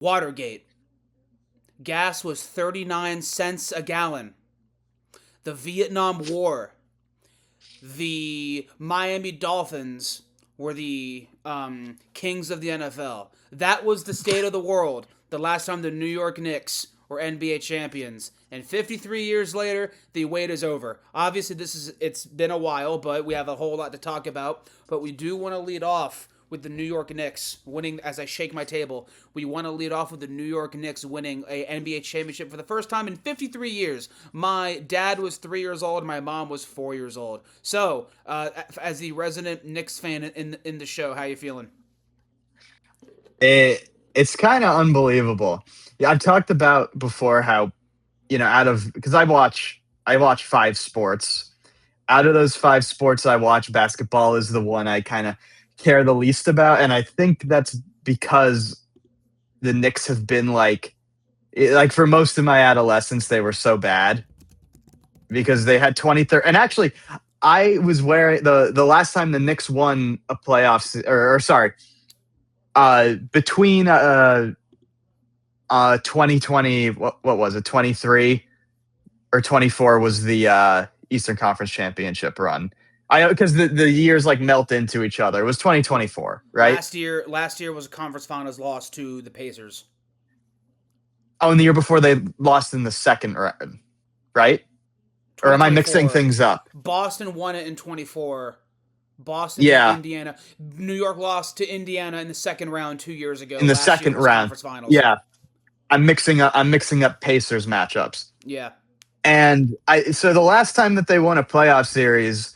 Watergate. Gas was 39 cents a gallon. The Vietnam War. The Miami Dolphins were the kings of the NFL. That was the state of the world the last time the New York Knicks were NBA champions. And 53 years later, the wait is over. Obviously, it's been a while, but we have a whole lot to talk about. But we do want to lead off with the New York Knicks winning. As I shake my table, we want to lead off with the New York Knicks winning a NBA championship for the first time in 53 years. My dad was 3 years old. My mom was 4 years old. So, as the resident Knicks fan in the show, how you feeling? It's kind of unbelievable. Yeah, I've talked about before how, out of because I watch five sports. Out of those five sports I watch, basketball is the one I kind of care the least about, and I think that's because the Knicks have been like for most of my adolescence they were so bad because they had 23 and actually I was wearing the last time the Knicks won a playoffs or sorry, between 2020, what was it, 23 or 24 was the Eastern Conference Championship run. I know because the years like melt into each other. It was 2024, right? Last year was a conference finals loss to the Pacers. Oh, and the year before they lost in the second round, right? Or am I mixing 2024. things up? Boston won it in 24. Boston beat Yeah, Indiana. New York lost to Indiana in the second round 2 years ago. in the Last year second was round. conference finals. Yeah, I'm mixing up Pacers matchups. Yeah. And so the last time that they won a playoff series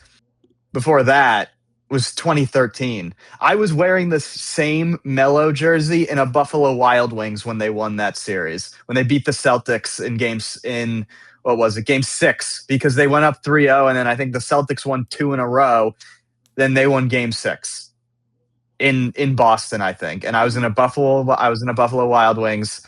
before that was 2013. I was wearing the same Melo jersey in a Buffalo Wild Wings when they won that series, when they beat the Celtics in games in what was it, game 6, because they went up 3-0 and then I think the Celtics won 2 in a row, then they won game 6 in Boston, I think. And I was in a Buffalo Wild Wings.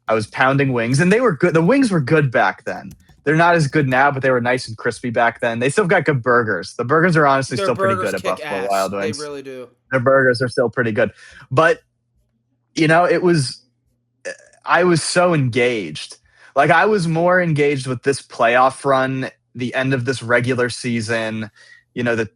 I was pounding wings and they were good. The wings were good back then. They're not as good now, but they were nice and crispy back then. They still got good burgers. The burgers are honestly Their still pretty burgers good at kick Buffalo ass. Wild They Wings. really do. Their burgers are still pretty good. But, it was, I was so engaged. Like, I was more engaged with this playoff run, the end of this regular season, the,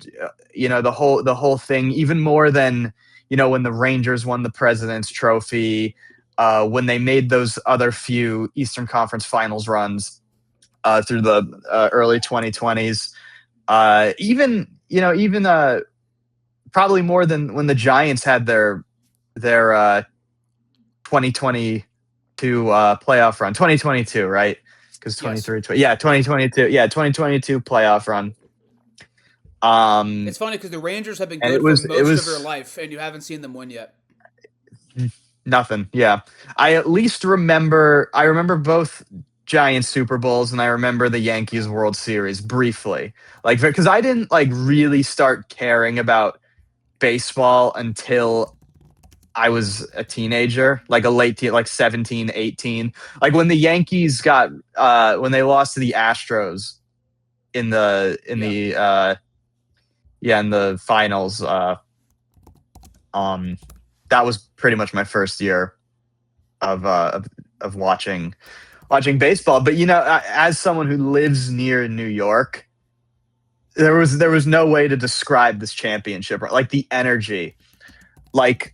the whole thing, even more than, when the Rangers won the President's Trophy, when they made those other few Eastern Conference Finals runs through the early 2020s. Even probably more than when the Giants had their 2022 playoff run. 2022, right? Because Yes. 23, yeah, 2022, yeah, 2022 playoff run. It's funny because the Rangers have been And good it for was it most of their was life, and you haven't seen them win yet. nothing. Yeah, I at least remember. I remember both Giants Super Bowls, and I remember the Yankees World Series briefly. Like because I didn't like really start caring about baseball until I was a teenager, like a late teen, like 17, 18. Like when the Yankees got when they lost to the Astros in the in Yeah. the yeah, in the finals. Um that was pretty much my first year of of watching baseball. But as someone who lives near New York, there was no way to describe this championship. Like the energy, like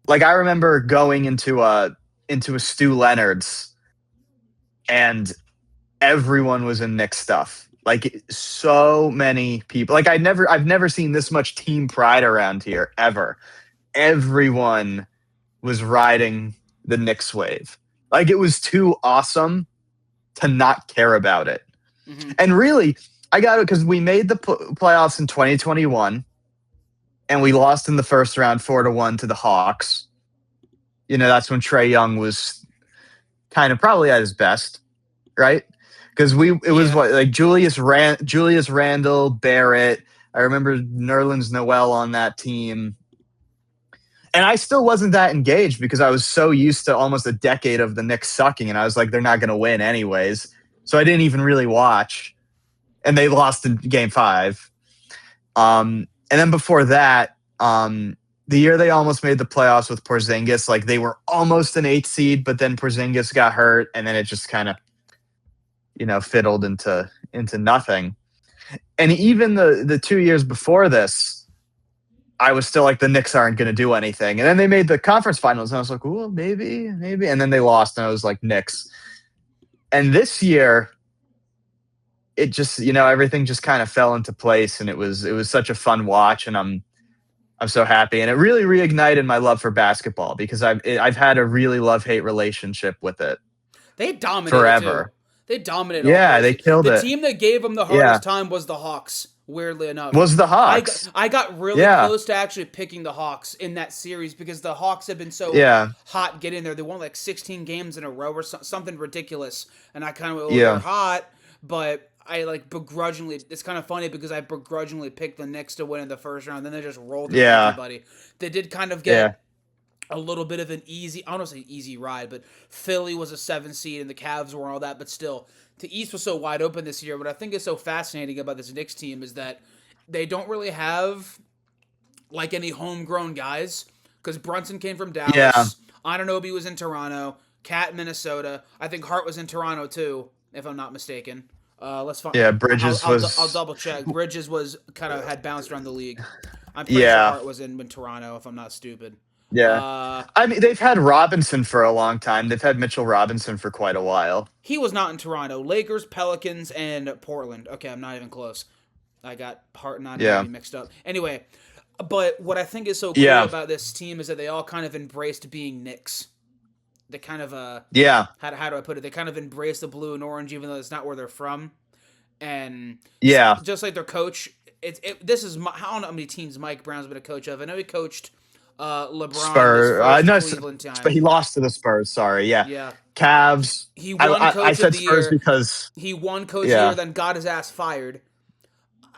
I remember going into a Stu Leonard's and everyone was in Knicks stuff. Like so many people. Like I've never seen this much team pride around here ever. Everyone was riding the Knicks wave. Like it was too awesome to not care about it. Hmm. And really, I got it because we made the playoffs in 2021 and we lost in the first round 4-1 to the Hawks. That's when Trae Young was kind of probably at his best, right? Because it was Yeah. what, like Julius Randle, Barrett. I remember Nerlens Noel on that team, and I still wasn't that engaged because I was so used to almost a decade of the Knicks sucking, and I was like, they're not going to win anyways, so I didn't even really watch, and they lost in Game 5. And then before that, the year they almost made the playoffs with Porzingis, like they were almost an 8 seed, but then Porzingis got hurt, and then it just kind of fiddled into nothing. And even the 2 years before this, I was still like the Knicks aren't going to do anything, and then they made the conference finals, and I was like, well, maybe, and then they lost, and I was like Knicks. And this year, it just everything just kind of fell into place, and it was such a fun watch, and I'm so happy, and it really reignited my love for basketball because I've had a really love-hate relationship with it They dominated too. forever. They dominated all Yeah, those. they killed The it. team that gave them the Yeah, hardest time was the Hawks. Weirdly enough, was the I got, Hawks. I got really Yeah, close to actually picking the Hawks in that series because the Hawks have been so yeah, hot getting there. They won like 16 games in a row or something ridiculous, and I kind of went, oh, they're yeah, hot, but I like begrudgingly. It's kind of funny because I begrudgingly picked the Knicks to win in the first round. Then they just rolled through yeah, everybody. They did kind of yeah, get a little bit of an easy, I don't want to say easy ride, but Philly was a 7 seed and the Cavs were all that, but still, the East was so wide open this year. What I think is so fascinating about this Knicks team is that they don't really have like any homegrown guys because Brunson came from yeah, Dallas, Anunoby was in Toronto, Cat Minnesota. I think Hart was in Toronto too, if I'm not mistaken. Let's find. yeah. I'll, Bridges I'll was, double check. Bridges was kind of had bounced around the league. I'm pretty sure yeah, Hart was in Toronto, if I'm not stupid. yeah. Uh, I mean, they've had Robinson for a long time. They've had Mitchell Robinson for quite a while. He was not in Toronto. Lakers, Pelicans, and Portland. Okay, I'm not even close. I got Hart and Yeah, Anunoby mixed up. Anyway, but what I think is so cool yeah, about this team is that they all kind of embraced being Knicks. They kind of yeah, how do I put it? They kind of embrace the blue and orange, even though it's not where they're from. And yeah. just like their coach, this is I don't know how many teams Mike Brown's been a coach of. I know he coached LeBron in his Spurs. first No, Cleveland but time. he lost to the Spurs. Sorry. Yeah. Yeah, Cavs. he I, won I Coach of said the Spurs Year. because He won Coach of the Year, yeah, then got his ass fired.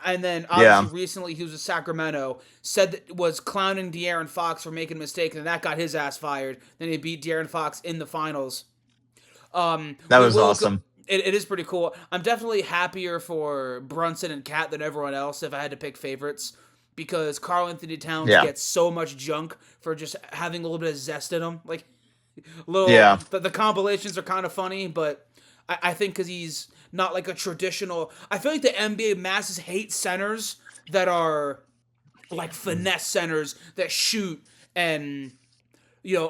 And then obviously yeah, recently he was with Sacramento, said that was clowning De'Aaron Fox for making a mistake, and that got his ass fired. Then he beat De'Aaron Fox in the finals. that We was will. awesome. It is pretty cool. I'm definitely happier for Brunson and Cat than everyone else if I had to pick favorites because Karl Anthony Towns Yeah, gets so much junk for just having a little bit of zest in him. Like little yeah, the compilations are kind of funny, but I think because he's not like a traditional. I feel like the NBA masses hate centers that are like finesse centers that shoot and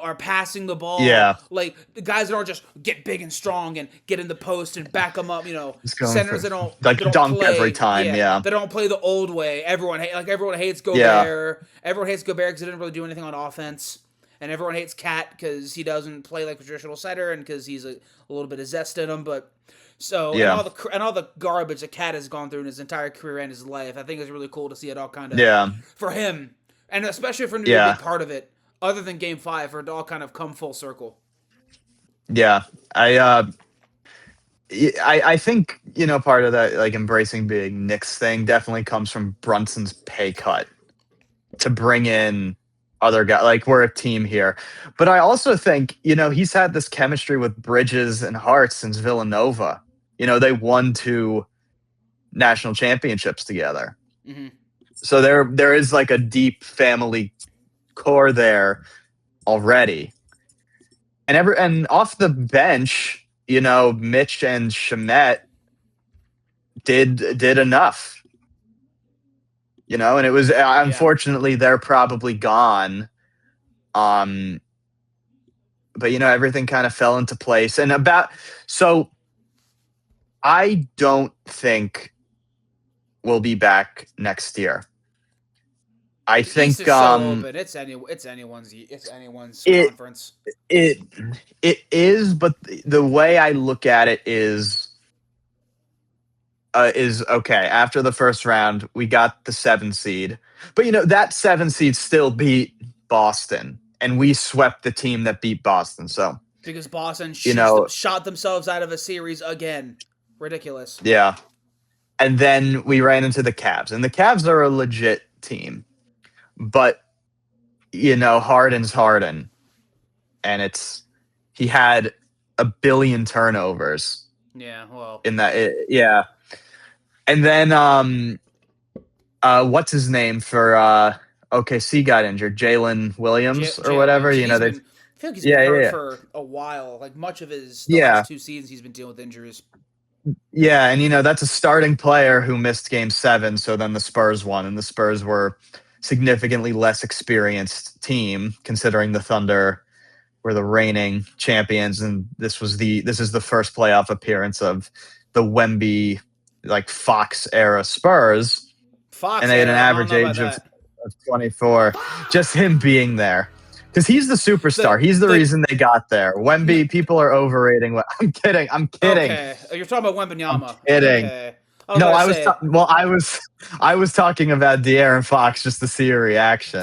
are passing the ball, yeah. like the guys that are just get big and strong and get in the post and back them up. It's going Centers for that don't like they don't dunk every play, time. yeah, Yeah, they don't play the old way. Everyone hates yeah, Gobert. Everyone hates Gobert because he didn't really do anything on offense, and everyone hates Cat because he doesn't play like a traditional center and because he's a little bit of zest in him. But so yeah, and all the garbage that Cat has gone through in his entire career and his life, I think it's really cool to see it all kind of yeah, for him, and especially for him to be a yeah, big part of it. Other than Game 5, for it to all kind of come full circle. yeah. I think part of that like embracing being Knicks thing definitely comes from Brunson's pay cut to bring in other guys. Like we're a team here, but I also think he's had this chemistry with Bridges and Hart since Villanova. They won 2 national championships together, Hmm. so there is like a deep family core there already. And off the bench, Mitch and Shamet did enough. And it was Yeah. unfortunately they're probably gone. Um, but everything kind of fell into place. So I don't think we'll be back next year. I The East think is so open. It's anyone's it conference. it it is, but the way I look at it is okay. After the first round, we got the 7 seed, but that 7 seed still beat Boston, and we swept the team that beat Boston. So Because Boston you know, shot themselves out of a series again. Ridiculous. yeah. And then we ran into the Cavs, and the Cavs are a legit team, but Harden's Harden, and he had a billion turnovers Yeah, well. in that. Yeah, and then what's his name for OKC got injured, Jalen Williams or Jalen whatever. Williams. You know, He's they been. I feel like he's been yeah, yeah, hurt yeah. for a while. Like much of the Yeah, last 2 seasons, he's been dealing with injuries. yeah, and that's a starting player who missed game 7, so then the Spurs won, and the Spurs were significantly less experienced team considering the Thunder were the reigning champions, and this is the first playoff appearance of the Wemby like Fox era Spurs, and Fox they had an era. I don't average know about age that. of 24. Just him being there. Because he's the The superstar. He's the the reason they got there. n- Wemby, people are overrating. I'm kidding. I'm kidding. okay, you're talking about I'm Wembanyama. kidding. Okay, I was No, about to say I was talking about De'Aaron Fox just to see a reaction.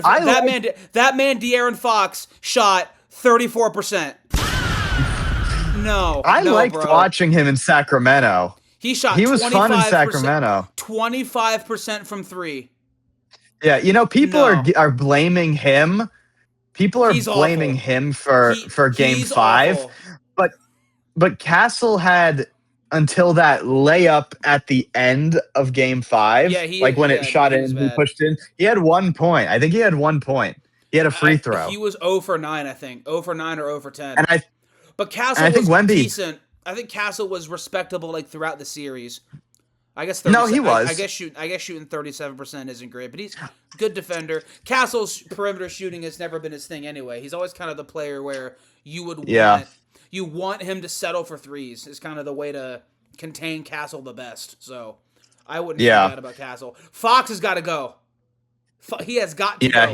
I like That man De'Aaron Fox shot 34%. No, I no, liked bro. watching him in Sacramento. He shot He was fun in 25%. Sacramento. 25% from three. Yeah, people No, are blaming him. People are he's blaming awful. him for game He's 5, awful. but Castle had until that layup at the end of game Yeah, 5, like when it shot he in was and he bad. pushed in. He had 1 point. I think he had 1 point. He had a free throw, He was 0 for 9, I think. 0 for 9 or 0 for 10. and But I Castle think was Wemby. decent. I think Castle was respectable like throughout the series. I guess No, he 37. was. I guess shooting 37% isn't great, but he's good defender. Castle's perimeter shooting has never been his thing anyway. He's always kind of the player where Yeah, you want him to settle for threes. Is kind of the way to contain Castle the best. So I wouldn't feel yeah, bad about Castle. Fox has got to go. He has got to yeah. go.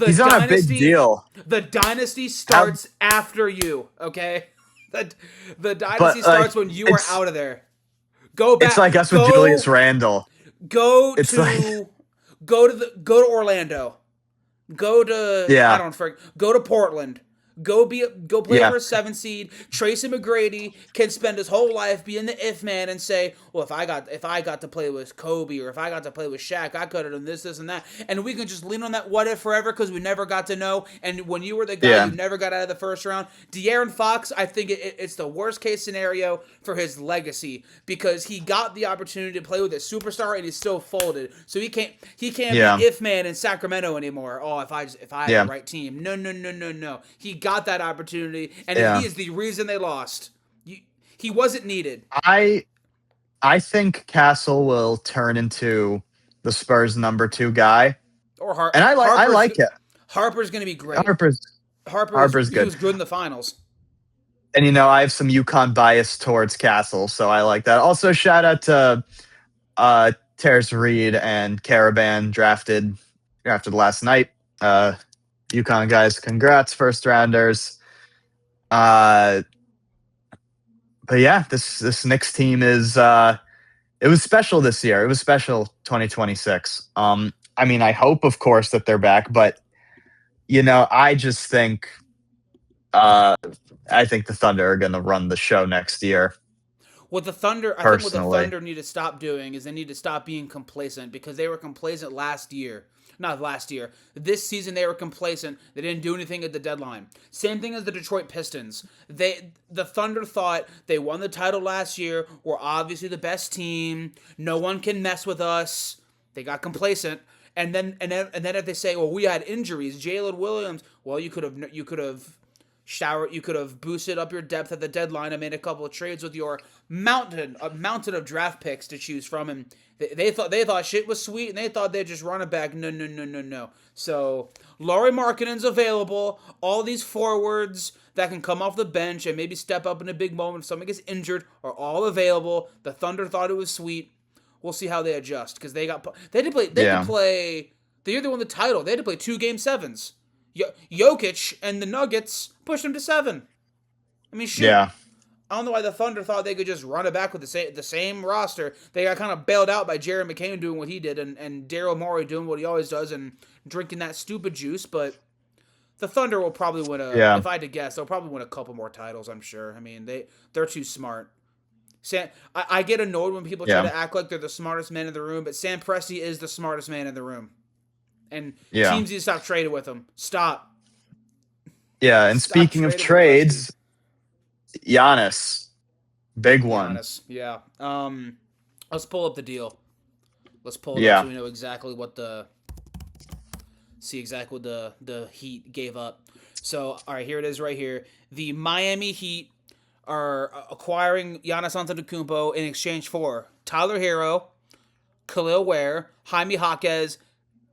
He's on a big deal. The dynasty How, starts after you. Okay, the the dynasty but like starts when you are it's out of there. Go it's back. like us with Julius Go Randle. go It's like to go to Orlando. Go to I yeah, don't know, go to Portland. Go play yeah, for a 7 seed. Tracy McGrady can spend his whole life being the if man and say, "Well, if I got to play with Kobe or if I got to play with Shaq, I could have done this, and that." And we can just lean on that what if forever because we never got to know. And when you were the guy, yeah, you never got out of the first round. De'Aaron Fox, I think it's the worst case scenario for his legacy because he got the opportunity to play with a superstar and he's still folded. So he can't be yeah, if man in Sacramento anymore. Oh, if I had yeah, the right team. No, no, no, no, no. He got that opportunity, and he yeah. is the reason they lost. He wasn't needed. I I think Castle will turn into the Spurs number 2 guy, Or and I like it. Harper's going to be great. Harper's Harper's He good. was good in the finals. And I have some UConn bias towards Castle, so I like that. Also, shout out to Terrace Reed and Caravan drafted last night. UConn guys, congrats, first rounders. Uh, but yeah, this Knicks team is it was special this year. It was special 2026. I mean, I hope, of course, that they're back, but I just think uh, I think the Thunder are going to run the show next year. I think what the Personally, Thunder need to stop doing is they need to stop being complacent because they were complacent last year. Not last year. This season they were complacent. They didn't do anything at the deadline. Same thing as the Detroit Pistons. The Thunder thought they won the title last year. We're obviously the best team. No one can mess with us. They got complacent. And then if they say, well, we had injuries, Jalen Williams, well, you could have boosted up your depth at the deadline and made a couple of trades with your mountain of draft picks to choose from, and they thought shit was sweet, and they thought they'd just run it back. No, no, no, no, no. So Laurie Markkinen's available. All these forwards that can come off the bench and maybe step up in a big moment if someone gets injured are all available. The Thunder thought it was sweet. We'll see how they adjust because they had to play. The year they won the title, they had to play 2 Game 7s. Jokic and the Nuggets pushed them to 7. I mean, shoot. yeah, I don't know why the Thunder thought they could just run it back with the same roster. They got kind of bailed out by Jared McCain doing what he did and Daryl Morey doing what he always does and drinking that stupid juice. But the Thunder will probably win yeah, if I had to guess, they'll probably win a couple more titles, I'm sure. I mean, they're too smart. I get annoyed when people try yeah, to act like they're the smartest man in the room, but Sam Presti is the smartest man in the room. And yeah, teams need to stop trading with him. Stop. yeah. And Stop speaking of trading with Presti. trades, Giannis, big one. Giannis. Yeah. Let's pull up the deal. Let's pull it up Yeah, so we know exactly what the See exactly what the Heat gave up. So, all right, here it is right here. The Miami Heat are acquiring Giannis Antetokounmpo in exchange for Tyler Hero, Khalil Ware, Jaime Jaquez,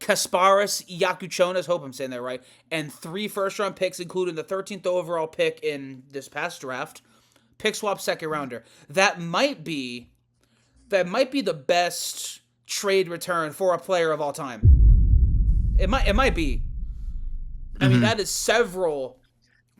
Kasparis Yakuchonas, hope I'm saying that right, and 3 first-round picks, including the 13th overall pick in this past draft. Pick swap second rounder. That might be the best trade return for a player of all time. It might be. I mean, Hmm. that is several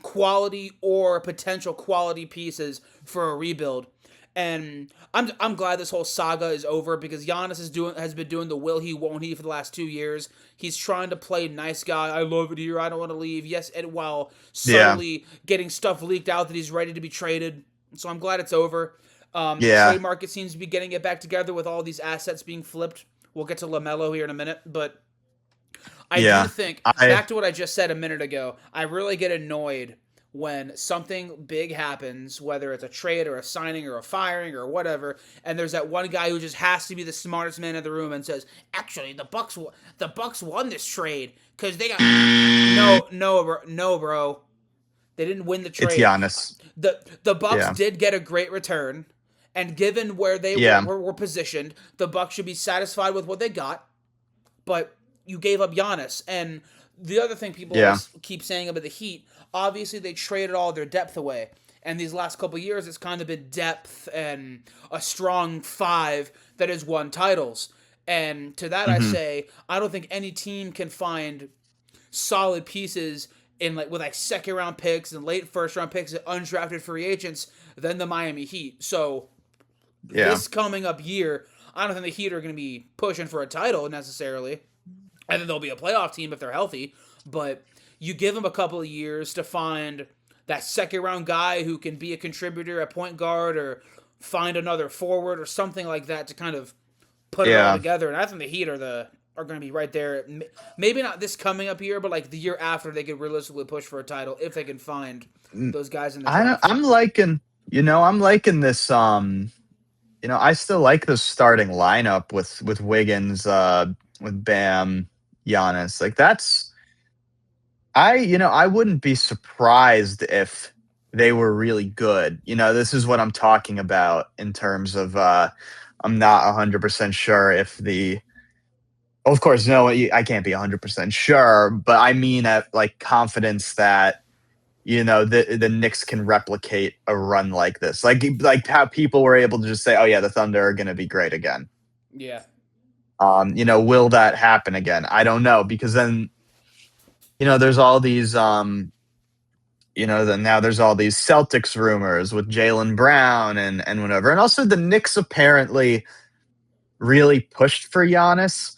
quality or potential quality pieces for a rebuild. And I'm glad this whole saga is over because Giannis has been doing the will he won't he for the last 2 years. He's trying to play nice guy. I love it here. I don't want to leave. Yes, and while Yeah, subtly getting stuff leaked out that he's ready to be traded. So I'm glad it's over. The yeah, trade market seems to be getting it back together with all these assets being flipped. We'll get to LaMelo here in a minute, but I do yeah. think, I back to what I just said a minute ago, I really get annoyed when something big happens, whether it's a trade or a signing or a firing or whatever, and there's that one guy who just has to be the smartest man in the room and says, "Actually, the Bucks won this trade because they got no, bro, they didn't win the it's trade. Giannis. The Bucks Yeah, did get a great return, and given where they yeah, were positioned, the Bucks should be satisfied with what they got, but you gave up Giannis. And the other thing people yeah, always keep saying about the Heat, obviously they traded all their depth away. And these last couple years, it's kind of been depth and a strong five that has won titles. And to that, I hmm, say, I don't think any team can find solid pieces in with second round picks and late first round picks and undrafted free agents than the Miami Heat. So yeah. this coming up year, I don't think the Heat are going to be pushing for a title necessarily. I think they'll be a playoff team if they're healthy, but you give them a couple of years to find that second round guy who can be a contributor at point guard or find another forward or something like that to kind of put it all Yeah. together. And I think the Heat are going to be right there. Maybe not this coming up year, but like the year after, they could realistically push for a title if they can find those guys in the draft. I'm liking, I'm liking this. I still like the starting lineup with Wiggins, with Bam, Giannis. Like that's I wouldn't be surprised if they were really good. This is what I'm talking about in terms of I'm not 100% sure if the of course no I can't be 100% sure, but I mean at like confidence that the Knicks can replicate a run like this. Like how people were able to just say, "Oh yeah, the Thunder are going to be great again." Yeah. Will that happen again? I don't know because then there's all these then now there's all these Celtics rumors with Jalen Brown and whatever. And also the Knicks apparently really pushed for Giannis,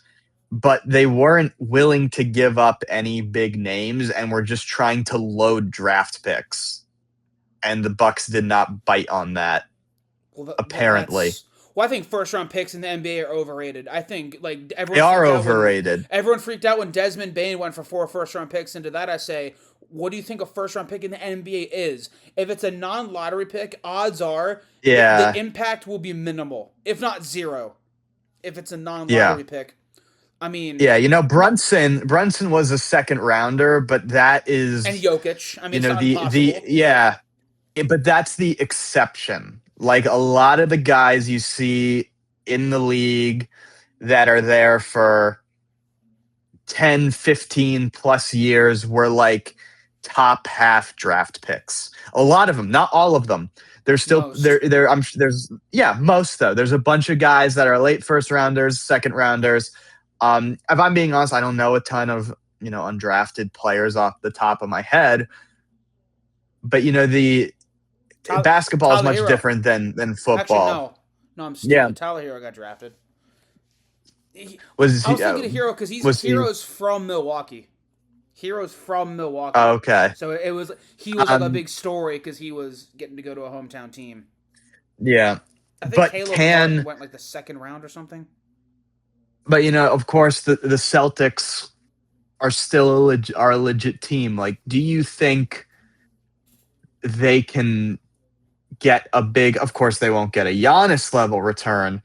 but they weren't willing to give up any big names and were just trying to load draft picks. And the Bucks did not bite on that, Well, apparently. that's. Well, I think first round picks in the NBA are overrated. I think like They are overrated. everyone freaked out when Desmond Bain went for 4 first round picks. Into that, I say, what do you think a first round pick in the NBA is? If it's a non lottery pick, odds are the Yeah. impact will be minimal, if not zero. If it's a non Yeah. lottery pick, I mean, Yeah, Brunson was a second rounder, but that and is, Jokic. I mean, it's not the impossible, but yeah, but that's the exception. Like a lot of the guys you see in the league that are there for 10, 15 plus years were like top half draft picks. A lot of them, not all of them. There's still most. there's yeah, most though. There's a bunch of guys that are late first rounders, second rounders. If I'm being honest, I don't know a ton of, undrafted players off the top of my head, but the basketball is Tyler much Hero. different than Actually, football. no, I'm Yeah. stupid. Tyler Hero got drafted. Was I he was thinking of Hero because he's was he Hero's from Milwaukee. Heroes from Milwaukee. okay. So he was like a Um big story because he was getting to go to a hometown team. yeah. I think But Caleb Martin can went like the second round or something. but of course the Celtics are still are a legit team. Like, do you think they can get a big? Of course, they won't get a Giannis level return,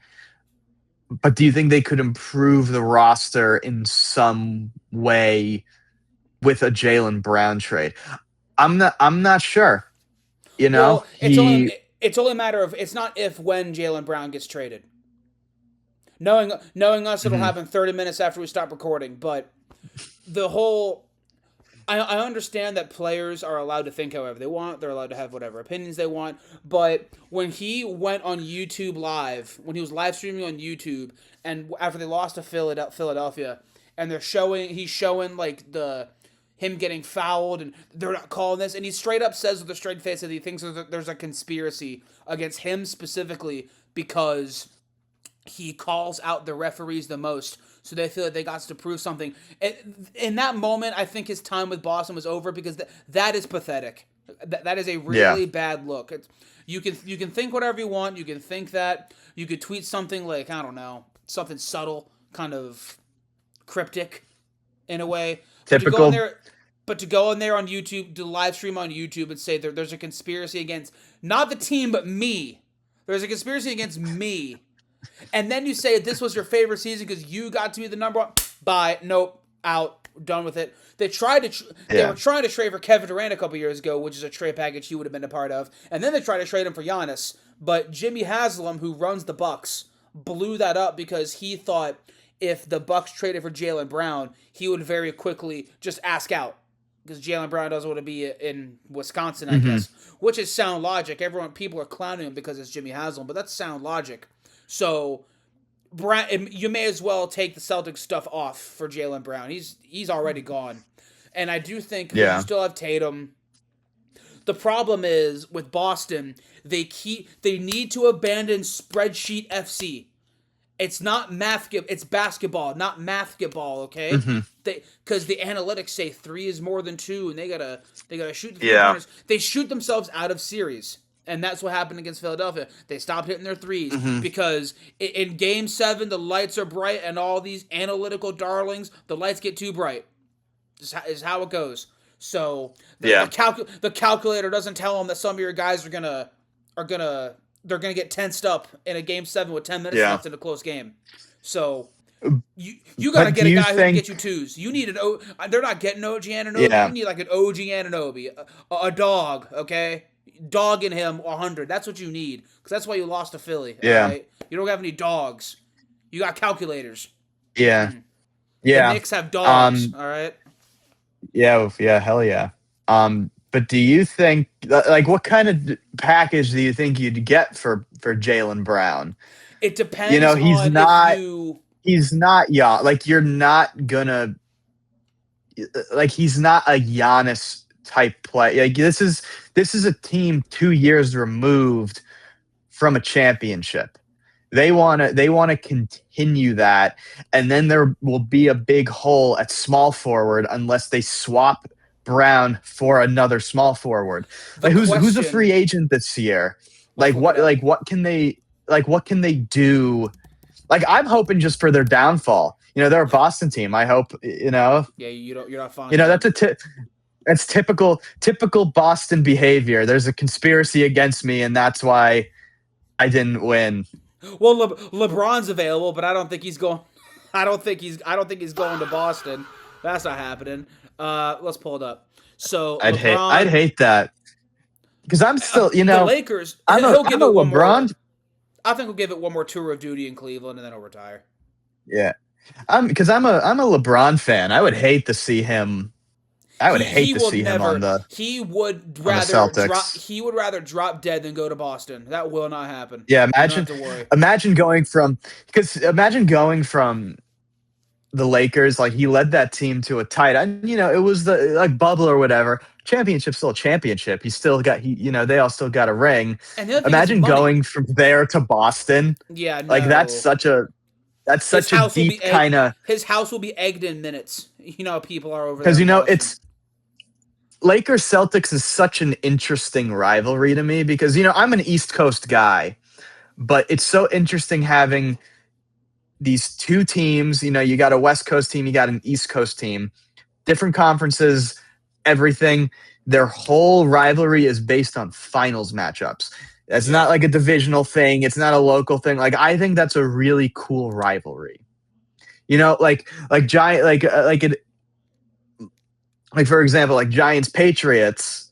But do you think they could improve the roster in some way with a Jaylen Brown trade? I'm not sure. You know, Well, he it's only a matter of it's not if when Jalen Brown gets traded. Knowing us, it'll mhm, happen 30 minutes after we stop recording. But the whole I understand that players are allowed to think however they want. They're allowed to have whatever opinions they want. But when he went on YouTube Live, when he was live streaming on YouTube, and after they lost to Philadelphia, and he's showing like the him getting fouled, and they're not calling this, and he straight up says with a straight face that he thinks there's a conspiracy against him specifically because he calls out the referees the most, so they feel like they got to prove something. In that moment, I think his time with Boston was over because that is pathetic. That is a yeah, really bad look. You can think whatever you want. You can think that you could tweet something like I don't know, something subtle, kind of cryptic in a way, but to go in typical. there. But to go in there on YouTube, to live stream on YouTube and say there's a conspiracy against not the team but me. There's a conspiracy against me, and then you say this was your favorite season because you got to be the number one. Bye. Nope. Out. Done with it. They were Yeah. trying to trade for Kevin Durant a couple years ago, which is a trade package he would have been a part of, and then they tried to trade him for Giannis. But Jimmy Haslam, who runs the Bucks, blew that up because he thought if the Bucks traded for Jalen Brown, he would very quickly just ask out because Jalen Brown doesn't want to be in Wisconsin, I Hmm. guess, which is sound logic. People are clowning him because it's Jimmy Haslam, but that's sound logic. So you may as well take the Celtics stuff off for Jalen Brown. He's already gone, and I do think because you Yeah. still have Tatum. The problem is with Boston, they need to abandon spreadsheet FC. It's not math. It's basketball, not mathball. Okay, Hmm. because the analytics say three is more than two, and they gotta shoot the three Yeah. pointers. They shoot themselves out of series, and that's what happened against Philadelphia. They stopped hitting their threes Hmm. because in Game 7 the lights are bright, and all these analytical darlings, the lights get too bright. Is how it goes. So Yeah. the calculator doesn't tell them that some of your guys are gonna they're gonna get tensed up in a Game 7 with 10 minutes Yeah. left in a close game. So you got to But get do a you guy who can get think? you twos. You need they're not getting OG Ananobi. You Yeah. need like an OG Ananobi, a dog. Okay, dog in him 100. That's what you need because that's why you lost to Philly. All Yeah. right, you don't have any dogs. You got calculators. Yeah. The Yeah. Knicks have dogs. Um. All right. Yeah. Yeah. Hell yeah. But do you think like what kind of package do you think you'd get for Jaylen Brown? It You depends know, he's on if not you. he's not young. Like you're not gonna like he's not a Giannis type play. Like this is a team 2 years removed from a championship. They want to continue that, and then there will be a big hole at small forward unless they swap Brown for another small forward. The Like who's a question. free agent this year? Let's Like look it what up. like what can they do? Like I'm hoping just for their downfall. They're a Boston team. I hope Yeah, you don't. You're not fond of that's them. that's typical Boston behavior. There's a conspiracy against me, and that's why I didn't win. Well, LeBron's available, but I don't think he's going. I don't think he's going to Boston. That's not happening. Let's pull it up. So I'd LeBron, hate that because I'm still, the Lakers, I'm a he'll give I'm a it one more. LeBron. I think he'll give it one more tour of duty in Cleveland, and then he'll retire. Yeah, I'm a LeBron fan. I would hate to see him. I would He hate to will see him never. on the Celtics. He would rather drop dead than go to Boston. That will not happen. Yeah, You don't have to worry. imagine going from the Lakers, like he led that team to a title. And it was the like bubble or whatever. Championship's still a championship. They all still got a ring. And the other thing is Imagine money. going from there to Boston. Yeah, Like no. that's His such a house will be deep kind of his house will be egged in minutes. You know how people are over there because in Boston. it's Lakers Celtics is such an interesting rivalry to me because I'm an East Coast guy, but it's so interesting having these two teams. You got a West Coast team, you got an East Coast team, different conferences, everything. Their whole rivalry is based on finals matchups. It's not Yeah. like a divisional thing. It's not a local thing. Like I think that's a really cool rivalry. You know, like giant like for example, like Giants Patriots.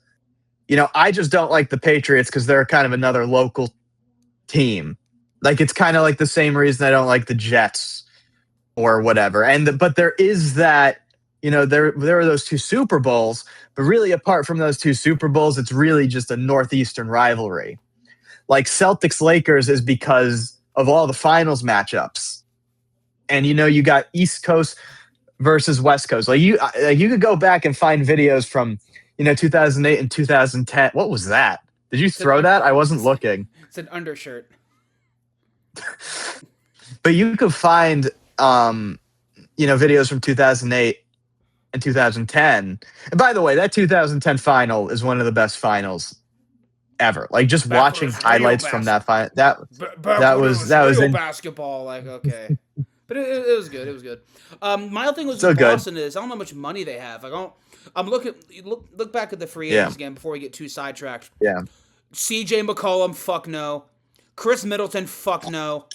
You know, I just don't like the Patriots because they're kind of another local team. Like it's kind of like the same reason I don't like the Jets or whatever. But there is that, you know, there are those two Super Bowls, but really apart from those two Super Bowls, it's really just a northeastern rivalry. Like Celtics Lakers is because of all the finals matchups. And you know, you got East Coast versus West Coast. You could go back and find videos from, you know, 2008 and 2010. What was that? Did you It's an throw that? I wasn't it's, looking. it's an undershirt. But you could find you know, videos from 2008 and 2010. And by the way, that 2010 final is one of the best finals ever. Like just Back when it watching was real highlights from that final, that back that when it was was that was real in, basketball. Like, okay. But it was good. It was good. My other thing was so with good. Boston is I don't know how much money they have. Like, I don't. I'm looking. Look back at the free Yeah. agents again before we get too sidetracked. Yeah. C.J. McCollum, fuck no. Chris Middleton, fuck no.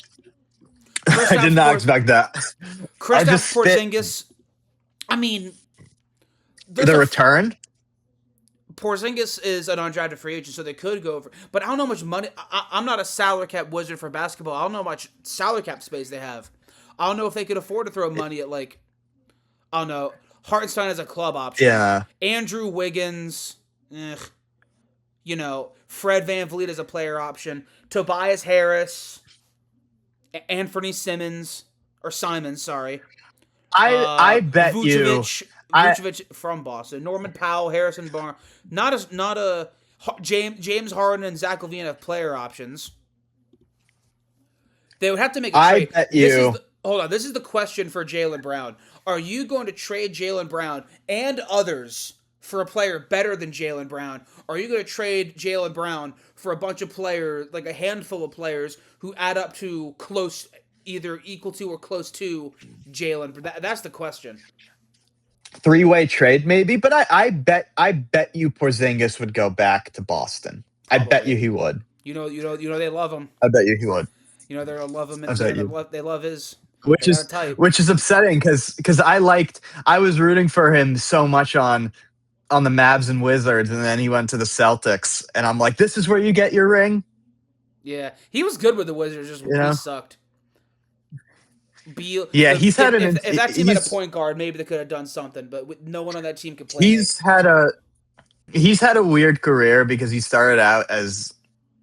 I did not expect that. I Kristaps just spit Porzingis. I mean, there's the a return. Porzingis is an undrafted free agent, so they could go over. But I don't know how much money. I'm not a salary cap wizard for basketball. I don't know how much salary cap space they have. I don't know if they could afford to throw money at like, I don't know, Hartenstein as a club option, Yeah. Andrew Wiggins, you know, Fred VanVleet as a player option, Tobias Harris, Anthony Simmons or Simons, sorry, I bet you Vucevic, I Vucevic from Boston, Norman Powell, Harrison Barnes. Not a James Harden and Zach LaVine have player options. They would have to make a I trade. bet you Hold on. This is the question for Jaylen Brown. Are you going to trade Jaylen Brown and others for a player better than Jaylen Brown? Or are you going to trade Jaylen Brown for a bunch of players, like a handful of players who add up to close, either equal to or close to Jaylen? That's the question. three-way trade maybe, but I bet you Porzingis would go back to Boston. I bet Probably. you he would. They love him. I bet you he would. You know they're gonna love him, I and bet you. they love his. They Which got it is tight. which is upsetting because I was rooting for him so much on the Mavs and Wizards, and then he went to the Celtics, and I'm like, this is where you get your ring, Yeah, he was good with the Wizards. Just you he know? sucked. Beal. Yeah, If that team had a point guard, maybe they could have done something. But no one on that team could play make. he's had a he's had a weird career because he started out as,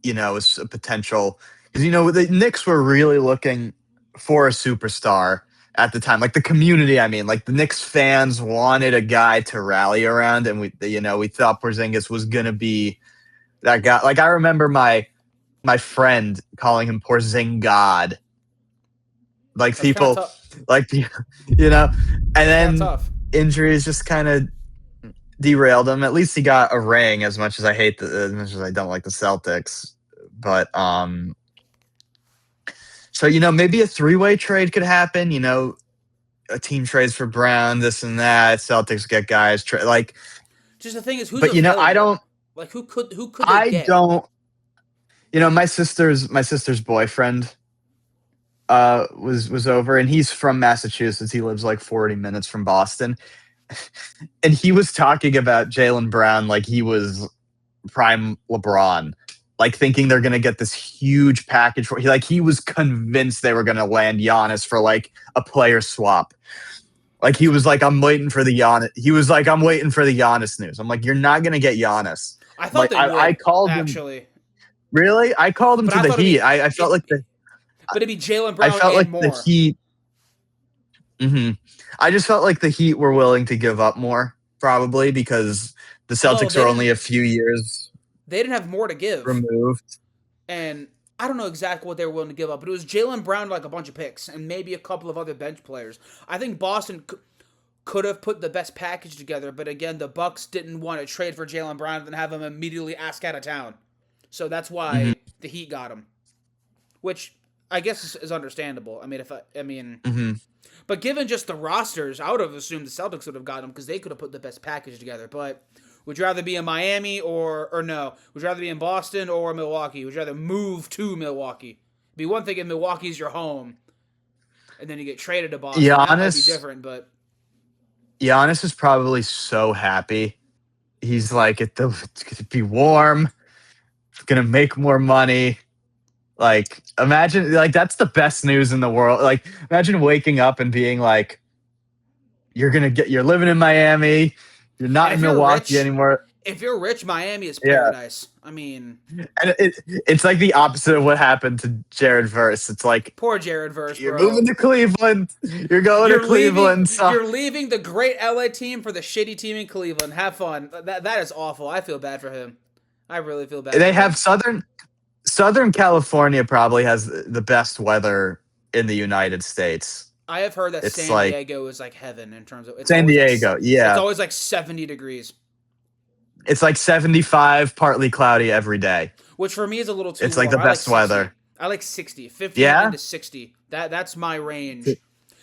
you know, as a potential, because you know the Knicks were really looking for a superstar at the time, like the community. I mean, like the Knicks fans wanted a guy to rally around, and we thought Porzingis was gonna be that guy. Like I remember my friend calling him Porzingod. Like That's kind of people, tough. like you know, and That's kind of then tough. injuries just kind of derailed him. At least he got a ring. As much as as much as I don't like the Celtics, but so you know, maybe a three-way trade could happen. You know, a team trades for Brown, this and that. Celtics get guys like, Just the thing is, who's but you know, available? Like who could they I get? don't. You know, my sister's boyfriend was over, and he's from Massachusetts. He lives like 40 minutes from Boston, and he was talking about Jaylen Brown like he was prime LeBron, like thinking they're gonna get this huge package for. He was convinced they were gonna land Giannis for like a player swap. Like he was like, I'm waiting for the Giannis. He was like, I'm waiting for the Giannis news. I'm like, you're not gonna get Giannis. I thought Like they I would called him. actually, Really, I called him but to I the thought Heat. I felt it, like the but it'd be Jaylen I Brown felt and like the more. Heat. hmm I just felt like the Heat were willing to give up more, probably because the Well, Celtics are only a few years they didn't have more to give, removed. and I don't know exactly what they were willing to give up, but it was Jaylen Brown like a bunch of picks and maybe a couple of other bench players. I think Boston could have put the best package together, but again, the Bucks didn't want to trade for Jaylen Brown and then have him immediately ask out of town. So that's hmm why the Heat got him, which I guess is understandable. I mean, hmm but given just the rosters, I would have assumed the Celtics would have got him because they could have put the best package together. But Would you rather be in Miami or no? Would you rather be in Boston or Milwaukee? Would you rather move to Milwaukee? It'd be one thing if Milwaukee's your home, and then you get traded to Boston. That might be Giannis, different, but Giannis is probably so happy. He's like, it's gonna be warm. It's gonna make more money. Like, imagine, like, that's the best news in the world. Like, imagine waking up and being like, you're living in Miami. You're and not in Milwaukee anymore. if you're rich, Miami is Yeah. paradise. I mean, And it's like the opposite of what happened to Jared Verse. It's like, poor Jared Verse, you're bro. moving to Cleveland. You're going to Cleveland. So. You're leaving the great LA team for the shitty team in Cleveland. Have fun. That is awful. I feel bad for him. I really feel bad. They have Southern California probably has the best weather in the United States. I have heard that It's San like, Diego is like heaven in terms of San Diego. Like, Yeah, it's always like 70 degrees, it's like 75, partly cloudy every day. which for me is a little too. It's like warm. the best weather. I like 60, 59 Yeah? to 60. That's my range.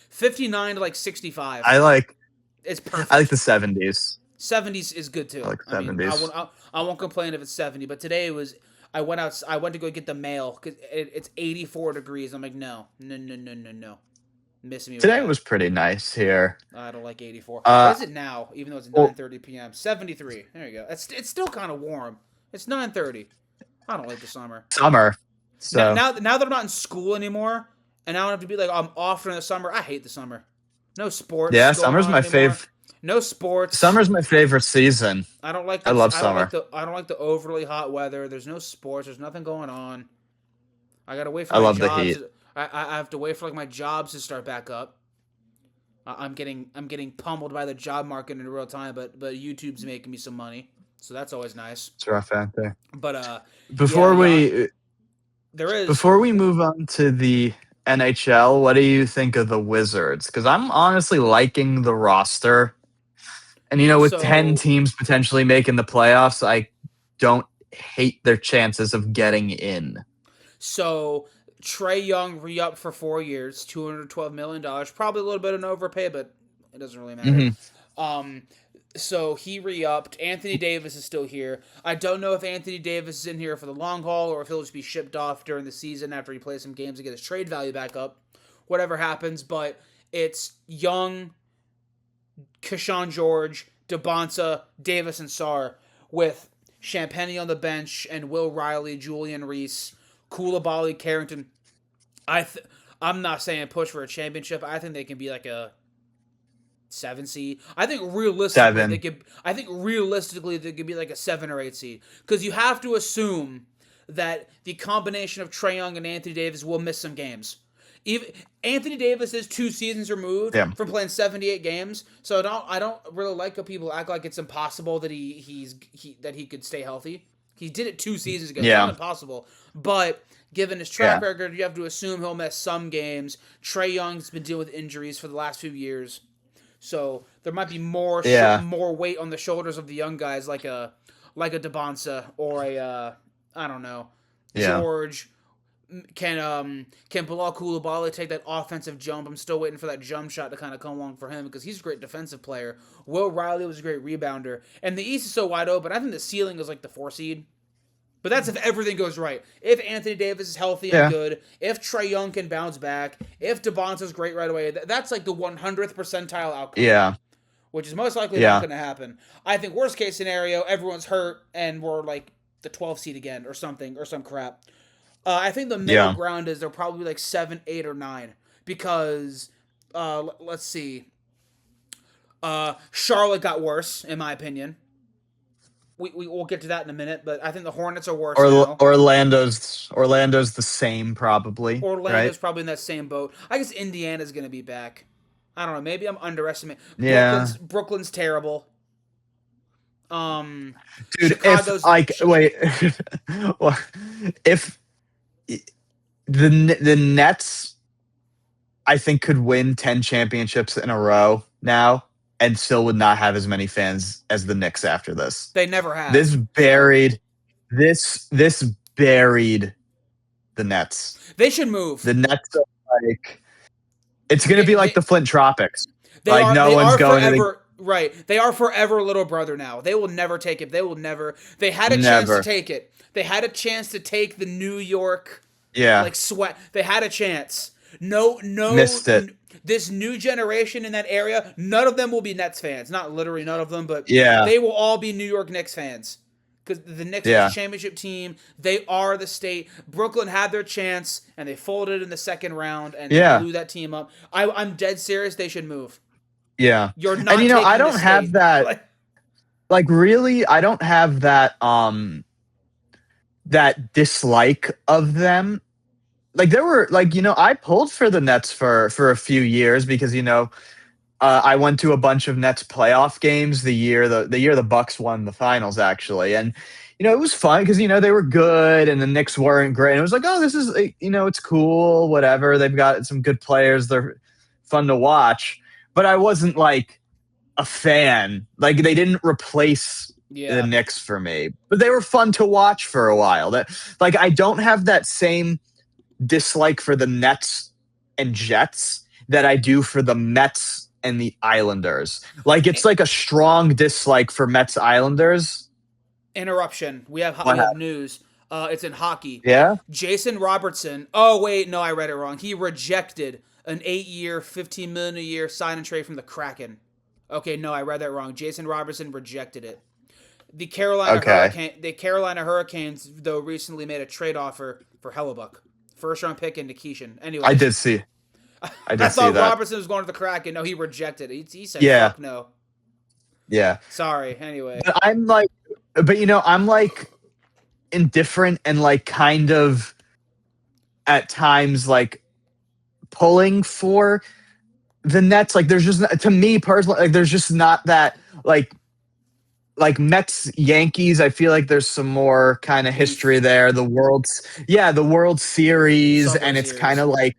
59 to like 65. I like It's perfect. the 70s. 70s is good too. I like I mean, 70s. I won't complain if it's 70. But today it was. I went out. I went to go get the mail because it's 84 degrees. I'm like, no. Missing me. Today with was pretty nice here. I don't like 84. Uh, What is it now? Even though it's 9:30 p.m. 73. There you go. It's still kind of warm. It's 9:30. I don't like the summer. Summer. So Now that I'm not in school anymore, and I don't have to be like I'm off during the summer. I hate the summer. No sports. yeah, going summer's on my anymore. favorite. No sports. Summer's my favorite season. I don't like. I love summer. I don't like the overly hot weather. There's no sports. There's nothing going on. I gotta wait for I my love the jobs. heat. I have to wait for like my jobs to start back up. I'm getting pummeled by the job market in real time, but YouTube's making me some money, so that's always nice. It's rough out there. But Before there is Before we move on to the NHL, what do you think of the Wizards? Because I'm honestly liking the roster. And, with So- 10 teams potentially making the playoffs, I don't hate their chances of getting in. So Trae Young re-upped for 4 years, $212 million. Probably a little bit of an overpay, but it doesn't really matter. So he re-upped. Anthony Davis is still here. I don't know if Anthony Davis is in here for the long haul or if he'll just be shipped off during the season after he plays some games to get his trade value back up. Whatever happens, but it's Young, Keshawn George, DeBonsa, Davis, and Sarr with Champagnie on the bench and Will Riley, Julian Reese, Koulibaly, Carrington. I'm not saying push for a championship. I think they can be like a 7 seed. I think realistically they could be like a 7 or 8 seed because you have to assume that the combination of Trae Young and Anthony Davis will miss some games. Even Anthony Davis is 2 seasons removed from playing 78 games, so I don't really like how people act like it's impossible that he could stay healthy. He did it 2 seasons ago. Yeah. It's not impossible, but given his track record, you have to assume he'll miss some games. Trae Young's been dealing with injuries for the last few years. So there might be more weight on the shoulders of the young guys, like a DeBonsa or a I don't know, George. Can Bilal Koulibaly take that offensive jump? I'm still waiting for that jump shot to kind of come along for him because he's a great defensive player. Will Riley was a great rebounder, and the East is so wide open. I think the ceiling is like the 4 seed. But that's if everything goes right. If Anthony Davis is healthy and good, if Trae Young can bounce back, if DeBonsa's great right away, that's like the 100th percentile outcome. Yeah. Which is most likely not going to happen. I think worst case scenario, everyone's hurt and we're like the 12th seed again or something or some crap. I think the middle ground is they're probably like 7, 8, or 9 because let's see. Charlotte got worse in my opinion. We'll get to that in a minute, but I think the Hornets are worse now. Orlando's the same probably. Orlando's probably in that same boat. I guess Indiana's going to be back. I don't know. Maybe I'm underestimating. Yeah. Brooklyn's terrible. Dude, Chicago's if the Nets, I think could win 10 championships in a row now and still would not have as many fans as the Knicks after this. They never have. This buried the Nets. They should move. The Nets are like it's going to be like the Flint Tropics. No one's going to Right. They are forever little brother now. They will never take it. They will never. They had a chance to Never. take it. They had a chance to take the New York Yeah. like sweat. They had a chance. No, no. Missed it. This new generation in that area, none of them will be Nets fans. Not literally none of them, but Yeah. they will all be New York Knicks fans. Because the Knicks is Yeah. a championship team. They are the state. Brooklyn had their chance, and they folded in the second round and Yeah. blew that team up. I'm dead serious. They should move. Yeah. You're And not you know, taking I the don't have state. that like really I don't have that dislike of them. Like there were like, I pulled for the Nets for a few years because, I went to a bunch of Nets playoff games the year the Bucks won the finals actually, and it was fun because they were good and the Knicks weren't great. And it was like, oh, this is it's cool, whatever. They've got some good players. They're fun to watch, but I wasn't like a fan. Like they didn't replace the Yeah. Knicks for me, but they were fun to watch for a while. That like I don't have that same dislike for the Nets and Jets that I do for the Mets and the Islanders. Like it's like a strong dislike for Mets Islanders. Interruption. We have What happened? news. It's in hockey. Yeah. Jason Robertson. Oh wait, no, I read it wrong. He rejected an 8-year, $15 million a year sign and trade from the Kraken. Okay, no, I read that wrong. Jason Robertson rejected it. Okay. The Carolina Hurricanes though recently made a trade offer for Hellebuck, first round pick into Keishan. I Anyways, did see. I I did see thought that. Robertson was going to the Kraken. No, he rejected it. He said, Yeah. "Fuck no." Yeah. Sorry. Anyway, I'm like indifferent and like kind of at times like pulling for the Nets. Like there's just to me personally, like there's just not that like Mets Yankees. I feel like there's some more kind of history beef. there. The World Series, Subway and it's kind Series. of like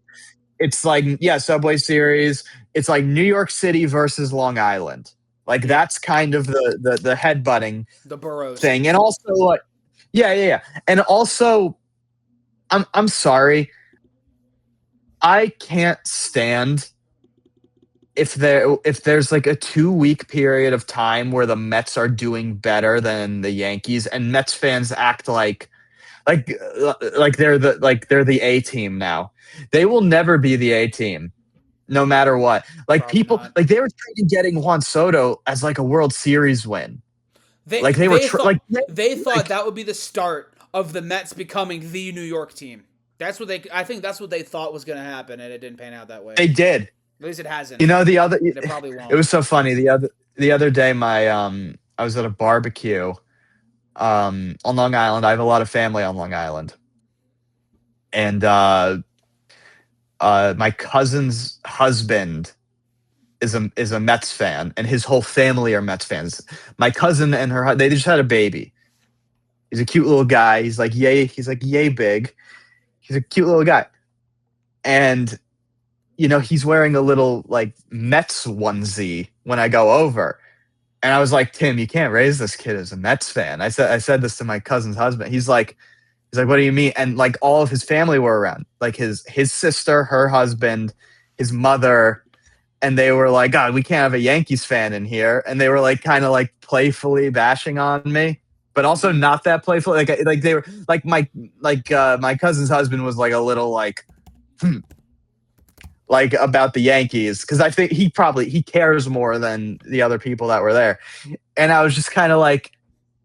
Subway Series. It's like New York City versus Long Island. Like Yeah. that's kind of the headbutting The Burrows. thing, and also like yeah, and also I'm sorry, I can't stand if there's like a 2 week period of time where the Mets are doing better than the Yankees and Mets fans act like they're the A team now. They will never be the A team no matter what. Like Probably people not. like they were treating getting Juan Soto as like a World Series win. They Like they were they thought like they thought like that would be the start of the Mets becoming the New York team. I think that's what they thought was going to happen, and it didn't pan out that way. they did. At least it hasn't. You know And it probably it won't. was so funny the other day my I was at a barbecue on Long Island. I have a lot of family on Long Island. And my cousin's husband is a Mets fan, and his whole family are Mets fans. My cousin and they just had a baby. He's a cute little guy. He's like yay big. He's a cute little guy, and he's wearing a little like Mets onesie when I go over, and I was like, Tim, you can't raise this kid as a Mets fan. I said this to my cousin's husband. He's like, what do you mean? And like all of his family were around, like his sister, her husband, his mother, and they were like, God, we can't have a Yankees fan in here. And they were like kind of like playfully bashing on me, but also not that playful. Like they were like my cousin's husband was like a little like like about the Yankees because I think he cares more than the other people that were there. And I was just kind of like,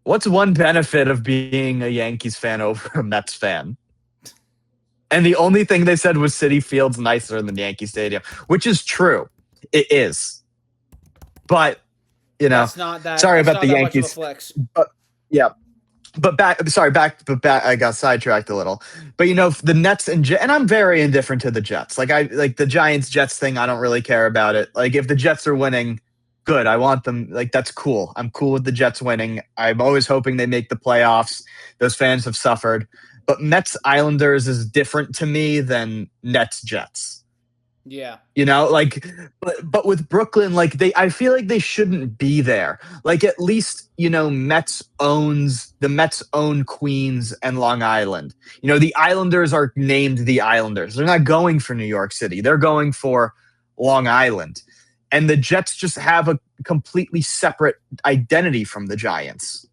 what's one benefit of being a Yankees fan over a Mets fan? And the only thing they said was Citi Field's nicer than Yankee Stadium, which is true. It is. But, That's not that. sorry That's about not the that much of a Yankees. flex. But yeah. But back, I got sidetracked a little. But the Nets and I'm very indifferent to the Jets. Like I like the Giants Jets thing. I don't really care about it. Like if the Jets are winning, good. I want them. Like that's cool. I'm cool with the Jets winning. I'm always hoping they make the playoffs. Those fans have suffered. But Mets Islanders is different to me than Nets Jets. Yeah. But with Brooklyn, like I feel like they shouldn't be there. Like at least, the Mets own Queens and Long Island. The Islanders are named the Islanders. They're not going for New York City. They're going for Long Island. and the Jets just have a completely separate identity from the Giants.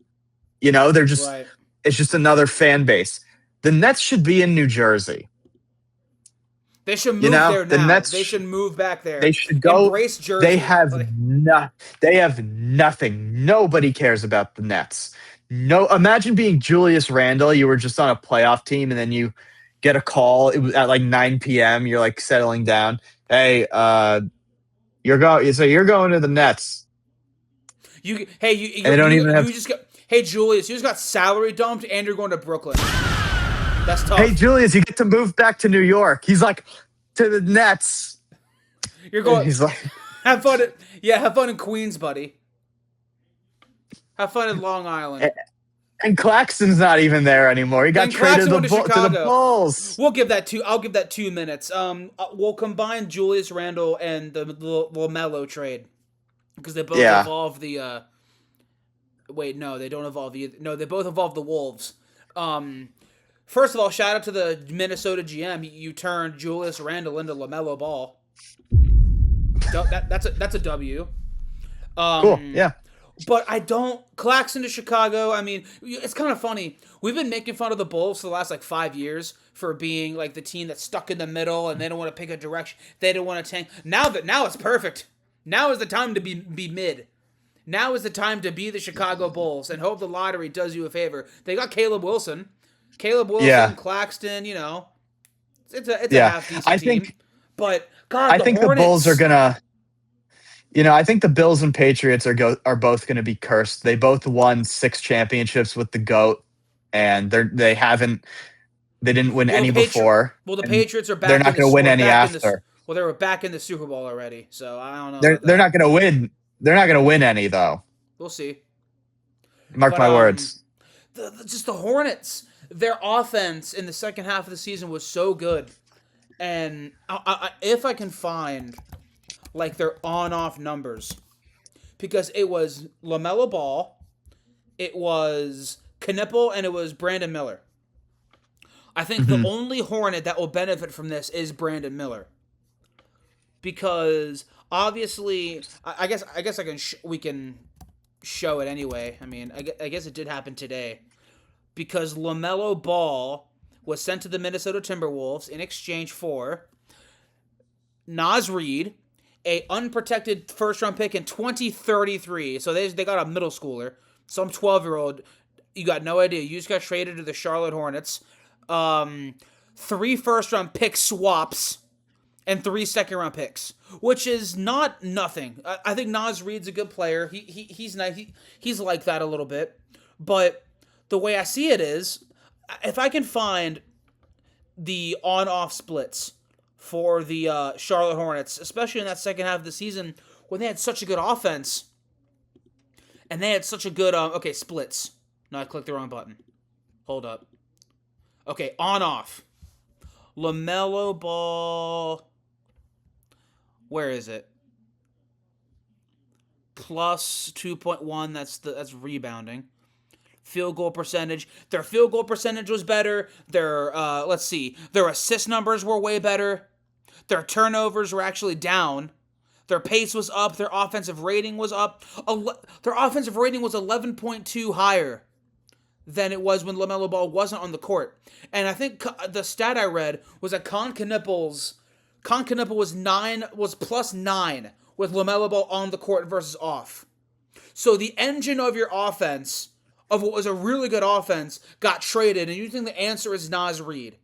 They're just Right. it's just another fan base. The Nets should be in New Jersey. They should move there The now. They Nets should move back they there. should go. Embrace They Jersey. have Like, no, they have nothing. Nobody cares about the Nets. No, imagine being Julius Randle. You were just on a playoff team, and then you get a call. It was at like 9 p.m. You're like settling down. Hey, you're going. So you're going to the Nets, and they don't even have. you just got. Hey Julius, you just got salary dumped, and you're going to Brooklyn. That's Hey, tough. Julius, you get to move back to New York. He's like, to the Nets. You're And going. he's like, Have fun. Have fun in Queens, buddy. Have fun in Long Island. and Claxton's not even there anymore. He got And traded Claxton went to to the Chicago. Bulls. We'll give that two. I'll give that 2 minutes. We'll combine Julius Randle and the LaMelo trade because they both Yeah. involve the. Wait, no, they don't involve either. No, they both involve the Wolves. First of all, shout out to the Minnesota GM. You turned Julius Randle into LaMelo Ball. That's a W. Cool. Yeah. But I don't. Claxton to Chicago. I mean, it's kind of funny. We've been making fun of the Bulls for the last like 5 years for being like the team that's stuck in the middle and they don't want to pick a direction. They don't want to tank. Now it's perfect. Now is the time to be mid. Now is the time to be the Chicago Bulls and hope the lottery does you a favor. They got Caleb Wilson, Yeah. Claxton. It's a Yeah. half decent I team. think But God, I think the Hornets, Bulls are gonna. I think the Bills and Patriots are both gonna be cursed. They both won 6 championships with the GOAT, and they didn't win any before. Well, the And Patriots are back. they're not going to win any after. Well, they were back in the Super Bowl already, so I don't know. They're About that. they're not going to win. They're not going to win any though. We'll see. Mark But, my words. Just the Hornets. Their offense in the second half of the season was so good, and if I can find like their on-off numbers, because it was LaMelo Ball, it was Knipple, and it was Brandon Miller. I think the only Hornet that will benefit from this is Brandon Miller, because obviously, I guess we can show it anyway. I mean, I guess it did happen today, because LaMelo Ball was sent to the Minnesota Timberwolves in exchange for Naz Reid, a unprotected first round pick in 2033. So they got a middle schooler, some 12-year-old. You got no idea. You just got traded to the Charlotte Hornets. 3 first round pick swaps and 3 second round picks, which is not nothing. I think Naz Reid's a good player. He's nice. He's like that a little bit. But the way I see it is, if I can find the on-off splits for the Charlotte Hornets, especially in that second half of the season when they had such a good offense and they had such a good splits. No, I clicked the wrong button. Hold up. Okay, on-off. LaMelo Ball. Where is it? Plus 2.1. That's rebounding. Field goal percentage. Their field goal percentage was better. Their their assist numbers were way better. Their turnovers were actually down. Their pace was up. Their offensive rating was up. Their offensive rating was 11.2 higher than it was when LaMelo Ball wasn't on the court. And I think the stat I read was that Con Knipple was plus 9 with LaMelo Ball on the court versus off. So the engine of your offense, of what was a really good offense, got traded, and you think the answer is Naz Reid.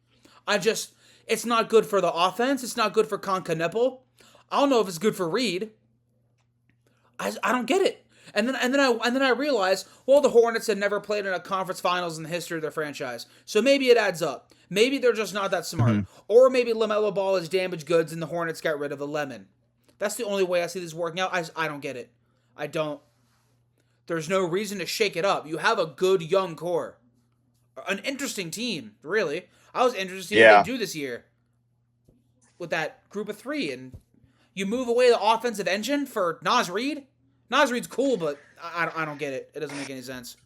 It's not good for the offense. It's not good for Con Knipple. I don't know if it's good for Reid. I don't get it. And then I realized, well, the Hornets had never played in a conference finals in the history of their franchise, so maybe it adds up. Maybe they're just not that smart, or maybe LaMelo Ball is damaged goods and the Hornets got rid of the lemon. That's the only way I see this working out. I don't get it. I don't. There's no reason to shake it up. You have a good young core, an interesting team. Really, I was interested to see what they do this year with that group of 3, and you move away the offensive engine for Naz Reid. Naz Reid's cool, but I don't get it. It doesn't make any sense.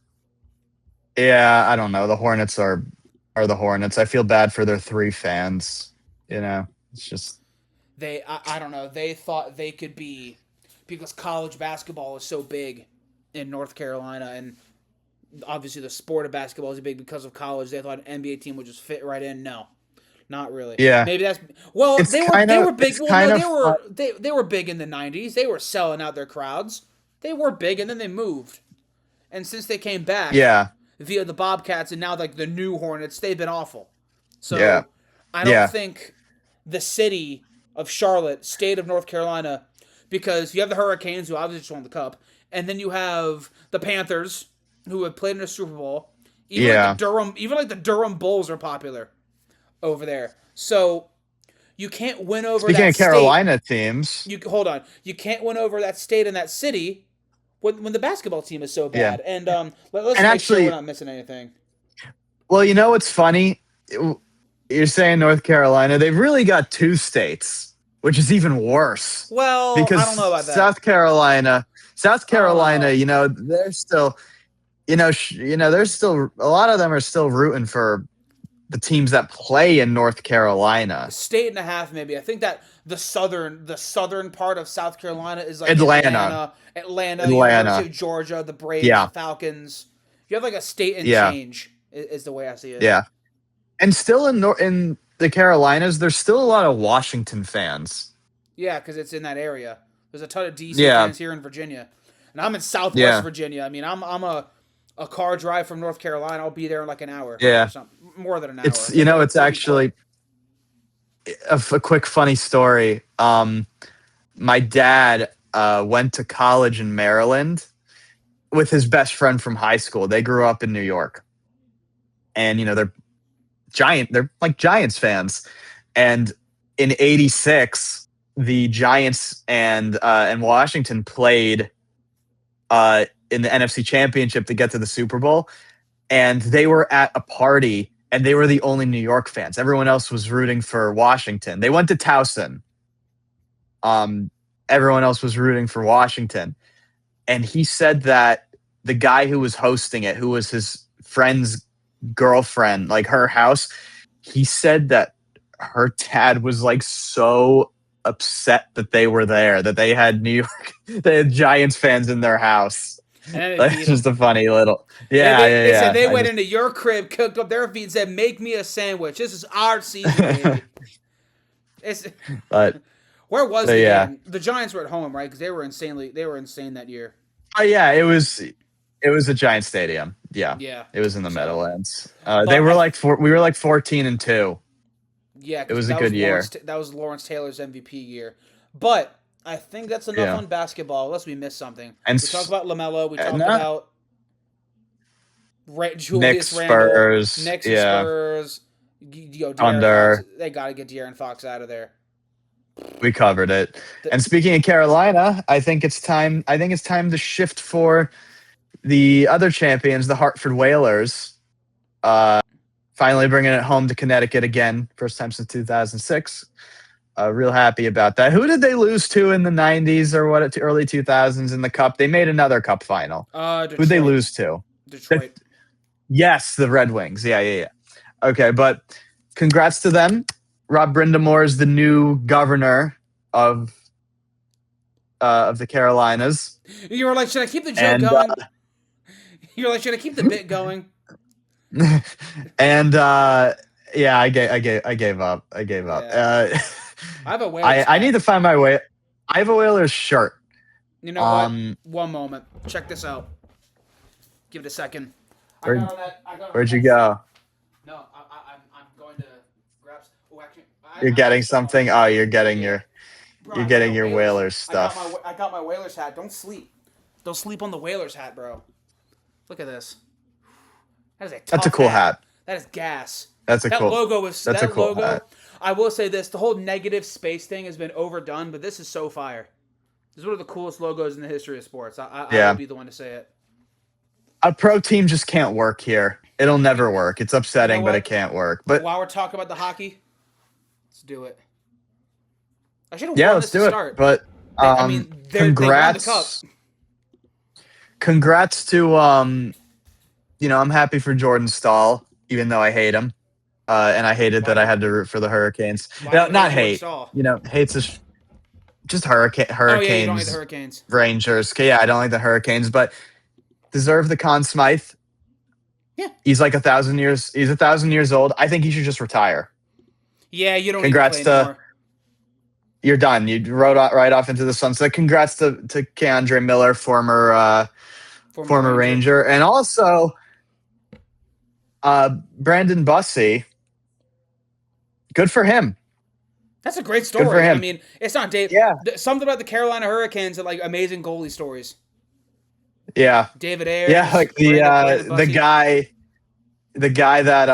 Yeah, I don't know. The Hornets are the Hornets. I feel bad for their 3 fans. It's just I don't know. They thought they could be because college basketball is so big in North Carolina, and obviously the sport of basketball is big because of college. They thought an NBA team would just fit right in. No, not really. Yeah. Maybe that's well. It's They kind of were big. it's Well, no, kind of fun. they were big in the '90s. They were selling out their crowds. They were big, and then they moved. And since they came back Yeah. via the Bobcats and now like the new Hornets, they've been awful. Yeah. So I don't Yeah. think the city of Charlotte, state of North Carolina, because you have the Hurricanes who obviously just won the cup, and then you have the Panthers who have played in a Super Bowl. Yeah. Even like the Durham Bulls are popular over there. So you can't win over Speaking that of state. Carolina teams, You hold on. You can't win over that state and that city when the basketball team is so yeah. bad. And let's And make sure we're actually, not missing anything. well, you know what's funny? You're saying North Carolina. They've really got two states, which is even worse Well, I because don't know about that. South I don't Carolina, know. they're still, there's still a lot of them are still rooting for the teams that play in North Carolina. State and a half, maybe. I think that the southern part of South Carolina is like Atlanta, Atlanta, Atlanta. University of Georgia, the Braves, the Yeah, Falcons. You have like a state and yeah, change is the way I see it. yeah. And still in the Carolinas, there's still a lot of Washington fans. Yeah, because it's in that area. There's a ton of DC Yeah, fans here in Virginia, and I'm in Southwest yeah, Virginia. I mean, I'm a car drive from North Carolina. I'll be there in like an hour or yeah. something, more than an It's hour. It'll it's be quick. actually a quick funny story. My dad went to college in Maryland with his best friend from high school. They grew up in New York, and they're like Giants fans. And in '86, the Giants and Washington played in the NFC Championship to get to the Super Bowl, and they were at a party. And they were the only New York fans. Everyone else was rooting for Washington. They went to Towson. Um, Everyone else was rooting for Washington. And he said that the guy who was hosting it, who was his friend's girlfriend, like her house, he said that her dad was like so upset that they were there, that they had they had Giants fans in their house. And then they That's beat just them. a funny little, yeah, They said yeah, they yeah. went into your crib, cooked up their feet, and said, "Make me a sandwich. This is our season, baby." It's But where was the yeah. game? The Giants were at home, right? Because they were insane that year. Oh yeah, it was a giant stadium. Yeah, Yeah. it was in the So, Meadowlands. They but were like we were like 14-2. yeah, It because was a good year. That was Lawrence Taylor's MVP year. But I think that's enough Yeah, on basketball, unless we missed something. and We talked about LaMelo. We talked not about Knicks, Julius Randle, Spurs. Knicks and Yeah, Spurs. De'Aaron Fox. Thunder. They got to get De'Aaron Fox out of there. We covered it. The, And speaking of Carolina, I think it's time. I think it's time to shift for the other champions, the Hartford Whalers. Uh, Finally bringing it home to Connecticut again, first time since 2006. Real happy about that. Who did they lose to in the '90s or early 2000s in the Cup? They made another Cup final. Who'd they Detroit. lose to? Detroit. Yes, the Red Wings. Yeah, yeah, yeah. Okay, but congrats to them. Rob Brindamore is the new governor of the Carolinas, You were like, should I keep the joke and going? You were like, should I keep the bit going? and yeah, I gave up. I gave up. Yeah. I have a Whalers I need hat. to find my way. I have a Whalers shirt. You know what? Um, One moment. Check this out. Give it a second. I where got on that. I got on where'd you that- go? No, I'm going to grab. Oh, actually, You're getting something. Oh, you're getting your Bro, you're I getting got your Whalers I got stuff. I got my Whalers hat. Don't sleep. Don't sleep on the Whalers hat, bro. Look at this. That is a tough That's a cool hat. That is gas. That's a That cool. logo was That's a that cool logo. hat. I will say this: the whole negative space thing has been overdone, but this is so fire. This is one of the coolest logos in the history of sports. I Yeah. will be the one to say it. A pro team just can't work here. It'll never work. It's upsetting, but what? it can't work. But While we're talking about the hockey, let's do it. I should have yeah, won let's this to do it. start. But I mean, they won the cup. congrats. Congrats to I'm happy for Jordan Stahl, even though I hate him. And I hated that I had to root for the Hurricanes. Why No, do you not Jordan hate. Stahl? Hate's a just Oh yeah, you don't like the Hurricanes, Hurricanes. Rangers. Okay, yeah, I don't like the Hurricanes, but deserve the Conn Smythe. Yeah. He's like 1,000 years. He's 1,000 years old. I think he should just retire. Yeah, you don't need to play Congrats to anymore. you're done. You rode right off into the sunset. Congrats to Keandre Miller, Former former Ranger. Ranger, and also Brandon Bussey. Good for him. That's a great Good for story. I him. mean, it's not Dave. Yeah, Something about the Carolina Hurricanes are like amazing goalie stories. yeah, David yeah. Ayers, Like Brandon the Bussey, guy that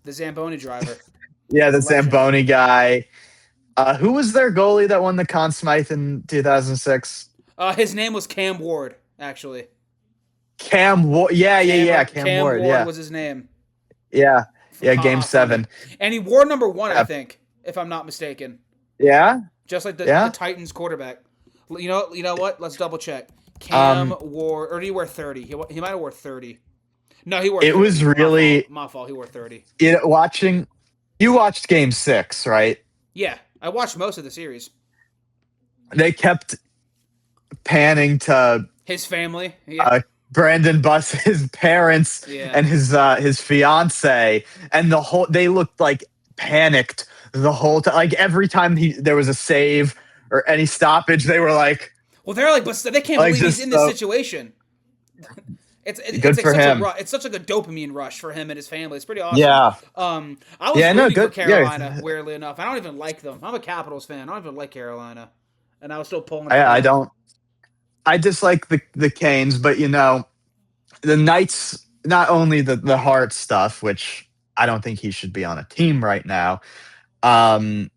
the Zamboni driver. yeah, the Legend. Zamboni guy. Who was their goalie that won the Conn Smythe in 2006? His name was Cam Ward, actually. Cam Ward. Yeah, yeah, yeah. Cam Cam Ward. Ward Yeah, was his name. yeah, yeah. Game Haha, funny. 7. And he wore number 1, I Yeah, think, if I'm not mistaken. yeah, Just like the yeah. Titans quarterback. You know what? Let's double check. Cam Um, wore, or did he wear 30? He might have wore 30. No, he wore it 30. was really My fault. He wore 30. watching. You watched Game 6, right? Yeah, I watched most of the series. They kept panning to His family. Yeah. Brandon Buss, his parents, Yeah. and his fiance, and they looked like panicked the whole time. Like every time there was a save or any stoppage, they were like, Well, they're like, but they can't believe he's in this situation. It's good like for him. It's such like a dopamine rush for him and his family. It's pretty awesome. Yeah. I was rooting for Good. Carolina. Yeah. Weirdly enough, I don't even like them. I'm a Capitals fan. I don't even like Carolina, and I was still pulling. I don't. I dislike the Canes, but the Knights. Not only the Hart stuff, which I don't think he should be on a team right now. They're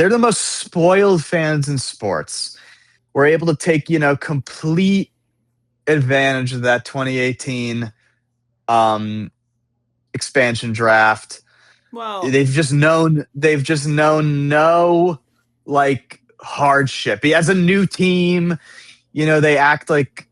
the most spoiled fans in sports. We're able to take complete advantage of that 2018 expansion draft. Well, They've just known no like hardship. As a new team, they act like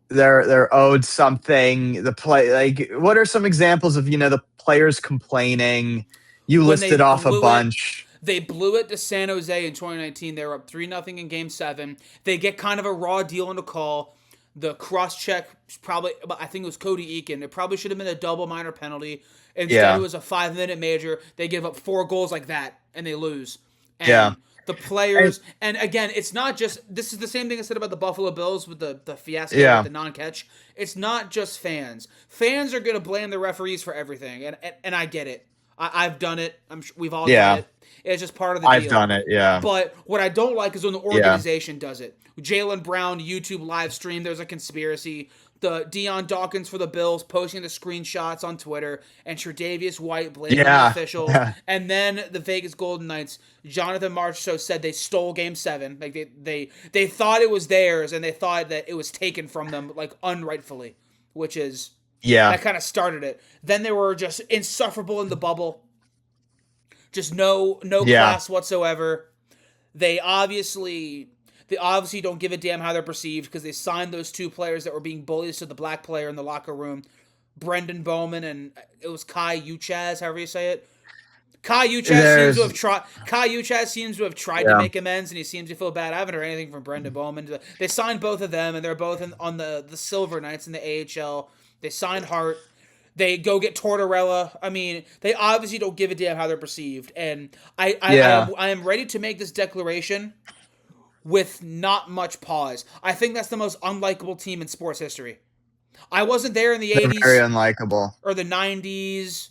they're owed something. The play like what are some examples of the players complaining? You when they listed off a blew it, bunch. they blew it to San Jose in 2019. They were up 3-0 in Game 7. They get kind of a raw deal on the call. The cross check probably, I think it was Cody Eakin. It probably should have been a double minor penalty. Instead, it was a 5-minute major. They give up 4 goals like that, and they lose. And Yeah. the players, and again, it's not just, this is the same thing I said about the Buffalo Bills with the fiasco Yeah. with the non-catch. It's not just fans. Fans are going to blame the referees for everything, and I get it. I've done it. We've all done it. It's just part of the deal. I've done it. Yeah. But what I don't like is when the organization does it. Jaylen Brown YouTube live stream. There's a conspiracy. The Deion Dawkins for the Bills posting the screenshots on Twitter, and Tre'Davious White blaming the officials. Yeah. And then the Vegas Golden Knights, Jonathan Marchessault said they stole Game 7. Like they thought it was theirs, and they thought that it was taken from them like unrightfully, which is that kind of started it. Then they were just insufferable in the bubble. Just no class whatsoever. They obviously don't give a damn how they're perceived because they signed those 2 players that were being bullies to the black player in the locker room, Brendan Bowman and it was Kai Uchaz, however you say it. Kai Uchaz seems to have tried to make amends, and he seems to feel bad. I haven't heard anything from Brendan Bowman. They signed both of them, and they're both on the Silver Knights in the AHL. They signed Hart. They go get Tortorella. I mean, they obviously don't give a damn how they're perceived. And I am ready to make this declaration with not much pause. I think that's the most unlikable team in sports history. I wasn't there in the 80s. Very unlikable. Or the 90s.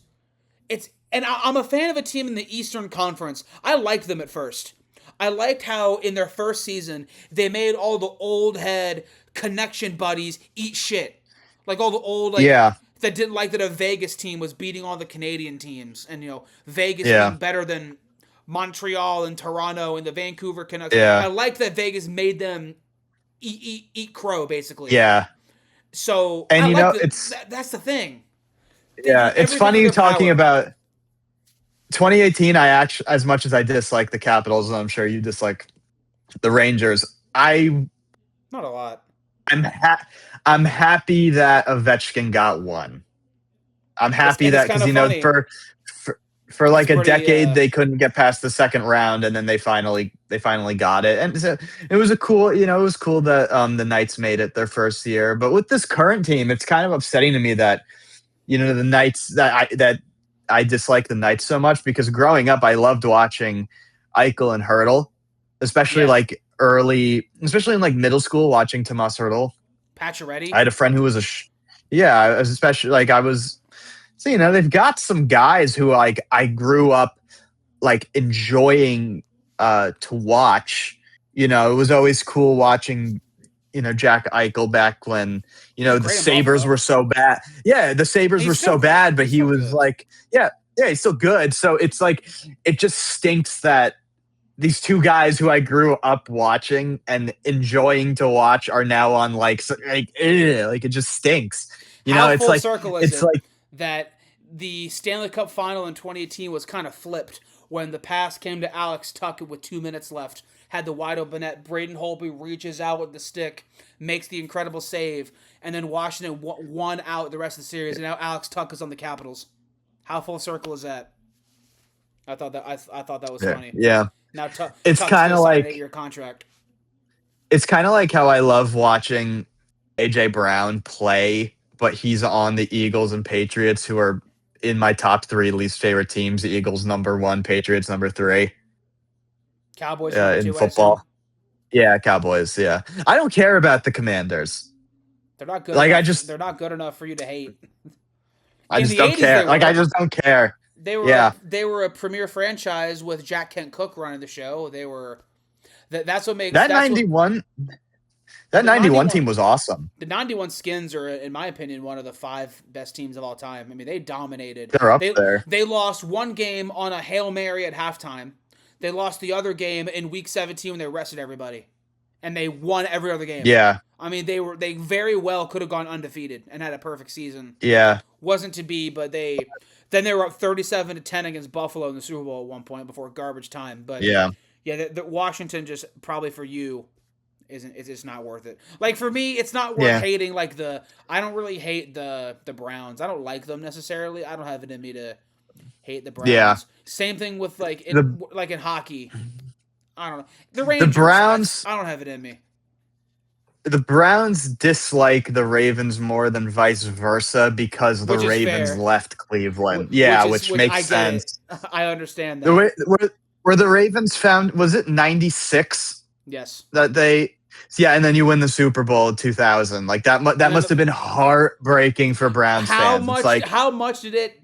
I'm a fan of a team in the Eastern Conference. I liked them at first. I liked how in their first season they made all the old head connection buddies eat shit. Like all the old that didn't like that a Vegas team was beating all the Canadian teams, and Vegas being better than Montreal and Toronto and the Vancouver Canucks. I like that Vegas made them eat crow basically. Yeah. So and that's the thing. It's funny you talking about 2018. I actually, as much as I dislike the Capitals, and I'm sure you dislike the Rangers, not a lot. I'm happy that Ovechkin got one. I'm happy that because for It's like a pretty. decade they couldn't get past the second round, and then they finally got it. And so it was a cool, it was cool that the Knights made it their first year. But with this current team, it's kind of upsetting to me that the Knights that I dislike the Knights so much, because growing up I loved watching Eichel and Hurdle, especially Yeah. like especially in like middle school, watching Tomas Hurdle. I Pacioretty. had a friend who was yeah, I was especially like I was so they've got some guys who like I grew up like enjoying to watch. It was always cool watching Jack Eichel back when He was the great in Sabres Buffalo. were so bad. Yeah, the And Sabres he's were still so good. bad, but He's he still was good. like, yeah, he's still good. So it's like it just stinks that these two guys who I grew up watching and enjoying to watch are now on like it just stinks. How It's full like circle is it's it like that the Stanley Cup final in 2018 was kind of flipped when the pass came to Alex Tuck with 2 minutes left, had the wide open net. Braden Holtby reaches out with the stick, makes the incredible save, and then Washington won out the rest of the series, and now Alex Tuck is on the Capitals. How full circle is that? I thought that was funny. yeah. Now It's Tuck's kind gonna of sign an like 8-year contract. it's kind of like how I love watching AJ Brown play, but he's on the Eagles and Patriots, who are in my top three least favorite teams. The Eagles number one, Patriots number three Cowboys are number in 2, I assume. football. Yeah, Cowboys. Yeah, I don't care about the Commanders. They're not good Like enough. They're not good enough for you to hate. I In just the don't '80s, they care. Like I were. just don't care. They were a Yeah, they were a premier franchise with Jack Kent Cook running the show. They were that's what makes that that's what 91 that the 91 91 team was awesome. the 91 Skins are, in my opinion, one of the 5 best teams of all time. I mean, they dominated. They're up They there. they lost one game on a Hail Mary at halftime. They lost the other game in week 17 when they arrested everybody. And they won every other game. Yeah, I mean, they very well could have gone undefeated and had a perfect season. yeah, Wasn't to be, but they were up 37-10 against Buffalo in the Super Bowl at one point before garbage time. But yeah, yeah, the Washington just probably for you isn't it's just not worth it. Like for me, it's not worth yeah, hating. Like I don't really hate the Browns. I don't like them necessarily. I don't have it in me to hate the yeah. Browns. Same thing with The like in hockey. I don't know the the Rangers. Browns I don't have it in me. the Browns dislike the Ravens more than vice versa because the Which is Ravens fair. left Cleveland. Yeah, which Which I makes get it. sense. I understand The that. way where the Ravens found, was it 96 Yes. that they yeah, and then you win the Super Bowl in 2000. Like And that then must have been heartbreaking for Browns fans. It's like, how much did it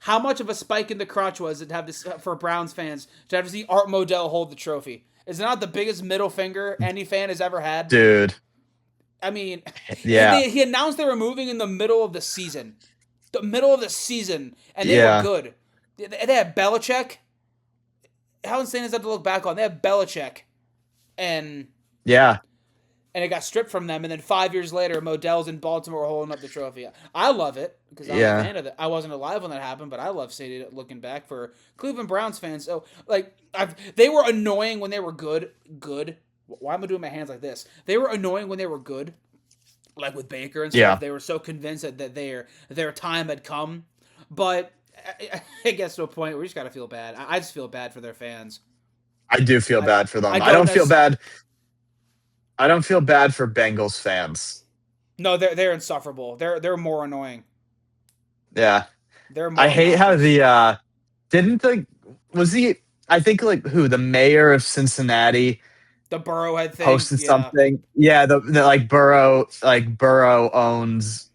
how much of a spike in the crotch was it to have this for Browns fans to have to see Art Modell hold the trophy? Is it not the biggest middle finger any fan has ever had? dude, I mean, yeah, he announced they were moving in the middle of the season. The middle of the season. And they were yeah, good. They had Belichick. How insane is that to look back on? They have Belichick. And yeah, it got stripped from them. And then 5 years later, Modell's in Baltimore holding up the trophy. I love it because I'm a yeah, fan of it. I wasn't alive when that happened, but I love seeing it looking back for Cleveland Browns fans. So, like, they were annoying when they were good. Good. Why am I doing my hands like this? They were annoying when they were good, like with Baker and yeah. stuff. They were so convinced that their time had come. But it gets to a point where you just got to feel bad. I just feel bad for their fans. I do feel I bad for I them. don't necessarily. I don't feel bad for Bengals fans. No, they're insufferable. They're more annoying. Yeah. They're I more hate how obnoxious. didn't the was he I think like who the mayor of Cincinnati The Burrowhead thing, posted yeah. something. Yeah, the Burrow owns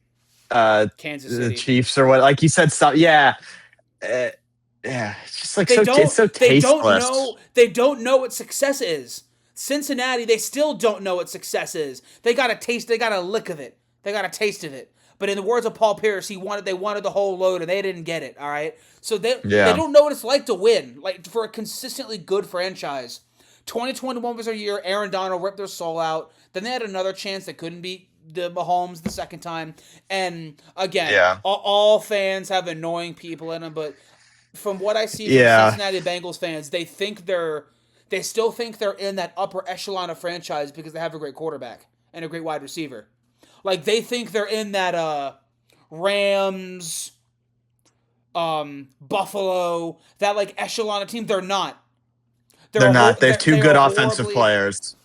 Kansas the City. Chiefs or what, like he said something. Yeah. Uh, yeah, it's just like They it's don't so tasteless. they don't know what success is. Cincinnati, they still don't know what success is. They got a taste, they got a lick of it. They got a taste of it. But in the words of Paul Pierce, they wanted the whole load and they didn't get it, all right? So they Yeah. don't know what it's like to win, like for a consistently good franchise. 2021 was their year. Aaron Donald ripped their soul out. Then they had another chance that couldn't beat the Mahomes the second time. And again, Yeah. all fans have annoying people in them, but from what I see from Yeah. Cincinnati Bengals fans, they still think they're in that upper echelon of franchise because they have a great quarterback and a great wide receiver. Like they think they're in that Rams, Buffalo, that like echelon of team. They're not. They're not. They have two They good are offensive horribly. players.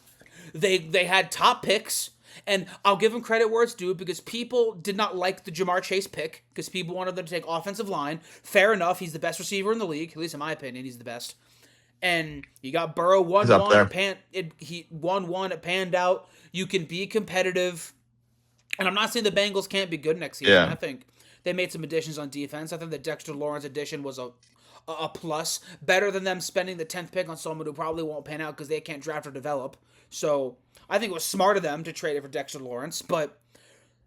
They had top picks, and I'll give them credit where it's due because people did not like the Jamar Chase pick because people wanted them to take offensive line. Fair enough. He's the best receiver in the league, at least in my opinion. He's the best. And you got Burrow He's up 1-1. there. He 1-1. It panned out. You can be competitive. And I'm not saying the Bengals can't be good next season. Yeah. I think they made some additions on defense. I think the Dexter Lawrence addition was a plus. Better than them spending the 10th pick on someone who probably won't pan out because they can't draft or develop. So I think it was smart of them to trade it for Dexter Lawrence. But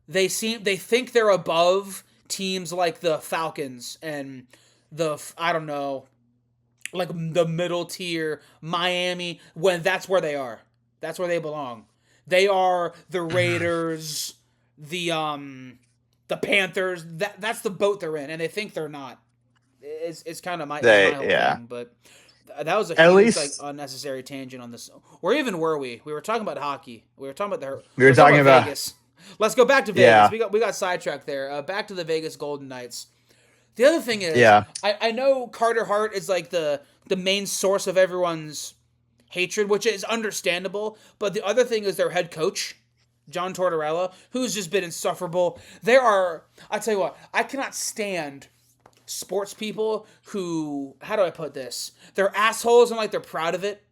they think they're above teams like the Falcons and I don't know, like the middle tier Miami, when that's where they are. That's where they belong. They are the Raiders, the Panthers. That's the boat they're in, and they think they're not. It's kind of my whole thing, but that was a At huge like least unnecessary tangent on this. Where even were we? We were talking about hockey. We were talking about we were talking about Vegas. Let's go back to Vegas. We got sidetracked there. Back to the Vegas Golden Knights. The other thing is, I know Carter Hart is like the main source of everyone's hatred, which is understandable. But the other thing is their head coach, John Tortorella, who's just been insufferable. I tell you what, I cannot stand sports people who, how do I put this? They're assholes and like they're proud of it.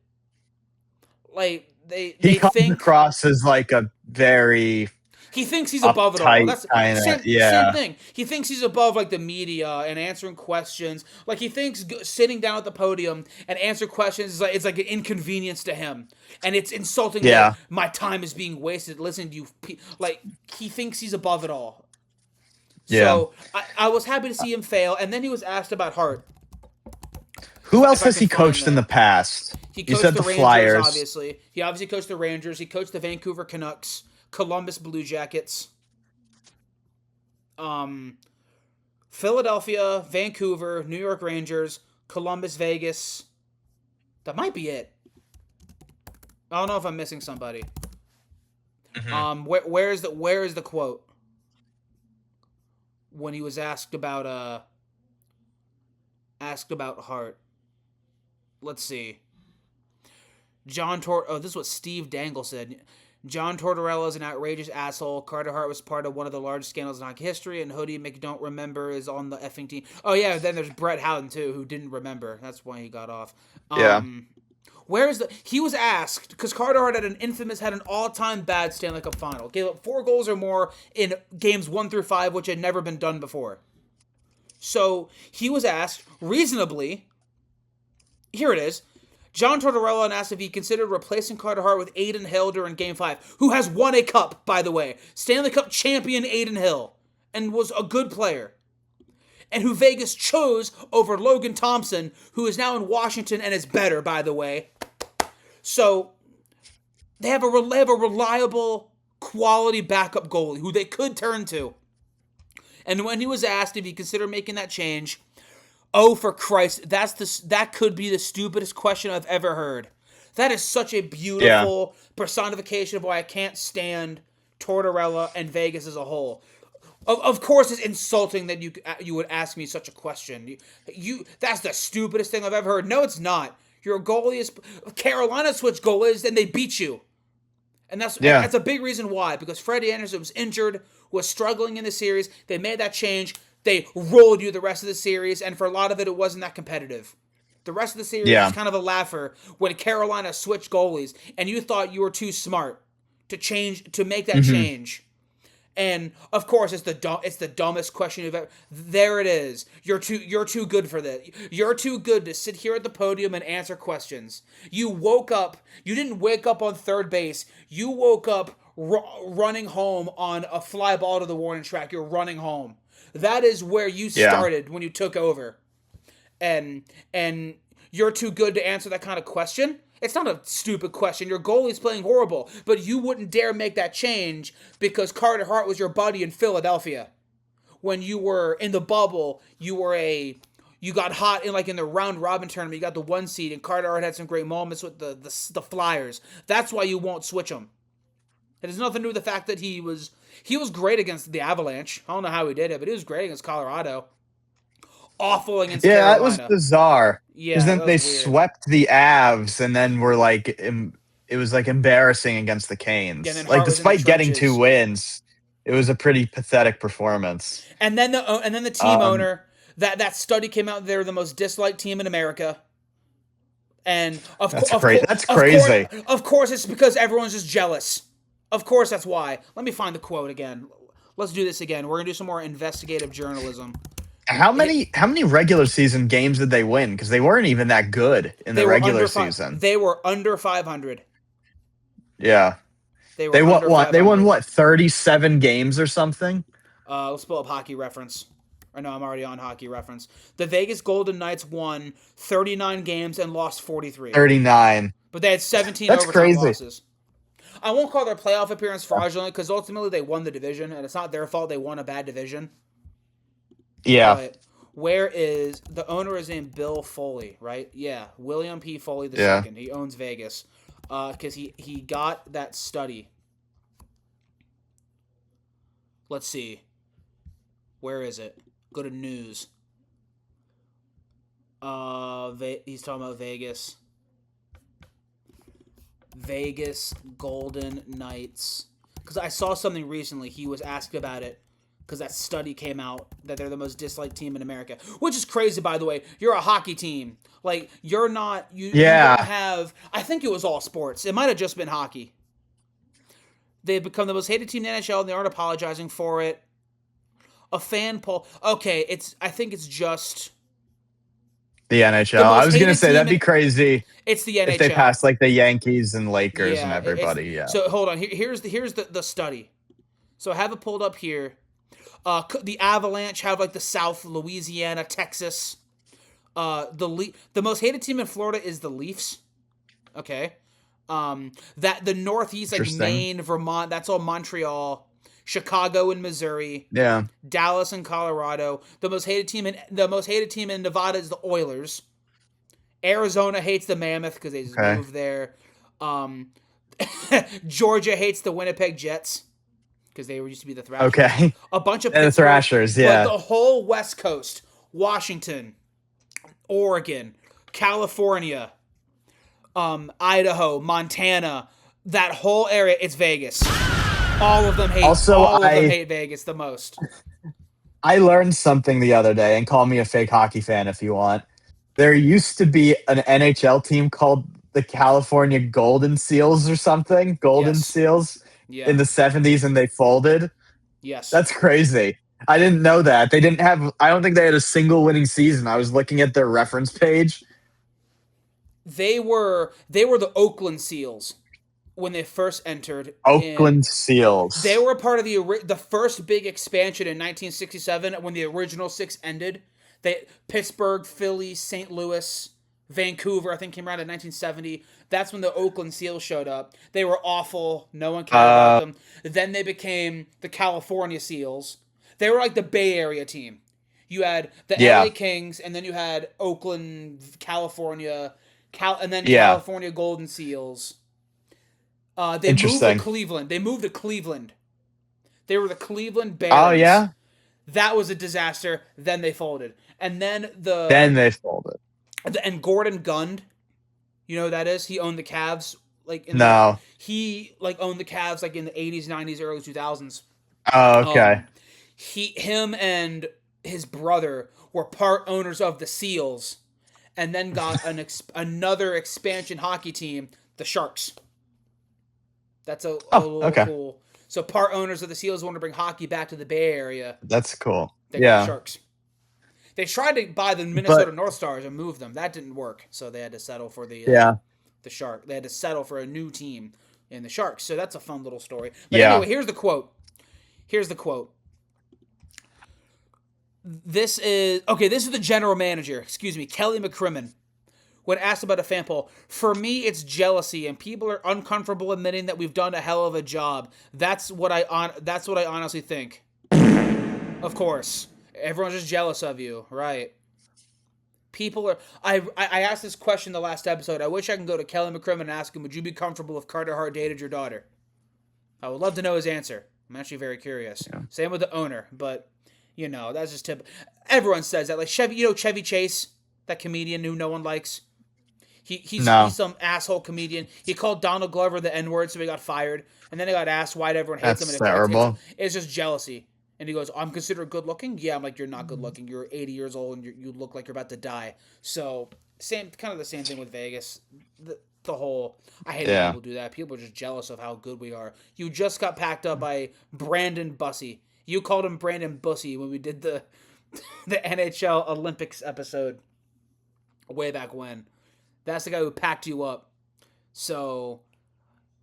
Like they comes across as like a very. He thinks he's above it all. That's same thing. He thinks he's above like the media and answering questions. Like he thinks sitting down at the podium and answer questions is like it's like an inconvenience to him, and it's insulting that my time is being wasted listening to you. Like he thinks he's above it all. Yeah. So I was happy to see him fail, and then he was asked about Hart. Who else has he coached in the past? He coached the Rangers, Flyers. Obviously. He obviously coached the Rangers. He coached the Vancouver Canucks, Columbus Blue Jackets, Philadelphia, Vancouver, New York Rangers, Columbus, Vegas. That might be it. I don't know if I'm missing somebody. Mm-hmm. Where is the quote when he was asked about Hart? Let's see. This is what Steve Dangle said. John Tortorella is an outrageous asshole. Carter Hart was part of one of the largest scandals in hockey history, and Hoodie McDon't remember is on the effing team. Oh yeah, then there's Brett Howden too, who didn't remember. That's why he got off. He was asked, because Carter Hart had an all-time bad Stanley Cup final. Gave up 4 goals or more in games 1 through 5, which had never been done before. So he was asked, reasonably, here it is, John Tortorella asked if he considered replacing Carter Hart with Aiden Hill during Game 5, who has won a cup, by the way. Stanley Cup champion Aiden Hill, and was a good player. And who Vegas chose over Logan Thompson, who is now in Washington and is better, by the way. So, they have a reliable, quality backup goalie who they could turn to. And when he was asked if he considered making that change, oh, for Christ, that could be the stupidest question I've ever heard. That is such a beautiful personification of why I can't stand Tortorella and Vegas as a whole. Of course, it's insulting that you would ask me such a question. That's the stupidest thing I've ever heard. No, it's not. Your goalie is Carolina switched goalies and they beat you, and that's a big reason why. Because Freddie Anderson was injured, was struggling in the series. They made that change. They rolled you the rest of the series, and for a lot of it, it wasn't that competitive. The rest of the series was kind of a laugher when Carolina switched goalies, and you thought you were too smart to make that change. And of course, it's the dumbest question you've ever. There it is. You're too good for that. You're too good to sit here at the podium and answer questions. You woke up. You didn't wake up on third base. You woke up running home on a fly ball to the warning track. You're running home. That is where you started when you took over. And you're too good to answer that kind of question. It's not a stupid question. Your goalie's playing horrible, but you wouldn't dare make that change because Carter Hart was your buddy in Philadelphia. When you were in the bubble, you got hot in the round robin tournament. You got the 1 seed, and Carter Hart had some great moments with the Flyers. That's why you won't switch him. It has nothing to do with the fact that he was great against the Avalanche. I don't know how he did it, but he was great against Colorado. awful against Yeah, that was Carolina. bizarre. Because Yeah, then that they was weird. swept the Avs, and then were like, it was like embarrassing against the Yeah, and Canes. then Like, Hart was in the despite getting two trenches. wins, it was a pretty pathetic performance. And then the team Um, owner, that study came out, they're the most disliked team in America. And of course, that's crazy. That's crazy. of course, it's because everyone's just jealous. Of course, that's why. Let me find the quote again. Let's do this again. We're gonna do some more investigative journalism. How many regular season games did they win? Because they weren't even that good in the They were regular under five. season. They were under 500. Yeah, They they were what? under What? They won 500. what? 37 games or something. Let's pull up Hockey Reference. Or no, I'm already on Hockey Reference. The Vegas Golden Knights won 39 games and lost 43, 39. but they had 17 That's overtime crazy. losses. I won't call their playoff appearance fraudulent because ultimately they won the division, and it's not their fault they won a bad division. Yeah. But where is the owner? Is named Bill Foley, right? Yeah, William P. Foley the Yeah. second. He owns Vegas, because he got that study. Let's see, where is it? Go to news. He's talking about Vegas. Vegas Golden Knights. Because I saw something recently. He was asked about it because that study came out that they're the most disliked team in America, which is crazy. By the way, you're a hockey team. Like you're not. You don't Yeah. have. I think it was all sports. It might have just been hockey. They've become the most hated team in the NHL, and they aren't apologizing for it. A fan poll. Okay, it's. I think it's just The the NHL. I most was gonna hated say team that'd in. be crazy It's the if they NHL. passed like the Yankees and Lakers and Yeah, it's everybody. Yeah. so. Hold on. Here's the study. So I have it pulled up here. The Avalanche have like the South, Louisiana, Texas. The most hated team in Florida is the Leafs. Okay. That the Northeast, like Interesting. Maine, Vermont, that's all Montreal, Chicago and Missouri, Yeah. Dallas and Colorado. The most hated team in Nevada is the Oilers. Arizona hates the Mammoth because they just Okay. moved there. Um, Georgia hates the Winnipeg Jets because they used to be the Thrashers. Okay. A bunch of And the Pittsburgh, Thrashers. but Yeah. the whole West Coast, Washington, Oregon, California, Idaho, Montana, that whole area, it's Vegas. All of them hate. Also, All of them I hate Vegas the most. I learned something the other day, and call me a fake hockey fan if you want. There used to be an NHL team called the California Golden Seals or something, Golden Yes. Seals Yeah. in the 70s, and they folded. Yes. That's crazy. I didn't know that. They didn't have, I don't think they had a single winning season. I was looking at their reference page. They were the Oakland Seals when they first entered in. Oakland They Seals. were part of the first big expansion in 1967 when the original six ended. Pittsburgh, Philly, St. Louis, Vancouver, I think came around in 1970. That's when the Oakland Seals showed up. They were awful. No one cared about Uh, them. Then they became the California Seals. They were like the Bay Area team. You had the yeah. LA Kings, and then you had Oakland, California, and then Yeah. California Golden Seals. They moved to Interesting. Cleveland. They moved to Cleveland. They were the Cleveland Oh, Barons. yeah? That was a disaster. Then they folded. And then Then they folded. and Gordon Gund, you know who that is? He owned the Cavs like in the No. he like owned the Cavs like in the 80s, 90s, early 2000s. Oh, okay. Um him and his brother were part owners of the Seals and then got another expansion hockey team, the Sharks. That's a Oh, little okay. cool. So part owners of the Seals want to bring hockey back to the Bay Area. That's cool. They got the Yeah. Sharks. They tried to buy the But Minnesota North Stars and move them. That didn't work. So they had to settle for yeah. the Shark. They had to settle for a new team in the Sharks. So that's a fun little story. But Yeah. anyway, here's the quote. Here's the quote. This is the general manager. Excuse me, Kelly McCrimmon. When asked about a fan poll, for me, it's jealousy, and people are uncomfortable admitting that we've done a hell of a job. That's what I honestly think. Of course, everyone's just jealous of you, right? People are. I asked this question the last episode. I wish I can go to Kelly McCrimmon and ask him, "Would you be comfortable if Carter Hart dated your daughter?" I would love to know his answer. I'm actually very curious. Yeah. Same with the owner, but That's just typical. Everyone says that. Like Chevy, Chevy Chase, that comedian who no one likes. He's No, some asshole comedian. He called Donald Glover the N word, so he got fired. And then he got asked why everyone hates him, and that's terrible. it's just jealousy. And he goes, "I'm considered good looking." Yeah, I'm like, "You're not good looking. You're 80 years old, and you look like you're about to die." So kind of the same thing with Vegas. The whole I hate when Yeah. people do that. People are just jealous of how good we are. You just got packed up by Brandon Bussy. You called him Brandon Bussy when we did the the NHL Olympics episode way back when. That's the guy who packed you up. So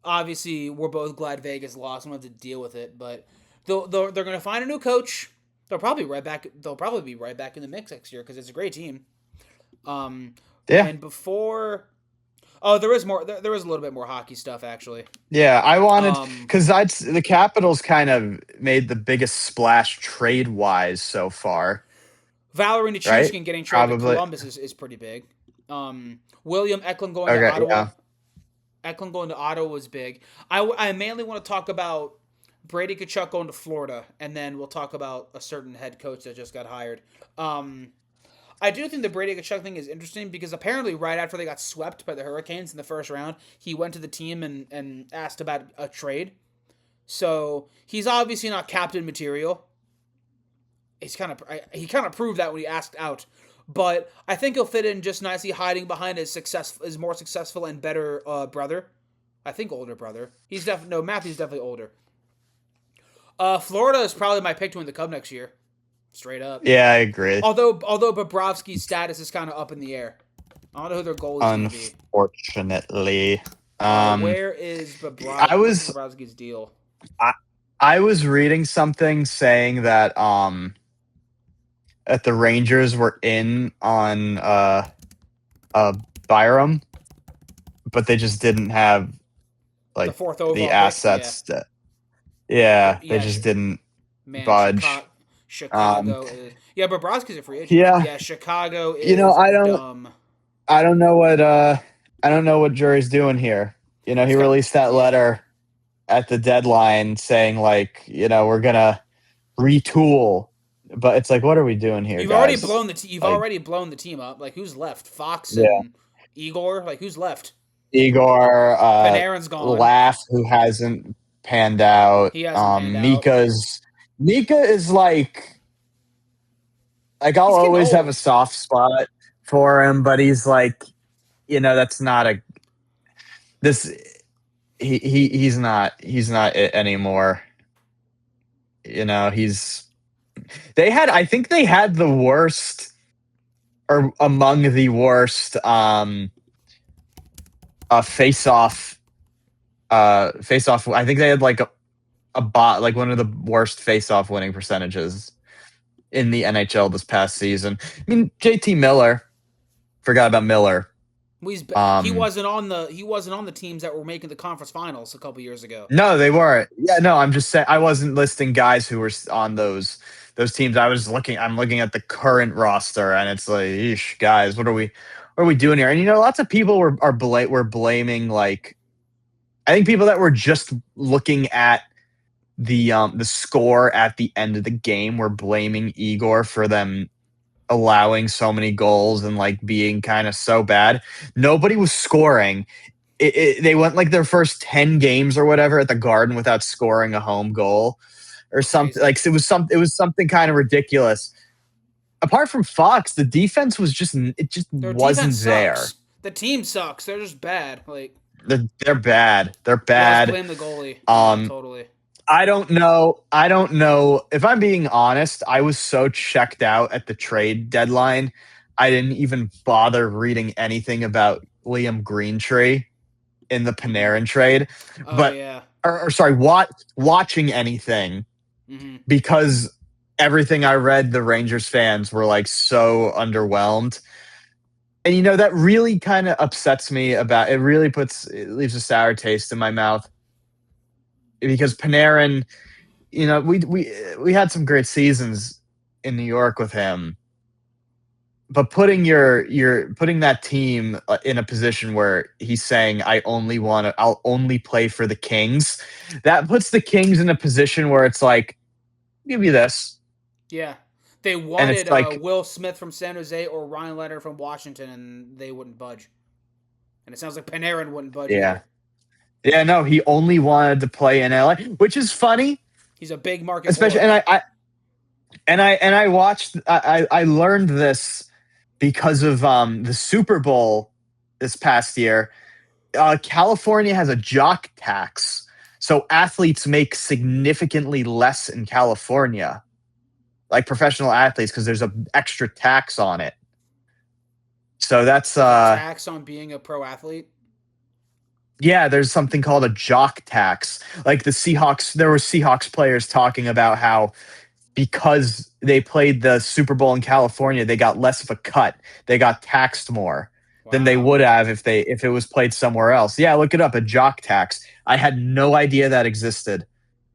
obviously, we're both glad Vegas lost and we have to deal with it. But they're going to find a new coach. They'll probably right back. They'll probably be right back in the mix next year because it's a great team. Um, Yeah. and before, oh, there is more. There is a little bit more hockey stuff actually. Yeah, I wanted Um, because the Capitals kind of made the biggest splash trade wise so far, Valerie right? Nichushkin getting traded to Probably. Columbus is pretty big. William Eklund going to Okay. Ottawa. Yeah. Eklund going to Ottawa was big. I mainly want to talk about Brady Tkachuk going to Florida, and then we'll talk about a certain head coach that just got hired. I do think the Brady Tkachuk thing is interesting because apparently right after they got swept by the Hurricanes in the first round, he went to the team and asked about a trade. So he's obviously not captain material. He kind of proved that when he asked out. But I think he'll fit in just nicely, hiding behind his more successful and better brother. I think older brother. Matthew's definitely older. Florida is probably my pick to win the Cup next year, straight up. Yeah, I agree. Although Bobrovsky's status is kind of up in the air. I don't know who their goal is going to be. Unfortunately, Where is I was Bobrovsky's deal? I was reading something saying that that the Rangers were in on Byram, but they just didn't have The like fourth the overall pick. assets. They Yeah. just didn't Man, budge. Um, Chicago is Bobrovsky's a free agent. yeah, Yeah, Chicago you know, is dumb. I don't know what I don't know what Jury's doing here. He It's got released that yeah. letter at the deadline saying like, we're gonna retool, but it's like, what are we doing here, guys? You've Like, already blown the team up. Like who's left? Fox yeah, and Igor. Like who's left? Igor, Panarin's gone. Laugh, who hasn't panned out. He hasn't panned out. Mika is like I'll He's getting always have a old. soft spot for him, but he's like, that's not a this he's not it anymore. He's I think they had the worst or among the worst face off. I think they had like a bot like one of the worst face off winning percentages in the NHL this past season. I mean, JT Miller, forgot about Miller. He Um, wasn't on the teams that were making the conference finals a couple years ago. no, they weren't. Yeah, no, I'm just saying I wasn't listing guys who were on those teams. I'm looking at the current roster, and it's like, eesh, guys, what are we doing here? And lots of people were blaming like, I think people that were just looking at the score at the end of the game were blaming Igor for them allowing so many goals and like being kind of so bad. Nobody was scoring. They went like their first 10 games or whatever at the Garden without scoring a home goal or something. Crazy. Like it was something kind of ridiculous. Apart from Fox, the defense just Their wasn't defense there. sucks. The team sucks. They're just bad. Like They're bad. They're yeah, just bad. blame the goalie. Yeah, totally. I don't know. I don't know. If I'm being honest, I was so checked out at the trade deadline. I didn't even bother reading anything about Liam Greentree in the Panarin trade. Oh But yeah. or sorry, watching anything Mm-hmm. because everything I read, the Rangers fans were like so underwhelmed. And that really kind of upsets me about it. It leaves a sour taste in my mouth because Panarin, we had some great seasons in New York with him, but putting putting that team in a position where he's saying I'll only play for the Kings, that puts the Kings in a position where it's like, I'll give you this. Yeah. They And wanted it's like, Will Smith from San Jose or Ryan Leonard from Washington, and they wouldn't budge. And it sounds like Panarin wouldn't budge yeah. either. Yeah, no, he only wanted to play in LA, which is funny, He's a big market especially boy. I watched I learned this because of the Super Bowl this past year. California has a jock tax, so athletes make significantly less in California, like professional athletes, because there's an extra tax on it. So that's There's a tax on being a pro athlete. yeah, there's something called a jock tax. Like the Seahawks, there were Seahawks players talking about how because they played the Super Bowl in California, they got less of a cut. They got taxed more than they Wow. would have if it was played somewhere else. Yeah, look it up, a jock tax. I had no idea that existed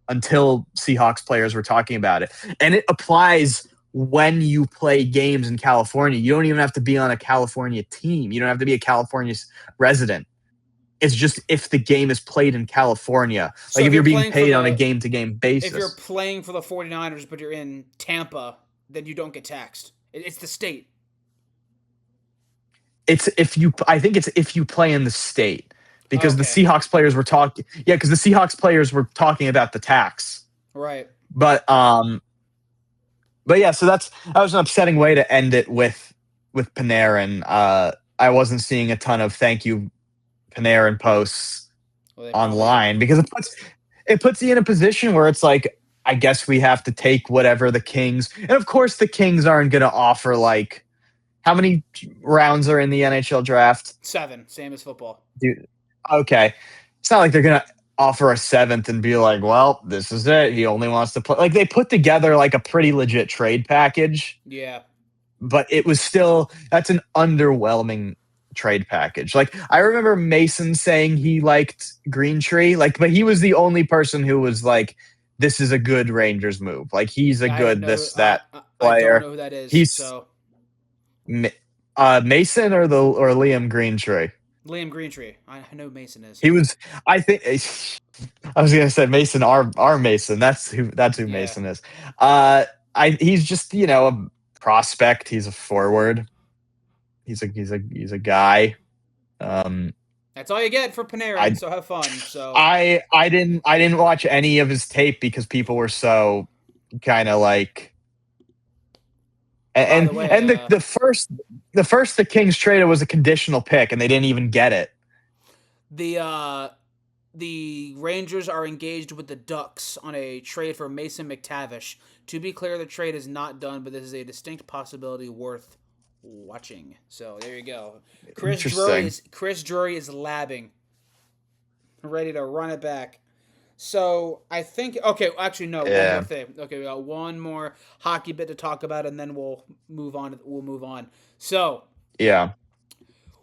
until Seahawks players were talking about it. And it applies when you play games in California. You don't even have to be on a California team. You don't have to be a California resident. It's just if the game is played in California. So Like if if you're you're being playing for paid on a the game-to-game if you're basis. playing for the 49ers but you're in Tampa, then you don't get taxed. It's the state. It's if you I think it's if you play in the state, because the Okay. Seahawks players were talking because the Seahawks players were talking about the tax. Right. But yeah, so that was an upsetting way to end it with Panarin. I wasn't seeing a ton of thank you Panarin posts Well, they probably online, because it puts you in a position where it's like, I guess we have to take whatever the Kings, and of course the Kings aren't going to offer, like, how many rounds are in the NHL draft? 7, same as football. Dude, okay, it's not like they're going to offer a seventh and be like, well, this is it. He only wants to play. Like, they put together like a pretty legit trade package, Yeah. but it was still, that's an underwhelming trade package. Like, I remember Mason saying he liked Green Tree, like, but he was the only person who was like, this is a good Rangers move. Like, he's a I have good no this that I don't player. know who that is. He's So Mason or Liam Greentree. Liam Greentree. I know Mason is. He was, I think, I was gonna say Mason, our Mason. That's who Yeah. Mason is. He's just, a prospect. He's a forward. He's a guy. That's all you get for Panarin, I so have fun. So I didn't watch any of his tape because people were so kind of like, by the and way, the first the Kings traded was a conditional pick, and they didn't even get it. the Rangers are engaged with the Ducks on a trade for Mason McTavish. To be clear, the trade is not done, but this is a distinct possibility worth watching. So there you go. Chris Drury is labbing, ready to run it back. So I think actually no, one more Yeah. thing. Okay, we got one more hockey bit to talk about, and then we'll move on. So Yeah.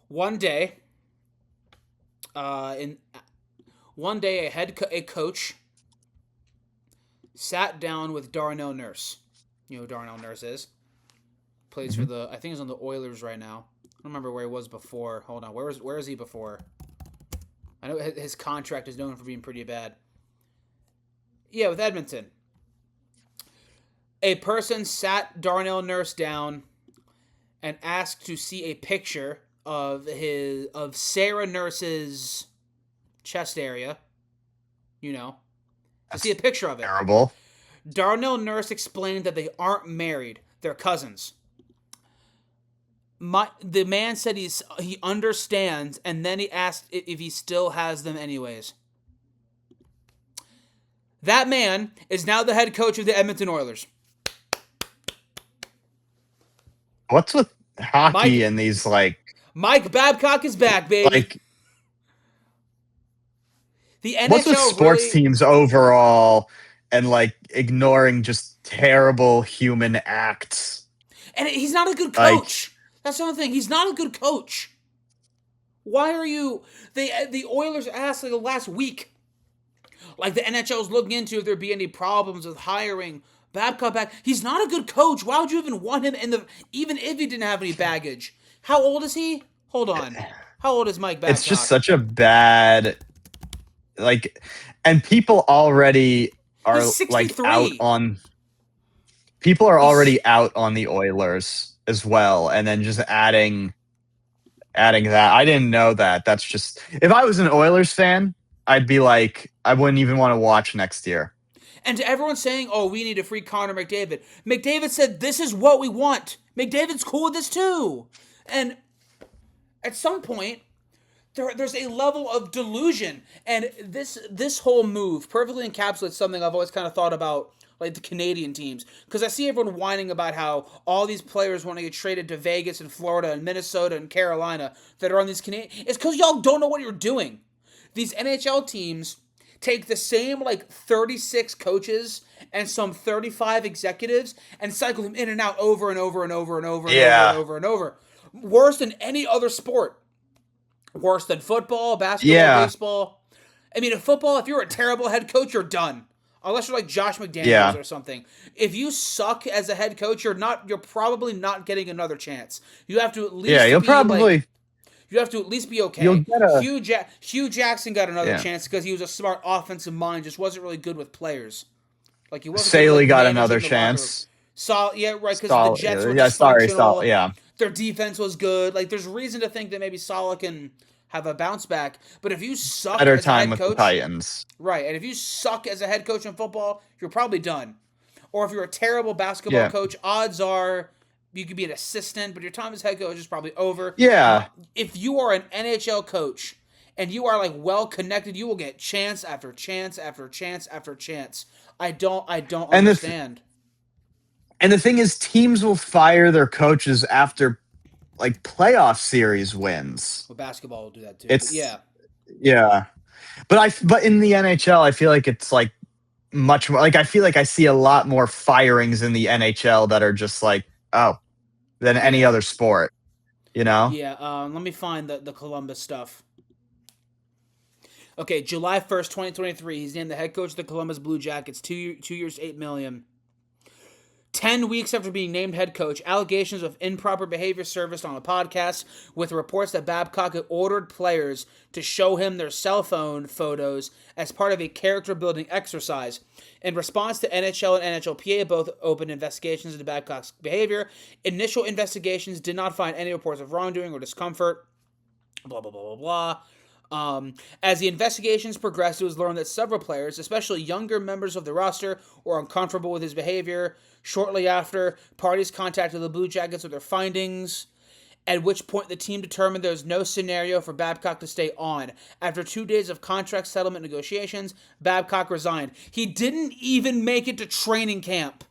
one day, in one day, a coach sat down with Darnell Nurse. You know who Darnell Nurse is? Plays for the, I think he's on the Oilers right now. I don't remember where he was before. Hold on, where is he before? I know his contract is known for being pretty bad. Yeah, with Edmonton. A person sat Darnell Nurse down and asked to see a picture of Sarah Nurse's chest area. To see a picture of it. Terrible. Darnell Nurse explained that they aren't married; they're cousins. The man said he understands, and then he asked if he still has them anyways. That man is now the head coach of the Edmonton Oilers. What's with hockey and these Mike Babcock is back, baby. The NHL what's with sports teams overall and ignoring just terrible human acts? And he's not a good coach. That's the other thing. He's not a good coach. Why are you? The Oilers asked last week, the NHL is looking into if there'd be any problems with hiring Babcock back. He's not a good coach. Why would you even want him even if he didn't have any baggage? How old is he? Hold on. How old is Mike Babcock? It's just such a bad, and people already are out on people are He's already out on the Oilers as well, and then just adding that. I didn't know that. That's just if I was an Oilers fan, I'd be like, I wouldn't even want to watch next year. And to everyone saying, "Oh, we need to free Connor McDavid," McDavid said, "This is what we want." McDavid's cool with this too. And at some point, there's a level of delusion, and this whole move perfectly encapsulates something I've always kind of thought about, like the Canadian teams, because I see everyone whining about how all these players want to get traded to Vegas and Florida and Minnesota and Carolina that are on these Canadian. It's because y'all don't know what you're doing. These NHL teams take the same like 36 coaches and some 35 executives and cycle them in and out over and over and over and over and over and Yeah, over and over. Worse than any other sport. Worse than football, basketball, yeah, baseball. I mean, in football, if you're a terrible head coach, you're done. Unless you're like Josh McDaniels yeah, or something. If you suck as a head coach, you're probably not getting another chance. You have to at yeah. least be like you have to at least be You'll okay. get a Hugh Jackson got another yeah. chance because he was a smart offensive mind, just wasn't really good with players. Like he wasn't good with like Saley got another managing the locker room. chance. Yeah, right, because the Stall, Jets were yeah, sorry, Stall, dysfunctional. yeah, Their defense was good. Like there's reason to think that maybe Salah can have a bounce back. But if you suck better as a time head with the coach, Titans. right, and if you suck as a head coach in football, you're probably done. Or if you're a terrible basketball Yeah, coach, odds are you could be an assistant, but your time as head coach is probably over. yeah, If you are an NHL coach and you are like well connected, you will get chance after chance after chance after chance. I don't and understand. the thing is, teams will fire their coaches after like playoff series wins. Well, basketball will do that too. But It's yeah, yeah, but in the NHL, I feel like it's like much more. Like I feel like I see a lot more firings in the NHL that are just like oh than any yeah, other sport. You know? yeah. Let me find the Columbus stuff. Okay, July 1st, 2023. He's named the head coach of the Columbus Blue Jackets. 2 years, $8 million. 10 weeks after being named head coach, allegations of improper behavior surfaced on a podcast with reports that Babcock had ordered players to show him their cell phone photos as part of a character building exercise. In response to NHL and NHLPA both opened investigations into Babcock's behavior. Initial investigations did not find any reports of wrongdoing or discomfort. Blah, blah, blah, blah, blah. As the investigations progressed, it was learned that several players, especially younger members of the roster, were uncomfortable with his behavior. Shortly after, parties contacted the Blue Jackets with their findings, at which point the team determined there was no scenario for Babcock to stay on. After 2 days of contract settlement negotiations, Babcock resigned. He didn't even make it to training camp,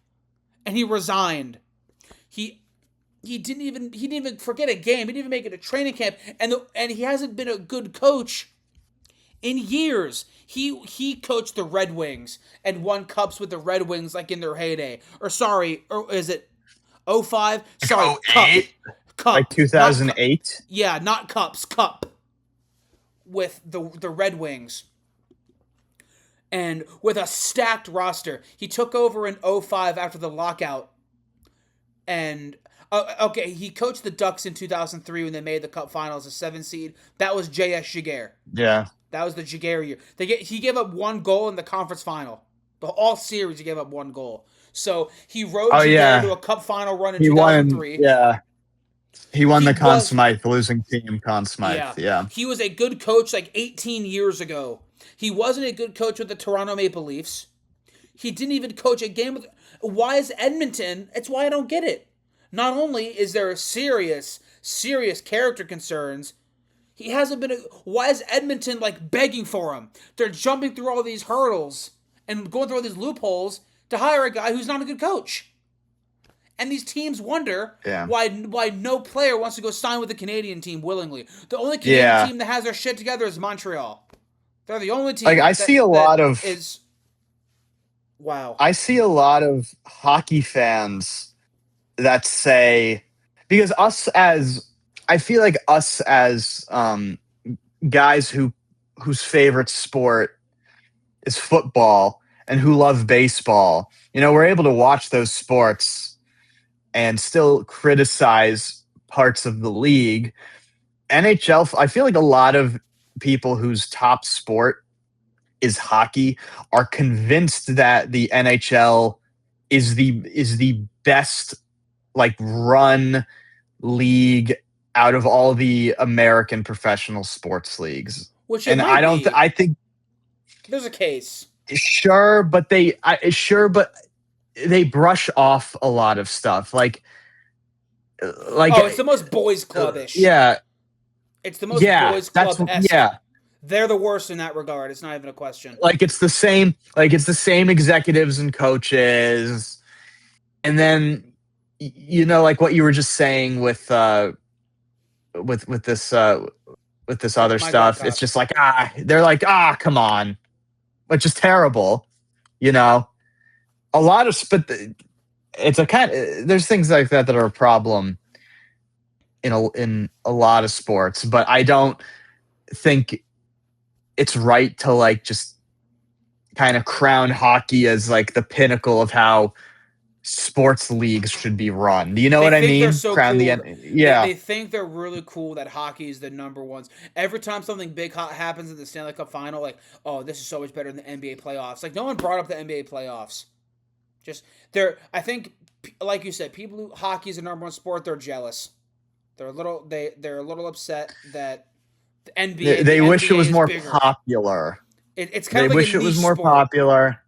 and he resigned. He he didn't even forget a game. He didn't even make it to training camp, and he hasn't been a good coach in years. He coached the Red Wings and won cups with the Red Wings like in their heyday. Or sorry, or is it '05? Like Sorry, oh cup, eight, like cup, not cup. 2008. Yeah, not cups, cup with the Red Wings. And with a stacked roster, he took over in '05 after the lockout. And okay, he coached the Ducks in 2003 when they made the Cup Finals, a 7 seed. That was J.S. Jaguar. Yeah. That was the Jaguar year. He gave up one goal in the conference final. The all series, he gave up one goal. So he rode Oh Jaguar yeah. to a Cup final run in He won. 2003. Yeah. He won He the Conn was, Smythe, the losing team Conn Smythe. yeah, Yeah. he was a good coach like 18 years ago. He wasn't a good coach with the Toronto Maple Leafs. He didn't even coach a game with. Why is Edmonton? It's why I don't get it. Not only is there serious character concerns, he hasn't been. Why is Edmonton like begging for him? They're jumping through all these hurdles and going through all these loopholes to hire a guy who's not a good coach. And these teams wonder Yeah. why no player wants to go sign with the Canadian team willingly. The only Canadian Yeah. team that has their shit together is Montreal. They're the only team Like I see a lot that of is. Wow. I see a lot of hockey fans that say because us as I feel like us as guys whose favorite sport is football and who love baseball, we're able to watch those sports and still criticize parts of the league. NHL, I feel like a lot of people whose top sport is hockey are convinced that the NHL is the best like run league out of all the American professional sports leagues. Which it And might be. I think There's a case. sure, but they brush off a lot of stuff. Like Oh, it's the most boys club-ish. yeah, It's the most yeah, boys club-esque. yeah. They're the worst in that regard. It's not even a question. It's the same executives and coaches. And then like what you were just saying with with this other My God, stuff, it's cock. just like they're like come on, which is terrible. You know, a lot of but it's a kind of, there's things like that are a problem in a lot of sports, but I don't think it's right to like just kind of crown hockey as like the pinnacle of how sports leagues should be run. Do you know They what I think they're mean? so Crown the cool. yeah. They think they're really cool that hockey is the number ones. Every time something big happens in the Stanley Cup final, like, oh, this is so much better than the NBA playoffs. Like, no one brought up the NBA playoffs. Just they're. I think, like you said, people who hockey is the number one sport. They're jealous. They're a little upset that the They wish it NBA was is more bigger. popular. It's kind They of like a wish it was niche more sport. popular.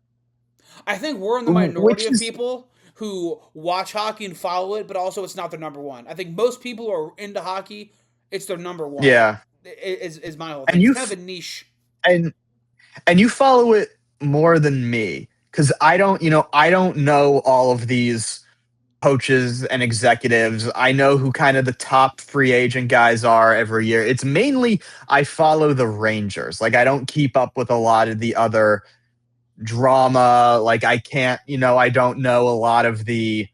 I think we're in the minority Which of is people who watch hockey and follow it, but also it's not their number one. I think most people who are into hockey, it's their number one. yeah. Is my whole thing. And It's kind of a niche. and you follow it more than me cuz I don't know all of these coaches and executives. I know who kind of the top free agent guys are every year. It's mainly I follow the Rangers. Like I don't keep up with a lot of the other drama. Like I can't, I don't know a lot of the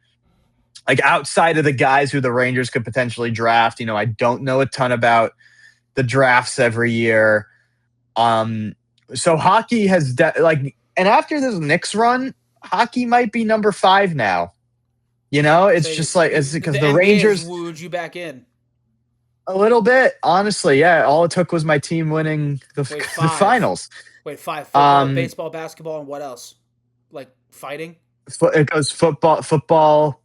like outside of the guys who the Rangers could potentially draft. I don't know a ton about the drafts every year. Um, so hockey has and after this Knicks run, hockey might be number 5 now. It's So just like it's because the the NBA has Rangers wooed you back in. a little bit, honestly. Yeah, all it took was my team winning Wait, the five. finals. Wait, five. Football, Um, baseball, basketball, and what else? Like fighting? it goes football,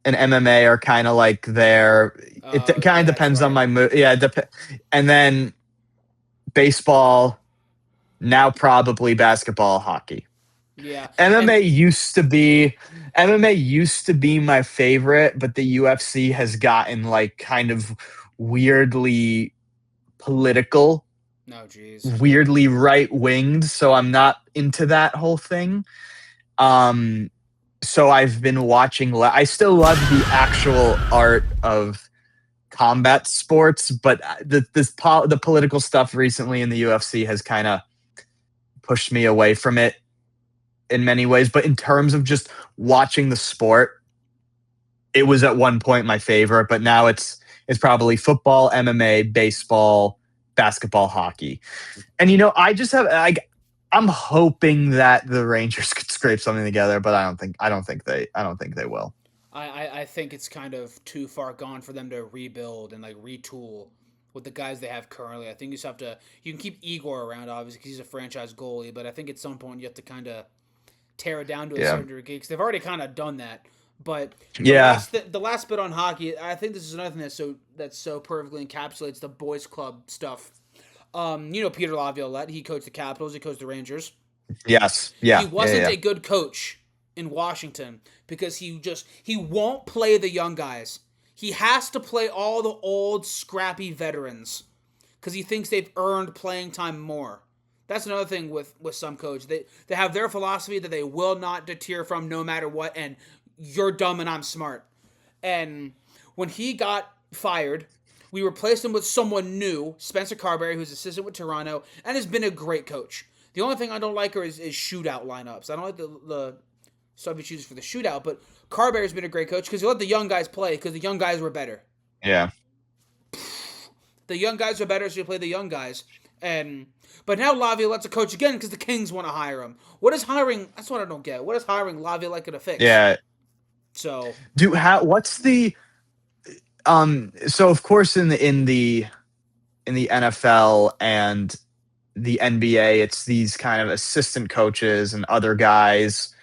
and MMA are kind of like there. It Oh, kind of yeah, that's depends on right. my mood. Yeah, and then baseball. Now probably basketball, hockey. Yeah, MMA and used to be MMA used to be my favorite, but the UFC has gotten like kind of weirdly political, no, jeez. weirdly right winged, so I'm not into that whole thing. So I've been watching I still love the actual art of combat sports, but the political stuff recently in the UFC has kind of pushed me away from it in many ways. But in terms of just watching the sport, it was at one point my favorite, but now it's probably football, MMA, baseball, basketball, hockey. And I just have I'm hoping that the Rangers could scrape something together, but I don't think they will. I think it's kind of too far gone for them to rebuild and like retool with the guys they have currently. I think you just have to. You can keep Igor around, obviously, because he's a franchise goalie, but I think at some point you have to kind of tear it down to a Yeah. certain degree because they've already kind of done that. But Yeah. the last bit on hockey, I think this is another thing that's so perfectly encapsulates the boys club stuff. Peter Laviolette, he coached the Capitals, he coached the Rangers. Yes. He Yeah. Yeah. wasn't Yeah. a good coach in Washington because he won't play the young guys. He has to play all the old scrappy veterans because he thinks they've earned playing time more. That's another thing with some coaches. They have their philosophy that they will not deter from no matter what, and you're dumb and I'm smart. And when he got fired, we replaced him with someone new, Spencer Carberry, who's assistant with Toronto, and has been a great coach. The only thing I don't like is shootout lineups. I don't like the stuff he chooses for the shootout, but Carberry's been a great coach because he let the young guys play because the young guys were better. Yeah. The young guys are better, so you play the young guys. But now Laviolette's a coach again because the Kings want to hire him. What is hiring? That's what I don't get. What is hiring Laviolette going to fix? Yeah. So What's the so of course in the NFL and the NBA, it's these kind of assistant coaches and other guys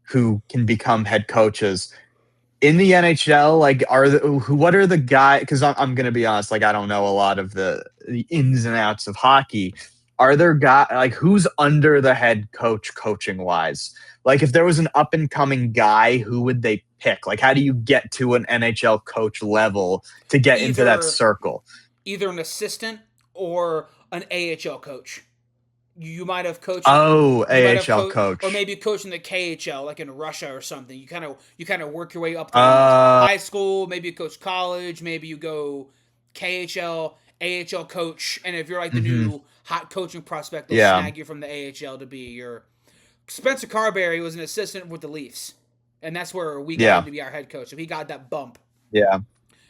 who can become head coaches in the NHL. Like, what are the guys? Because I'm gonna be honest, like I don't know a lot of the ins and outs of hockey. Are there guys like who's under the head coach coaching wise? Like, if there was an up and coming guy, who would they pick? Like, how do you get to an NHL coach level to get into that Either circle? either an assistant or an AHL coach. You might have coached. Oh, You might have AHL coached, or coach. maybe coached in the KHL, like in Russia or something. You kind of work your way up to Uh, high school. Maybe you coach college. Maybe you go KHL, AHL coach, and if you're like the mhm. new hot coaching prospect, they'll Yeah, snag you from the AHL to be your. Spencer Carberry was an assistant with the Leafs, and that's where we got him yeah, to be our head coach. So he got that bump. yeah,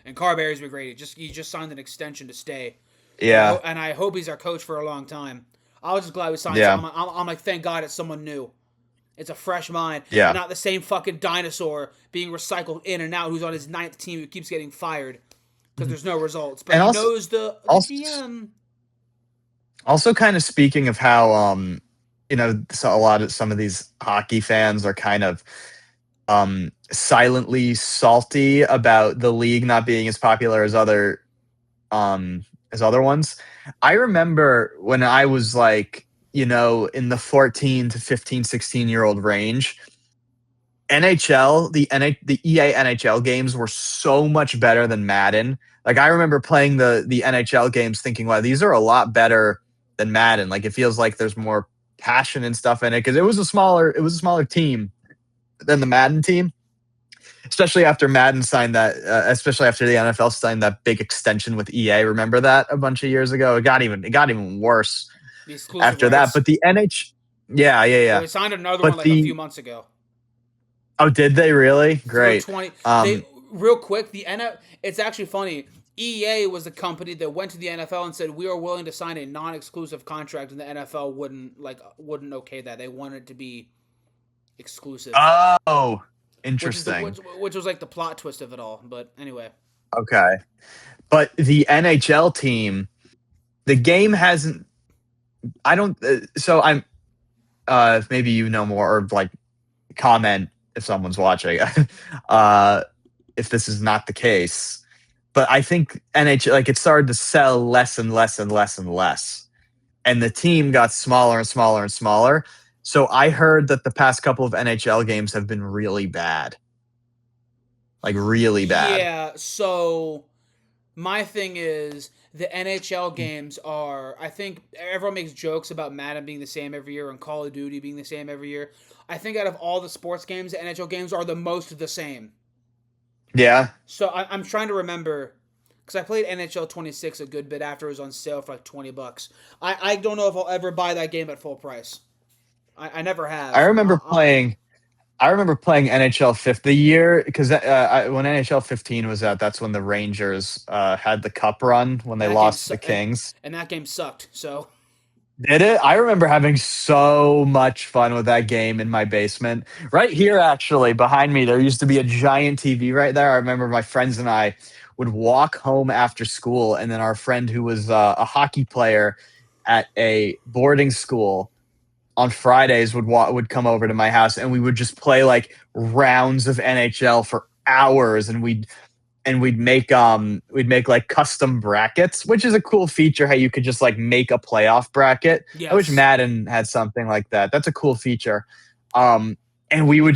And Carberry's been great. He just signed an extension to stay, and yeah, I hope he's our coach for a long time. I was just glad we signed. So yeah, I'm like, thank God it's someone new. It's a fresh mind, and yeah. not the same fucking dinosaur being recycled in and out who's on his ninth team who keeps getting fired because Mhm. there's no results. But And he also, knows the also, GM. also, kind of speaking of how, so a lot of some of these hockey fans are kind of silently salty about the league not being as popular um as other ones. I remember when I was like, in the 14 to 15, 16-year old range, the EA NHL games were so much better than Madden. Like, I remember playing the NHL games thinking, wow, these are a lot better than Madden. Like, it feels like there's more passion and stuff in it because it was a smaller team than the Madden team, especially after the NFL signed that big extension with EA. Remember that a bunch of years ago? It got even worse The exclusive after that. rights. But the NH, yeah, yeah, Well, yeah. they signed another one But like a few months ago. did they really? Through Great. 20, they Um, real quick the NFL. It's actually funny. EA was the company that went to the NFL and said we are willing to sign a non-exclusive contract, and the NFL wouldn't okay that. They wanted it to be exclusive, oh, which is the interesting. which was like the plot twist of it all. But anyway, Okay. But the NHL team, the game hasn't. I don't. So I'm. Maybe you know more, or like comment if someone's watching. uh, if this is not the case, but I think NHL, like, it started to sell less and less and less and less, and the team got smaller and smaller and smaller. So I heard that the past couple of NHL games have been really bad, like really bad. yeah. So my thing is the NHL games are. I think everyone makes jokes about Madden being the same every year and Call of Duty being the same every year. I think out of all the sports games, the NHL games are the most the same. Yeah, So I'm trying to remember because I played NHL 26 a good bit after it was on sale for like $20. I don't know if I'll ever buy that game at full price. I never I have. remember playing. I remember playing NHL 50 the year because when NHL 15 was out, that's when the Rangers had the cup run when they And that game lost to su- the Kings. and that game sucked. So Did it? I remember having so much fun with that game in my basement. Right here, actually, behind me, there used to be a giant TV right there. I remember my friends and I would walk home after school, and then our friend who was a hockey player at a boarding school on Fridays would come over to my house, and we would just play like rounds of NHL for hours, and we'd make like custom brackets, which is a cool feature how you could just like make a playoff bracket. I wish yes, Madden had something like that. That's a cool feature. Um and we would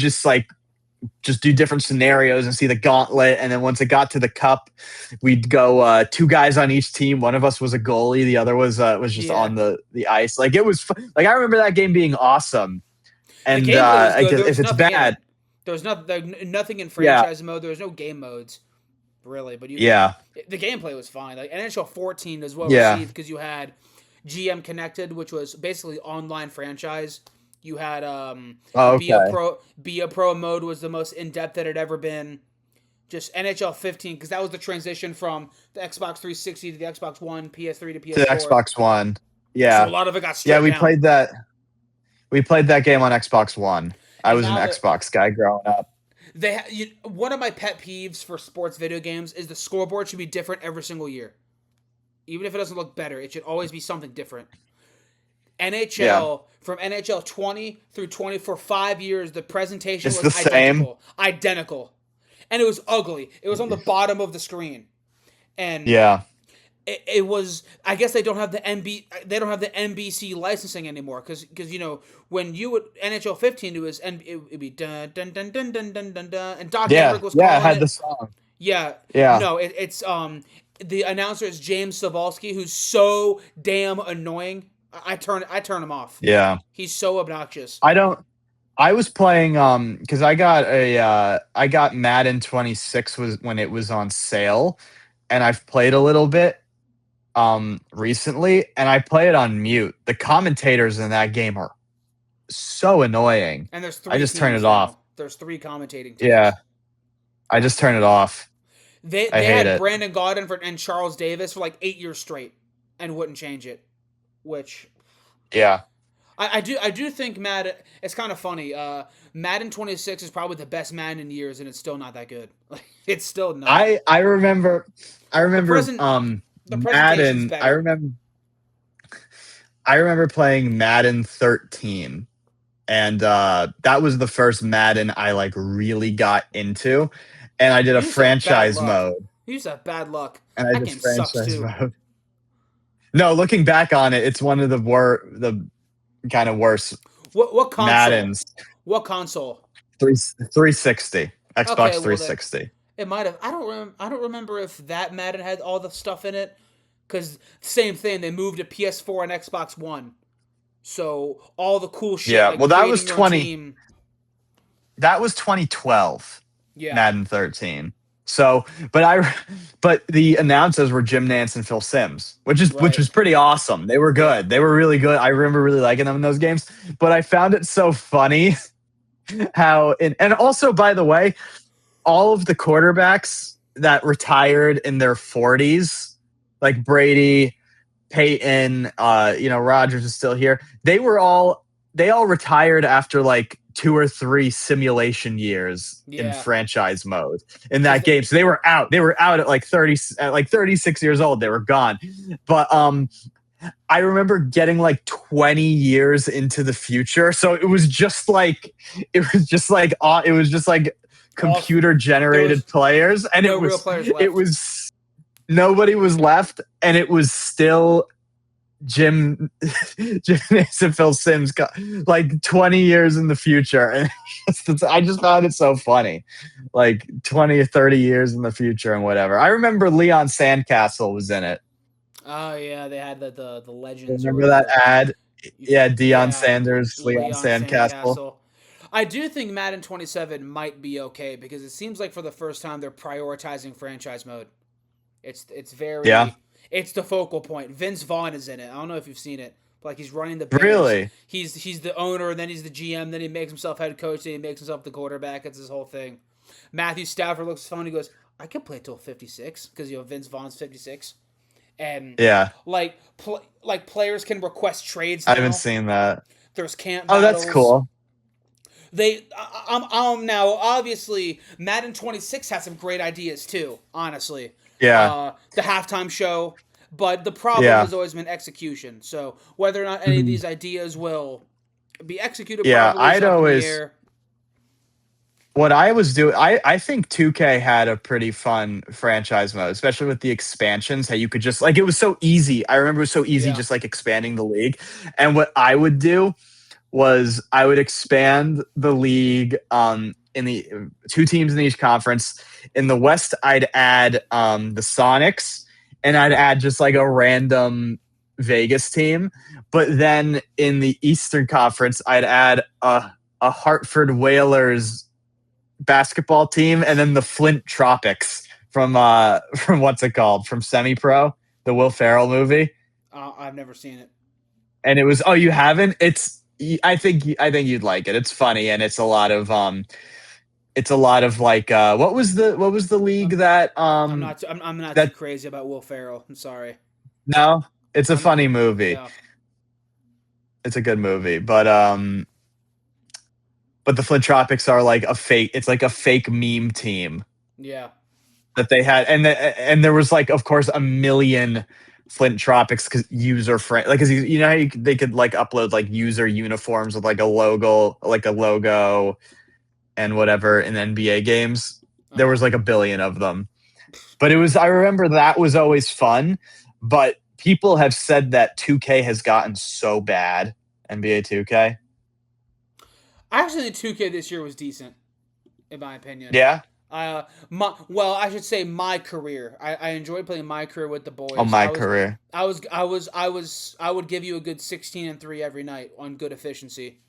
just do different scenarios and see the gauntlet, and then once it got to the cup, we'd go two guys on each team. One of us was a goalie, the other was just yeah. on the ice. Like, it was like, I remember that game being awesome. The And gameplay was I good. guess There was if it's nothing in bad, it. There was nothing in yeah, franchise mode. There was no game modes really, but you could. yeah, The gameplay was fine. Like NHL 14 was well yeah. received because you had GM Connected, which was basically online franchise. You had the Oh, okay. Be a Pro mode was the most in depth that it had ever been. Just NHL 15 because that was the transition from the Xbox 360 to the Xbox One, PS3 to To the PS4. Xbox One. So a Yeah. lot of it got Yeah, stripped we down. played that. We played that game on Xbox One. I And was an now that Xbox guy growing up. one of my pet peeves for sports video games is the scoreboard should be different every single year. Even if it doesn't look better, it should always be something different. Yeah. NHL from NHL 20 through 20 for 5 years, the presentation It's was the same. identical, and it was ugly. It was on the bottom of the screen, and Yeah. it was. I guess they don't have the they don't have the NBC licensing anymore because when you would NHL 15 it'd be dun dun dun dun dun dun dun dun, and Doc Yeah. Emmerich was Yeah. I calling had the it. song. Yeah, Yeah. no, it's the announcer is James Savolsky, who's so damn annoying. I turn him off. Yeah. He's so obnoxious. I don't. I was playing because I got Madden 26 was when it was on sale, and I've played a little bit recently, and I play it on mute. The commentators in that game are so annoying. And there's I three just turn it teams off. now. There's three commentating Yeah, teams. I just turn it off. They I they hate had it. Brandon Gaudin and Charles Davis for like 8 years straight, and wouldn't change it. Which Yeah. I do think Madden. It's kind of funny. Madden 26 is probably the best Madden in years, and it's still not that good. It's still not. I remember The the presentation's Madden. better. I remember playing Madden 13, and that was the first Madden I like really got into, and I did a You just have bad franchise luck. mode, You just have bad luck. and I That did game sucks franchise too. mode. No, looking back on it, it's one of the kind of worst What console? Maddens. What console? 360 Xbox Okay, well then 360. it might have. I don't remember if that Madden had all the stuff in it. Cause same thing. They moved to PS4 and Xbox One. So all the cool shit Yeah, like well creating your own team. that was 2012. Yeah. Madden 13. So, but the announcers were Jim Nance and Phil Simms, which Right. was pretty awesome. They were Yeah. good. They were really good. I remember really liking them in those games. But I found it so funny how and also by the way, all of the quarterbacks that retired in their 40s, like Brady, Peyton, Rodgers is still here. They all retired after like 2 or 3 simulation years in Yeah. franchise mode in Cause that game. So they were out. They were out at like 30 at like 36 years old. They were gone. But I remember getting like 20 years into the future. So it was just like all computer there was generated players, and no real players it left. was nobody was left, and it was still Jim Jim Nance and Phil Simms got like 20 years in the future. And I just found it so funny. Like 20 or 30 years in the future and whatever. I remember Leon Sandcastle was in it. Oh yeah, they had the legends or Remember that whatever. ad? Yeah, Deion Yeah, Sanders, Leon Leon Sandcastle. Sandcastle. I do think Madden 27 might be okay because it seems like for the first time they're prioritizing franchise mode. It's Yeah. very it's the focal point. Vince Vaughn is in it. I don't know if you've seen it, but like he's running the Bears. Really? He's the owner, and then he's the GM, then he makes himself head coach, then he makes himself the quarterback. It's his whole thing. Matthew Stafford looks fun. He goes, I could play till 56 because Vince Vaughn's 56, and Yeah. like players can request trades I haven't now. seen that. There's camp Oh, that's battles. cool. I'm now obviously Madden 26 has some great ideas too. Honestly, Yeah. the halftime show, but the problem Yeah. has always been execution. So whether or not any of Mhm. these ideas will be executed Yeah, properly is I'd up in the always air. what I was doing, I think 2K had a pretty fun franchise mode, especially with the expansions. How you could just like it was so easy. I remember it was so easy Yeah, just like expanding the league. And what I would do was I would expand the league in the 2 teams in each conference. In the West, I'd add the Sonics, and I'd add just like a random Vegas team. But then in the Eastern Conference, I'd add a Hartford Whalers basketball team, and then the Flint Tropics from what's it called, from Semi Pro, the Will Ferrell movie. I've never seen it. And it was, oh, you haven't? I think you'd like it. It's funny, and it's a lot of like what was the league that I'm not too that crazy about Will Ferrell. I'm sorry. no, it's a I'm funny movie. yeah It's a good movie, but the Flint Tropics are like a fake. It's like a fake meme team yeah that they had, and there was like, of course, a million Flint Tropics user friend, like, cause you know how they could like upload like user uniforms with like a logo and whatever in NBA games. There Uh-huh. was like a billion of them, but I remember that was always fun. But people have said that 2K has gotten so bad, NBA 2K. I actually think 2K this year was decent, in my opinion. Yeah, I should say my career. I enjoyed playing my career with the on boys. my career. I would give you a good 16-3 every night on good efficiency,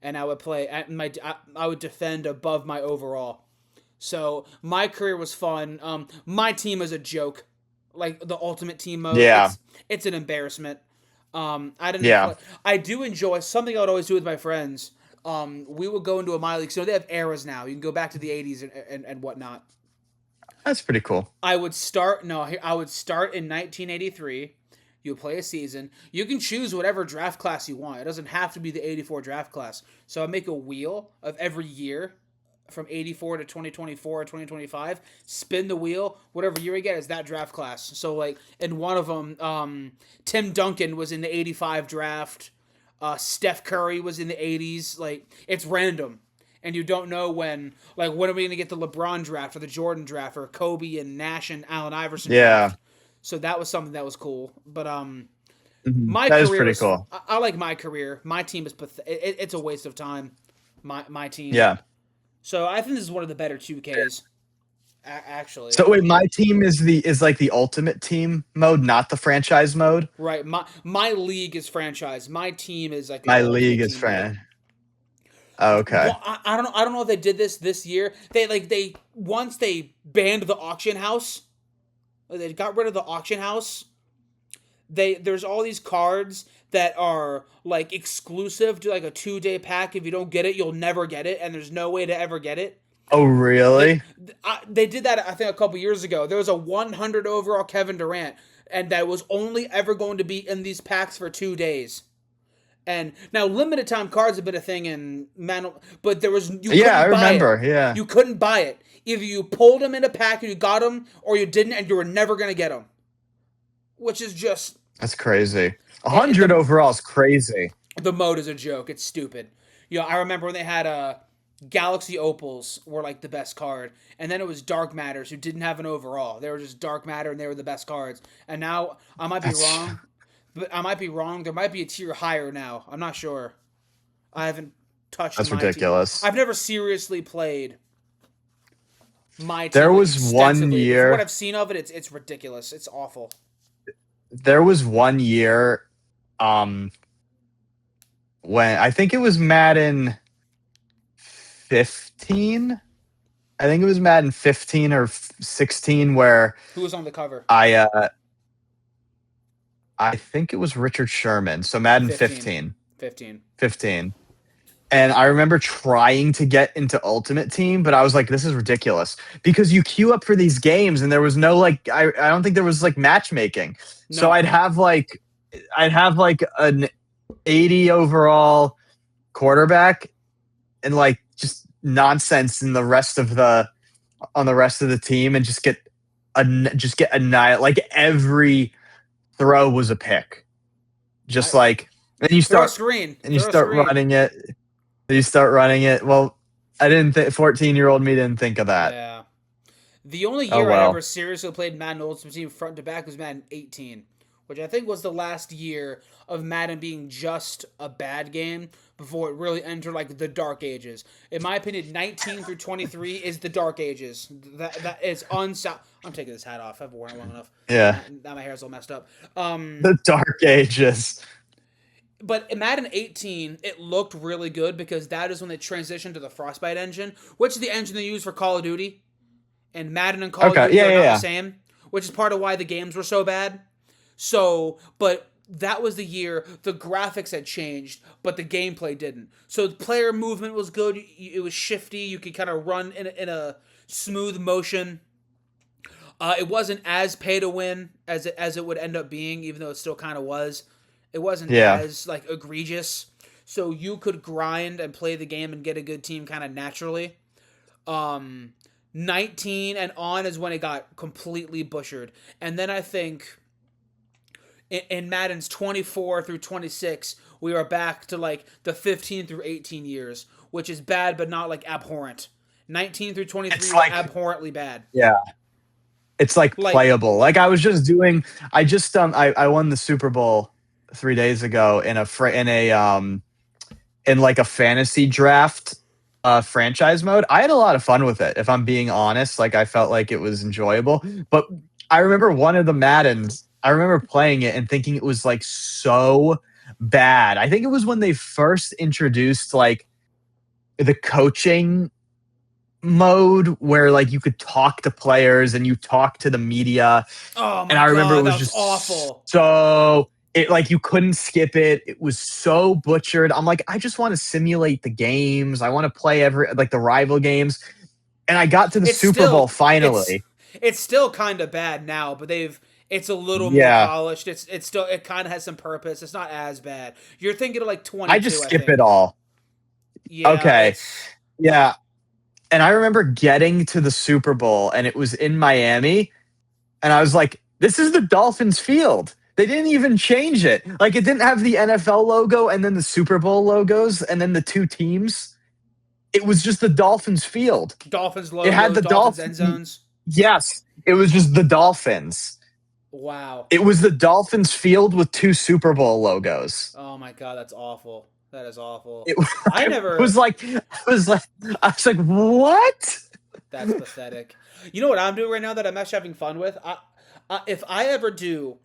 and I would play at I would defend above my overall. So my career was fun. My team is a joke, like the ultimate team mode. Yeah, It's an embarrassment. I didn't yeah, play. I do enjoy something I would always do with my friends. We would go into a minor league. So they have eras now. You can go back to the '80s and whatnot. that's pretty cool. I would start. No, I would start in 1983. You play a season. You can choose whatever draft class you want. It doesn't have to be the '84 draft class. So I make a wheel of every year from '84 to 2024 or 2025. Spin the wheel. Whatever year you get is that draft class. So like in one of them, Tim Duncan was in the '85 draft. Steph Curry was in the '80s. Like it's random, and you don't know when are we gonna get the LeBron draft or the Jordan draft or Kobe and Nash and Allen Iverson Yeah, draft. So that was something that was cool. But my that is career pretty is cool. I like my career. My team is it's a waste of time. My team. Yeah. So I think this is one of the better 2Ks. Actually, So wait, my team is like the ultimate team mode, not the franchise mode. right. My league is franchise. My team is like My the league ultimate is team mode. fran. Oh, okay. Well, I don't know. I don't know if they did this year. They once they banned the auction house. They got rid of the auction house. There's all these cards that are like exclusive to like a 2 day pack. If you don't get it, you'll never get it, and there's no way to ever get it. Oh, Like really? they did that, I think, a couple years ago. There was a 100 overall Kevin Durant, and that was only ever going to be in these packs for 2 days. And now limited time cards have been a thing in man, but you Yeah, I couldn't buy it. remember. Yeah, You couldn't buy it. Either you pulled them in a pack and you got them, or you didn't, and you were never gonna get them. Which is just that's crazy. it, 100 overall is crazy. the mode is a joke. It's stupid. I remember when they had Galaxy Opals were like the best card, and then it was Dark Matters who didn't have an overall. They were just Dark Matter, and they were the best cards. And now I might be That's wrong, but I might be wrong. There might be a tier higher now. I'm not sure. I haven't touched that's my team. ridiculous. I've never seriously played my There team like was one extensively, but from what year. I've seen of it, it's ridiculous. It's awful. There was one year. Um, when I think it was Madden 15. I think it was Madden 15 or 16 where Who was on the cover? I uh I think it was Richard Sherman. So Madden 15. 15. 15. 15. And I remember trying to get into Ultimate Team, but I was like, this is ridiculous. Because you queue up for these games and there was no like I don't think there was like matchmaking. So No. I'd have like an 80 overall quarterback and like just nonsense in the rest of the team and just get annihilated. Like every throw was a pick. Just I like and throw a screen. you Throw a start screen. running it. You start running it. Well, I didn't think 14-year-old me didn't think of that. Yeah. The only Oh year I ever well. seriously played Madden Ultimate Team front to back was Madden 18, which I think was the last year of Madden being just a bad game before it really entered like the dark ages. In my opinion, 19 through 23 is the dark ages. That is unsa. I'm taking this hat off. I've worn it long enough. Yeah. Now my hair's all messed up. The dark ages. But in Madden 18, it looked really good because that is when they transitioned to the Frostbite engine, which is the engine they use for Call of Duty. And Madden and Call of Okay. Duty Yeah, are yeah, not the yeah. same, which is part of why the games were so bad. So, but that was the year the graphics had changed, but the gameplay didn't. So the player movement was good. It was shifty. You could kind of run in a smooth motion. It wasn't as pay to win as it would end up being, even though it still kind of was. It wasn't Yeah. as like egregious, so you could grind and play the game and get a good team kind of naturally. Um, 19 and on is when it got completely butchered, and then I think in Madden's 24 through 26, we are back to like the 15 through 18 years, which is bad but not like abhorrent. 19 through 23 It's is like, abhorrently bad. yeah, it's like Like, playable. Like I was just doing, I won the Super Bowl 3 days ago in like a fantasy draft franchise mode. I had a lot of fun with it, if I'm being honest. Like I felt like it was enjoyable. But I remember one of the Maddens, I remember playing it and thinking it was like so bad. I think it was when they first introduced like the coaching mode where like you could talk to players and you talk to the media, oh and my I remember it god, was that was just awful. so it like you couldn't skip it. It was so butchered. I'm like, I just want to simulate the games. I want to play every like the rival games. And I got to the It's Super Bowl still it's finally. it's still kind of bad now, but they've it's a little more Yeah. polished. It's still it kind of has some purpose. It's not as bad. You're thinking of like I just 22, I skip it think. all. Yeah, Okay. it's Yeah. And I remember getting to the Super Bowl and it was in Miami. And I was like, this is the Dolphins field. They didn't even change it. Like it didn't have the NFL logo and then the Super Bowl logos and then the two teams. It was just the Dolphins field. Dolphins It had logos, the Dolphins end Dolphins. zones. Yes, it was just the Dolphins. Wow. It was the Dolphins field with two Super Bowl logos. Oh my god, that's awful. That is awful. It, I I never. was like, what? That's pathetic. You know what I'm doing right now that I'm actually having fun with? If I ever do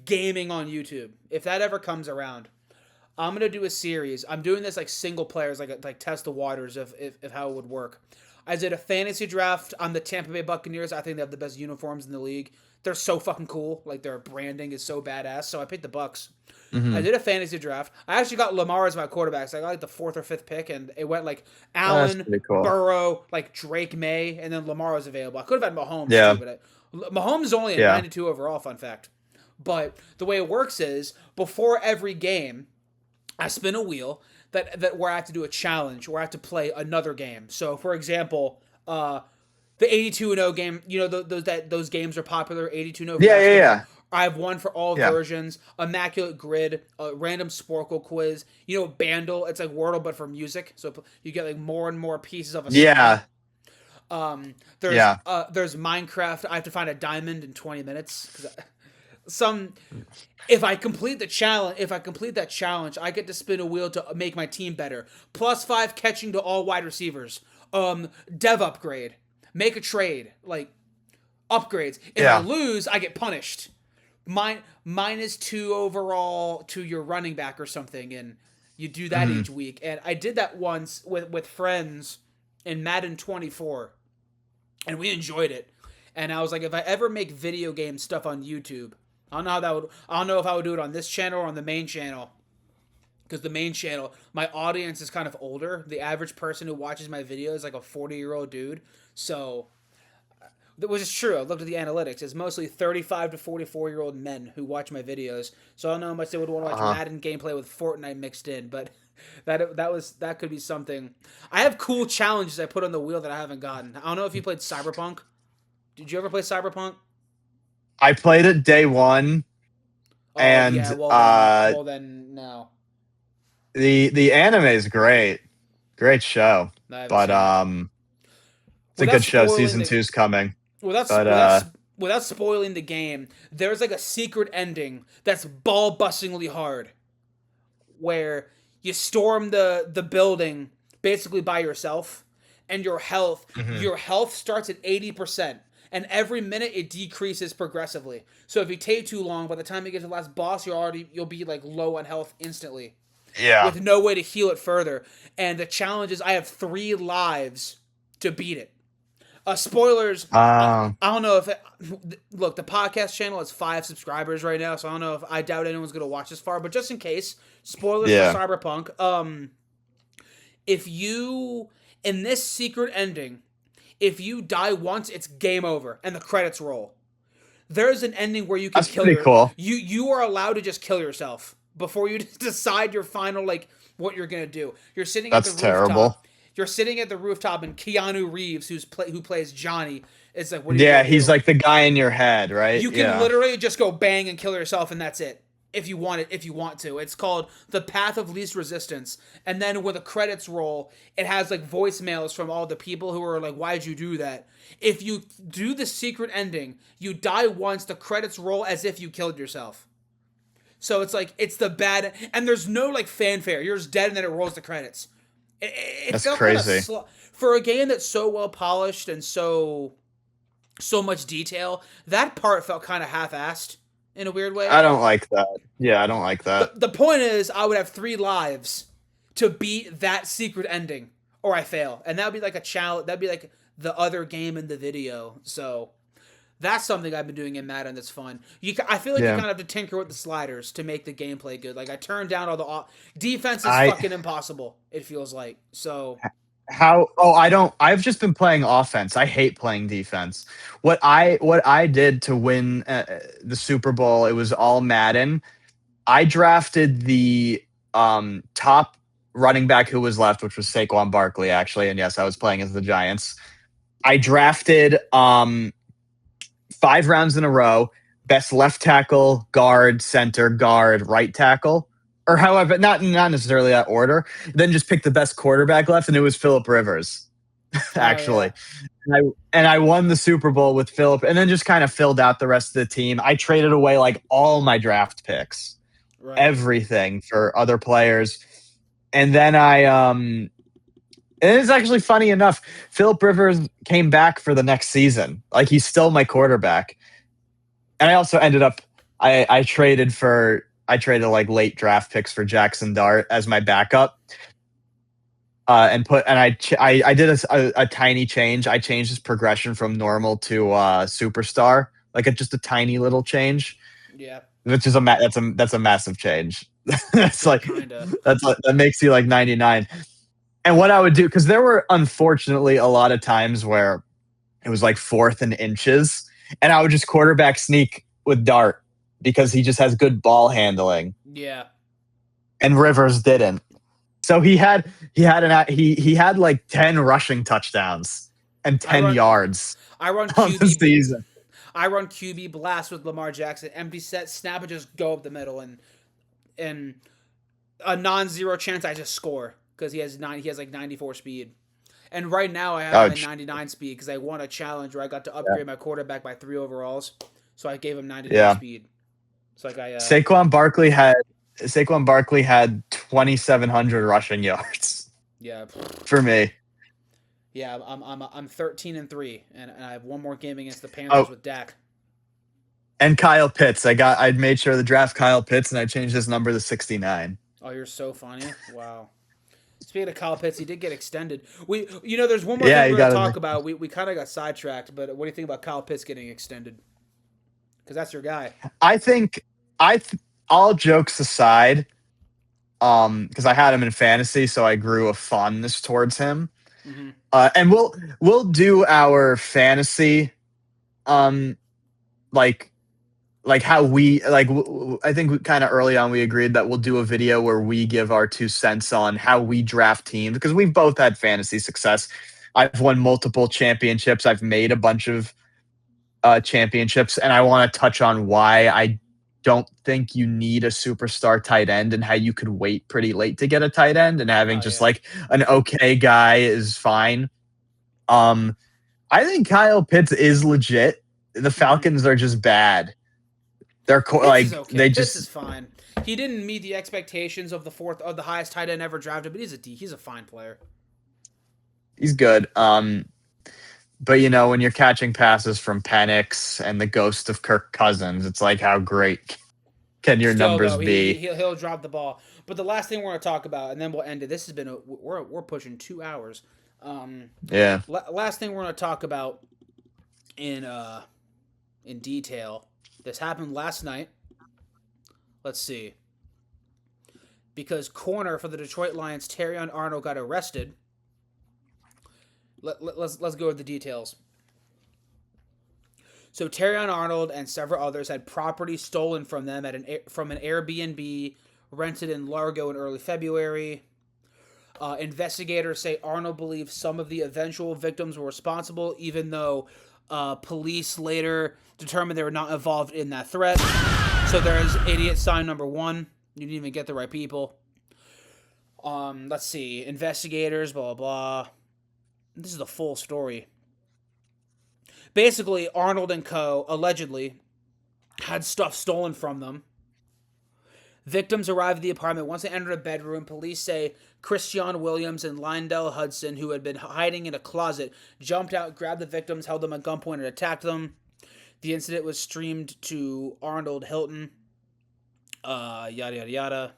gaming on YouTube, if that ever comes around, I'm gonna do a series. I'm doing this like single players, like test the waters of if how it would work. I did a fantasy draft on the Tampa Bay Buccaneers. I think they have the best uniforms in the league. They're so fucking cool. Like their branding is so badass. So I picked the Bucks. I Mm-hmm. did a fantasy draft. I actually got Lamar as my quarterback. So I got like the fourth or fifth pick, and it went like That's Allen, pretty cool. Burrow, like Drake May, and then Lamar was available. I could have had Mahomes Yeah, too, but Mahomes is only a yeah. 92 overall. Fun fact. But the way it works is before every game, I spin a wheel that where I have to do a challenge, where I have to play another game. So, for example, the 82-0 game, you know, those games are popular. 82-0 Yeah, yeah, basketball. yeah. I have one for all Yeah. versions. Immaculate Grid, a random Sporkle quiz. You know, Bandle. It's like Wordle but for music. So you get like more and more pieces of a song. Yeah. There's Yeah. there's Minecraft. I have to find a diamond in 20 minutes. Some if I complete the challenge, if I complete that challenge, I get to spin a wheel to make my team better. +5 catching to all wide receivers. Dev upgrade. Make a trade. Like upgrades. If I Yeah. lose, I get punished. -2 overall to your running back or something, and you do that Mhm. each week. And I did that once with friends in Madden 24, and we enjoyed it. And I was like, if I ever make video game stuff on YouTube, I don't know how that would. I don't know if I would do it on this channel or on the main channel. Because the main channel, my audience is kind of older. The average person who watches my videos is like a 40-year-old dude. So, which is true. I looked at the analytics. It's mostly 35 to 44-year-old men who watch my videos. So I don't know how much they would want to watch Uh-huh. Madden gameplay with Fortnite mixed in. But that could be something. I have cool challenges I put on the wheel that I haven't gotten. I don't know if you played Cyberpunk. Did you ever play Cyberpunk? I played it day one, Oh and yeah. Well then, no. the anime is great. Great show. I haven't But seen it. it's a Without good show. spoiling Season the two's coming. without But without without spoiling the game, there's like a secret ending that's ball bustingly hard, where you storm the building basically by yourself, and Mhm. your health starts at 80%, and every minute it decreases progressively. So if you take too long, by the time you get to the last boss, you'll be like low on health instantly, Yeah. with no way to heal it further. And the challenge is I have 3 lives to beat it. Spoilers. I don't know if look, the podcast channel has 5 subscribers right now, so I don't know if I doubt anyone's gonna watch this far. But just in case, spoilers for Yeah. Cyberpunk. If you in this secret ending, if you die once, it's game over and the credits roll. There's an ending where you can That's pretty cool. you are allowed to just kill yourself before you decide your final like what you're gonna do. You're sitting at the That's terrible. rooftop. You're sitting at the rooftop, and Keanu Reeves, who plays Johnny, It's like, what are you Yeah, gonna he's do? like the guy in your head, right? You can Yeah. literally just go bang and kill yourself, and that's it. If you want it, if you want to, it's called the path of least resistance. And then when the credits roll, it has like voicemails from all the people who are like, "Why'd you do that?" If you do the secret ending, you die once. The credits roll as if you killed yourself. So it's like it's the bad, and there's no like fanfare. You're just dead, and then it rolls the credits. It That's felt kind of crazy. for a game that's so well polished and so much detail. That part felt kind of half-assed in a weird way. I don't like that. Yeah, I don't like that. The point is, I would have 3 lives to beat that secret ending, or I fail, and that would be like a challenge. That'd be like the other game in the video. So that's something I've been doing in Madden that's fun. I feel like you Yeah. kind of have to tinker with the sliders to make the gameplay good. Like I turned down all the defense is I fucking impossible. It feels like so. how oh I don't I've just been playing offense. I hate playing defense. What I did to win the Super Bowl, it was all Madden. I drafted the top running back who was left, which was Saquon Barkley actually, and yes, I was playing as the Giants. I drafted 5 rounds in a row, best left tackle, guard, center, guard, right tackle, or however, not necessarily that order. Then just pick the best quarterback left, and it was Philip Rivers, Oh yeah, actually. And I won the Super Bowl with Philip, and then just kind of filled out the rest of the team. I traded away like all my draft picks, right. everything for other players, and then and it's actually funny enough. Philip Rivers came back for the next season. Like he's still my quarterback. And I also ended up I traded like late draft picks for Jackson Dart as my backup. I did a tiny change. I changed his progression from normal to superstar, like just a tiny little change, Yeah, which is that's a massive change. That's yeah, like kinda. that makes you like 99. And what I would do, because there were unfortunately a lot of times where it was like fourth and inches, and I would just quarterback sneak with Dart because he just has good ball handling, Yeah, and Rivers didn't. So he had like 10 rushing touchdowns and I 10 run yards I run on the QB season. I run QB blast with Lamar Jackson. Empty set, snap, and just go up the middle, and a non-zero chance I just score because he has like 94 speed. And right now I have him Oh, at 99 speed because I won a challenge where I got to yeah. upgrade my quarterback by 3 overalls. So I gave him 99 Yeah. speed. It's like Saquon Barkley had Saquon Barkley had 2,700 rushing yards yeah, for me. yeah. I'm 13-3, and I have one more game against the Panthers Oh, with Dak. and Kyle Pitts. I'd made sure to draft Kyle Pitts, and I changed his number to 69. Oh, you're so funny. Wow. Speaking of Kyle Pitts, he did get extended. There's one more Yeah, thing you we're gonna got to. talk about. We kind of got sidetracked, but what do you think about Kyle Pitts getting extended? Because that's your guy. I think all jokes aside, because I had him in fantasy, so I grew a fondness towards him. Mm-hmm. And we'll do our fantasy, um, like how we I think kind of early on we agreed that we'll do a video where we give our 2 cents on how we draft teams because we've both had fantasy success. I've won multiple championships. I've made a bunch of championships, and I want to touch on why I don't think you need a superstar tight end and how you could wait pretty late to get a tight end and having Oh just yeah. like an okay guy is fine. Um, I think Kyle Pitts is legit. The Mm-hmm. Falcons are just bad. Pitts is Like okay. they Pitts is just fine. He didn't meet the expectations of the highest tight end ever drafted, but he's a fine player. he's good. But when you're catching passes from Penix and the ghost of Kirk Cousins, it's like how great can your Still numbers though, be? he'll drop the ball. But the last thing we're gonna talk about, and then we'll end it. This has been we're pushing 2 hours. Yeah. Last thing we're gonna talk about in detail. This happened last night. Let's see. Because corner for the Detroit Lions, Terrion Arnold, got arrested. Let's go with the details. So Terrion Arnold and several others had property stolen from them from an Airbnb rented in Largo in early February. Investigators say Arnold believes some of the eventual victims were responsible, even though Police later determined they were not involved in that threat. So there's idiot sign number one. You didn't even get the right people. Let's see. Investigators, blah, blah, blah. This is the full story. Basically, Arnold and co. allegedly had stuff stolen from them. Victims arrived at the apartment. Once they entered a bedroom, police say Christian Williams and Lyndell Hudson, who had been hiding in a closet, jumped out, grabbed the victims, held them at gunpoint, and attacked them. The incident was streamed to Arnold Hilton. Yada, yada, yada.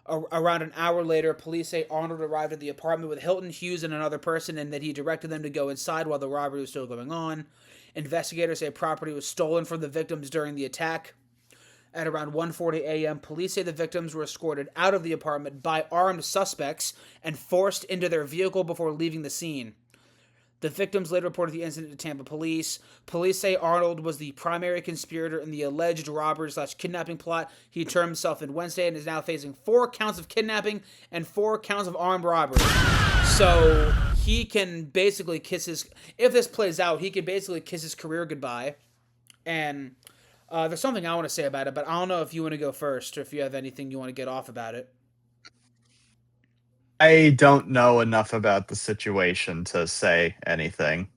Around an hour later, police say Arnold arrived at the apartment with Hilton, Hughes, and another person, and that he directed them to go inside while the robbery was still going on. Investigators say property was stolen from the victims during the attack. At around 1:40 a.m., police say the victims were escorted out of the apartment by armed suspects and forced into their vehicle before leaving the scene. The victims later reported the incident to Tampa police. Police say Arnold was the primary conspirator in the alleged robbery/kidnapping plot. He turned himself in Wednesday and is now facing 4 counts of kidnapping and 4 counts of armed robbery. So he can basically kiss his... If this plays out, he can basically kiss his career goodbye. And there's something I want to say about it, but I don't know if you want to go first or if you have anything you want to get off about it. I don't know enough about the situation to say anything.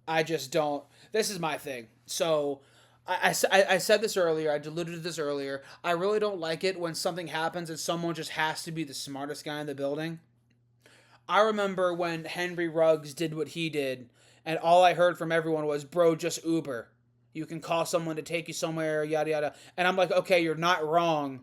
I just don't. This is my thing. So I said this earlier. I alluded to this earlier. I really don't like it when something happens and someone just has to be the smartest guy in the building. I remember when Henry Ruggs did what he did, and all I heard from everyone was, bro, just Uber. You can call someone to take you somewhere, yada, yada. And I'm like, okay, you're not wrong.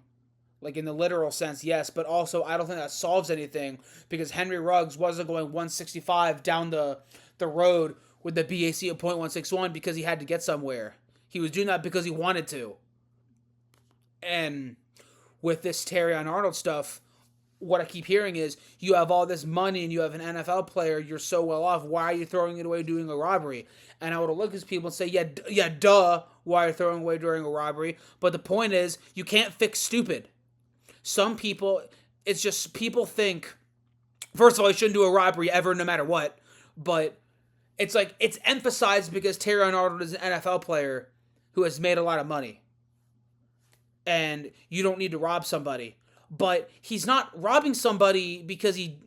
Like in the literal sense, yes, but also I don't think that solves anything because Henry Ruggs wasn't going 165 down the road with the BAC of .161 because he had to get somewhere. He was doing that because he wanted to. And with this Terrion Arnold stuff, what I keep hearing is you have all this money and you have an NFL player, you're so well off, why are you throwing it away doing a robbery? And I would look at these people and say, yeah, duh, why are you throwing away during a robbery? But the point is, you can't fix stupid. Some people, it's just people think, first of all, you shouldn't do a robbery ever, no matter what. But it's like, it's emphasized because Terrion Arnold is an NFL player who has made a lot of money. And you don't need to rob somebody. But he's not robbing somebody because he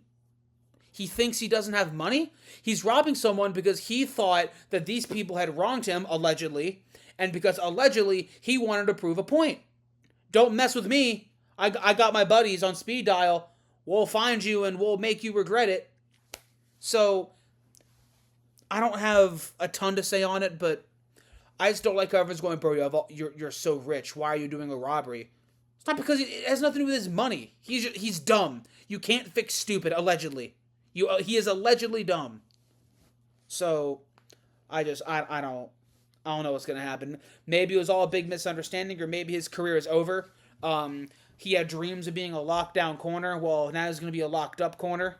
thinks he doesn't have money. He's robbing someone because he thought that these people had wronged him, allegedly. And because allegedly, he wanted to prove a point. Don't mess with me. I got my buddies on speed dial. We'll find you and we'll make you regret it. So, I don't have a ton to say on it, but I just don't like how everyone's going, bro, you're so rich. Why are you doing a robbery? It's not because it has nothing to do with his money. He's dumb. You can't fix stupid, allegedly. He is allegedly dumb. So, I don't know what's going to happen. Maybe it was all a big misunderstanding, or maybe his career is over. He had dreams of being a lockdown corner. Well, now he's going to be a locked up corner.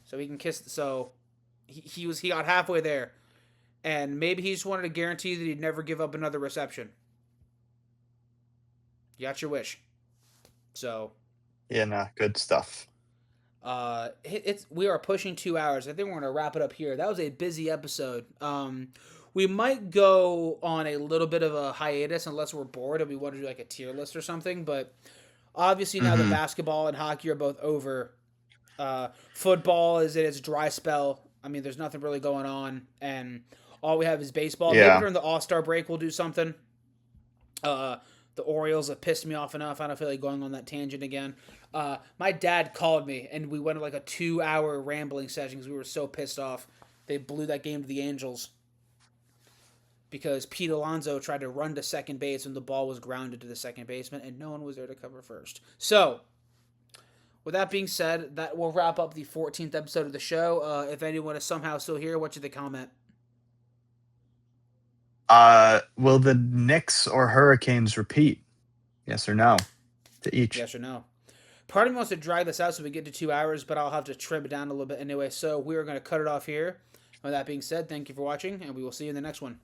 So he can kiss. So he got halfway there. And maybe he just wanted to guarantee that he'd never give up another reception. You got your wish. So. Yeah, nah, good stuff. We are pushing 2 hours. I think we're going to wrap it up here. That was a busy episode. We might go on a little bit of a hiatus unless we're bored and we want to do like a tier list or something. But obviously now the basketball and hockey are both over. Football is in its dry spell. I mean, there's nothing really going on. And all we have is baseball. Yeah. Maybe during the All-Star break we'll do something. The Orioles have pissed me off enough. I don't feel like going on that tangent again. My dad called me, and we went on like a 2-hour rambling session because we were so pissed off. They blew that game to the Angels because Pete Alonso tried to run to second base when the ball was grounded to the second baseman, and no one was there to cover first. So, with that being said, that will wrap up the 14th episode of the show. If anyone is somehow still here, what should they comment? Will the Knicks or Hurricanes repeat? Yes or no to each. Yes or no. Part of me wants to drag this out so we get to 2 hours, but I'll have to trim it down a little bit anyway. So we are going to cut it off here. With that being said, thank you for watching, and we will see you in the next one.